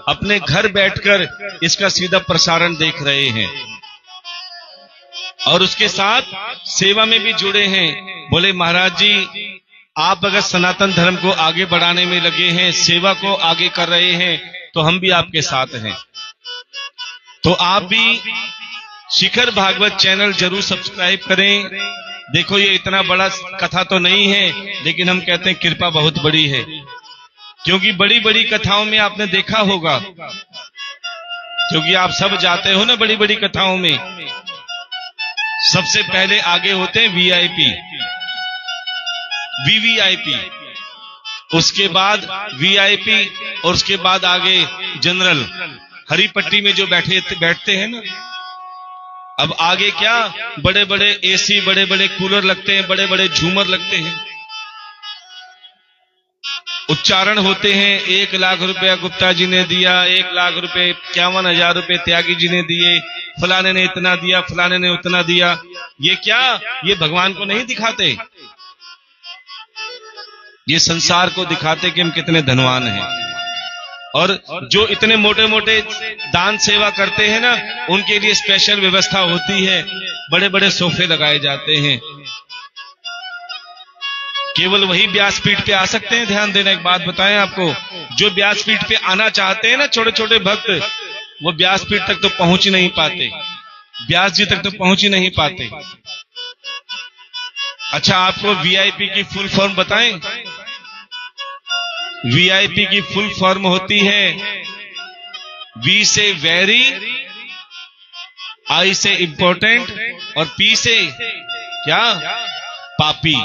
अपने घर बैठकर इसका सीधा प्रसारण देख रहे हैं और उसके साथ सेवा में भी जुड़े हैं। बोले महाराज जी, आप अगर सनातन धर्म को आगे बढ़ाने में लगे हैं, सेवा को आगे कर रहे हैं, तो हम भी आपके साथ हैं। तो आप भी शिखर भागवत चैनल जरूर सब्सक्राइब करें। देखो, ये इतना बड़ा कथा तो नहीं है, लेकिन हम कहते हैं कृपा बहुत बड़ी है। क्योंकि बड़ी बड़ी कथाओं में आपने देखा होगा, क्योंकि आप सब जाते हो ना बड़ी बड़ी कथाओं में, सबसे पहले आगे होते हैं वीआईपी, वीवीआईपी, उसके बाद वीआईपी, और उसके बाद आगे जनरल, हरी पट्टी में जो बैठते हैं ना। अब आगे क्या, बड़े बड़े एसी, बड़े बड़े कूलर लगते हैं, बड़े बड़े झूमर लगते हैं, उच्चारण होते हैं। 1 लाख रुपया गुप्ता जी ने दिया, 1 लाख रुपए, 51,000 रुपए त्यागी जी ने दिए, फलाने ने इतना दिया, फलाने ने उतना दिया। ये क्या, ये भगवान को नहीं दिखाते, ये संसार को दिखाते कि हम कितने धनवान हैं। और जो इतने मोटे मोटे दान सेवा करते हैं ना, उनके लिए स्पेशल व्यवस्था होती है, बड़े बड़े सोफे लगाए जाते हैं। केवल वही व्यासपीठ पे आ सकते हैं। ध्यान देना, एक बात बताएं आपको, जो व्यासपीठ पे आना चाहते हैं ना छोटे छोटे भक्त, वो व्यासपीठ तक तो पहुंच ही नहीं पाते, व्यास जी तक तो पहुंच ही नहीं पाते। अच्छा, आपको वीआईपी की फुल फॉर्म बताएं? वीआईपी की फुल फॉर्म होती है वी से वेरी, आई से इंपॉर्टेंट, और पी से क्या, पापी।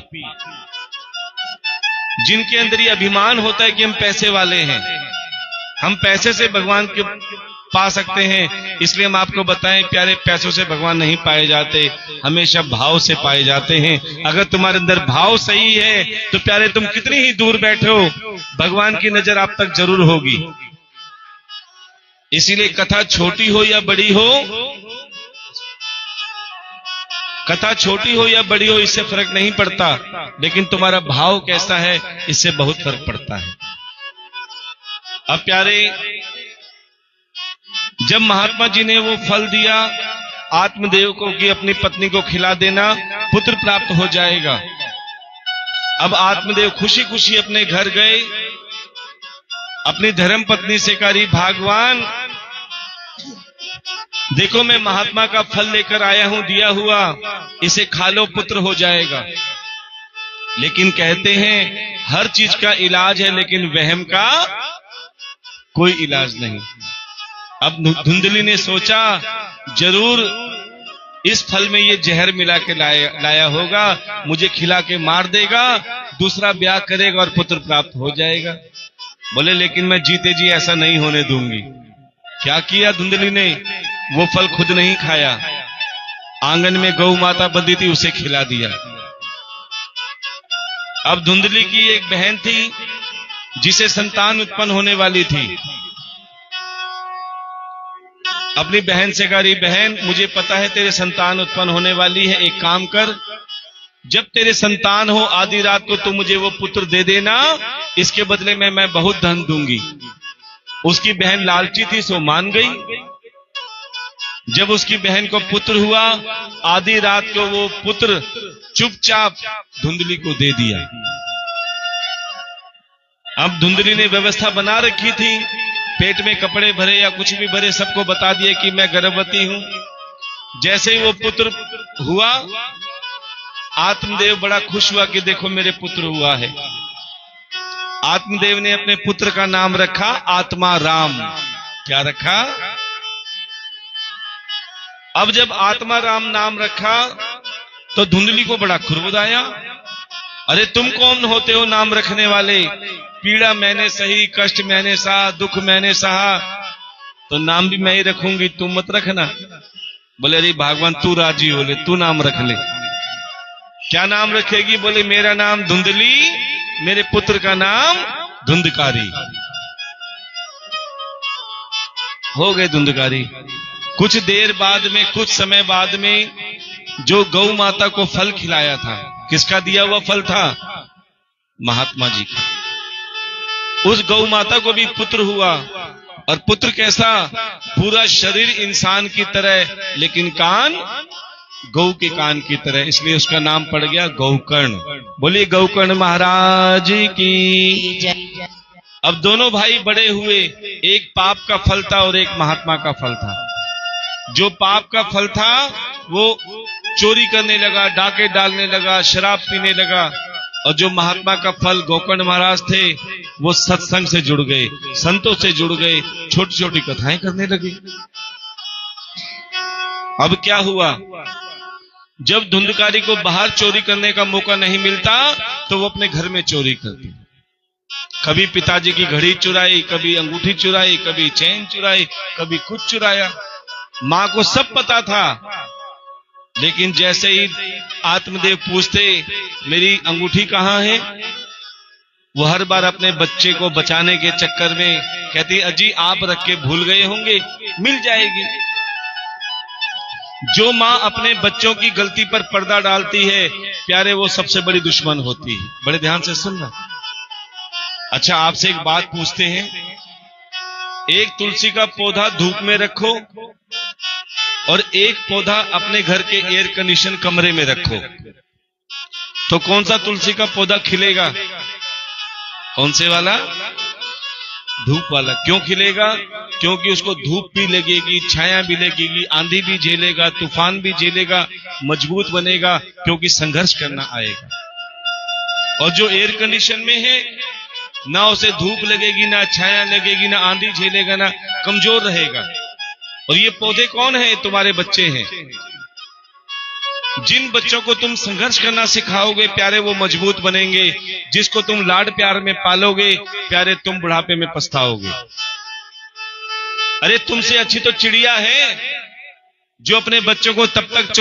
जिनके अंदर ये अभिमान होता है कि हम पैसे वाले हैं, हम पैसे से भगवान पा सकते हैं। इसलिए हम आपको बताएं प्यारे, पैसों से भगवान नहीं पाए जाते, हमेशा भाव से पाए जाते हैं। अगर तुम्हारे अंदर भाव सही है तो प्यारे तुम कितनी ही दूर बैठे हो, भगवान की नजर आप तक जरूर होगी। इसीलिए कथा छोटी हो या बड़ी हो, कथा छोटी हो या बड़ी हो इससे फर्क नहीं पड़ता, लेकिन तुम्हारा भाव कैसा है इससे बहुत फर्क पड़ता है। अब प्यारे, जब महात्मा जी ने वो फल दिया आत्मदेव को कि अपनी पत्नी को खिला देना, पुत्र प्राप्त हो जाएगा। अब आत्मदेव खुशी खुशी अपने घर गए, अपनी धर्म पत्नी से कहा, भगवान देखो मैं महात्मा का फल लेकर आया हूं दिया हुआ, इसे खा लो, पुत्र हो जाएगा। लेकिन कहते हैं हर चीज का इलाज है, लेकिन वहम का कोई इलाज नहीं। अब धुंधली ने सोचा जरूर इस फल में ये जहर मिला के लाया होगा, मुझे खिला के मार देगा, दूसरा ब्याह करेगा और पुत्र प्राप्त हो जाएगा। बोले लेकिन मैं जीते जी ऐसा नहीं होने दूंगी। क्या किया धुंधली ने, वो फल खुद नहीं खाया, आंगन में गौ माता बंधी थी उसे खिला दिया। अब धुंधली की एक बहन थी जिसे संतान उत्पन्न होने वाली थी। अपनी बहन से कहा, बहन मुझे पता है तेरे संतान उत्पन्न होने वाली है, एक काम कर, जब तेरे संतान हो आधी रात को तू मुझे वो पुत्र दे देना, इसके बदले में मैं बहुत धन दूंगी। उसकी बहन लालची थी सो मान गई। जब उसकी बहन को पुत्र हुआ, आधी रात को वो पुत्र चुपचाप धुंधली को दे दिया। अब धुंधली ने व्यवस्था बना रखी थी, पेट में कपड़े भरे या कुछ भी भरे, सबको बता दिया कि मैं गर्भवती हूं। जैसे ही वो पुत्र हुआ, आत्मदेव बड़ा खुश हुआ कि देखो मेरे पुत्र हुआ है। आत्मदेव ने अपने पुत्र का नाम रखा आत्मा राम। क्या रखा? अब जब आत्मा राम नाम रखा तो धुंधली को बड़ा क्रोध आया। अरे तुम कौन होते हो नाम रखने वाले? पीड़ा मैंने सही, कष्ट मैंने सहा, दुख मैंने सहा, तो नाम भी मैं ही रखूंगी, तुम मत रखना। बोले अरे भगवान तू राजी हो ले, तू नाम रख ले। क्या नाम रखेगी? बोले मेरा नाम धुंधली, मेरे पुत्र का नाम धुंधकारी। हो गए धुंधकारी। कुछ देर बाद में, कुछ समय बाद में जो गौ माता को फल खिलाया था, किसका दिया हुआ फल था? महात्मा जी का। उस गौ माता को भी पुत्र हुआ, और पुत्र कैसा? पूरा शरीर इंसान की तरह, लेकिन कान गौ के कान की तरह, इसलिए उसका नाम पड़ गया गौकर्ण। बोलिए गौकर्ण महाराज की। अब दोनों भाई बड़े हुए, एक पाप का फल था और एक महात्मा का फल था। जो पाप का फल था वो चोरी करने लगा, डाके डालने लगा, शराब पीने लगा, और जो महात्मा का फल गौकर्ण महाराज थे वो सत्संग से जुड़ गए, संतों से जुड़ गए, छोटी छोटी कथाएं करने लगे। अब क्या हुआ? जब धुंधकारी को बाहर चोरी करने का मौका नहीं मिलता तो वो अपने घर में चोरी करती। कभी पिताजी की घड़ी चुराई, कभी अंगूठी चुराई, कभी चैन चुराई, कभी कुछ चुराया। मां को सब पता था, लेकिन जैसे ही आत्मदेव पूछते मेरी अंगूठी कहां है, वो हर बार अपने बच्चे को बचाने के चक्कर में कहती अजी आप रख के भूल गए होंगे, मिल जाएगी। जो मां अपने बच्चों की गलती पर पर्दा डालती है प्यारे, वो सबसे बड़ी दुश्मन होती है। बड़े ध्यान से सुनना। अच्छा आपसे एक बात पूछते हैं, एक तुलसी का पौधा धूप में रखो और एक पौधा अपने घर के एयर कंडीशन कमरे में रखो, तो कौन सा तुलसी का पौधा खिलेगा? कौन से वाला? धूप वाला। क्यों खिलेगा? क्योंकि उसको धूप भी लगेगी, छाया भी लगेगी, आंधी भी झेलेगा, तूफान भी झेलेगा, मजबूत बनेगा, क्योंकि संघर्ष करना आएगा। और जो एयर कंडीशन में है, ना उसे धूप लगेगी, ना छाया लगेगी, ना आंधी झेलेगा, ना कमजोर रहेगा। और ये पौधे कौन है? तुम्हारे बच्चे हैं। जिन बच्चों को तुम संघर्ष करना सिखाओगे प्यारे, वो मजबूत बनेंगे। जिसको तुम लाड प्यार में पालोगे प्यारे, तुम बुढ़ापे में पछताओगे। अरे तुमसे अच्छी तो चिड़िया है जो अपने बच्चों को तब तक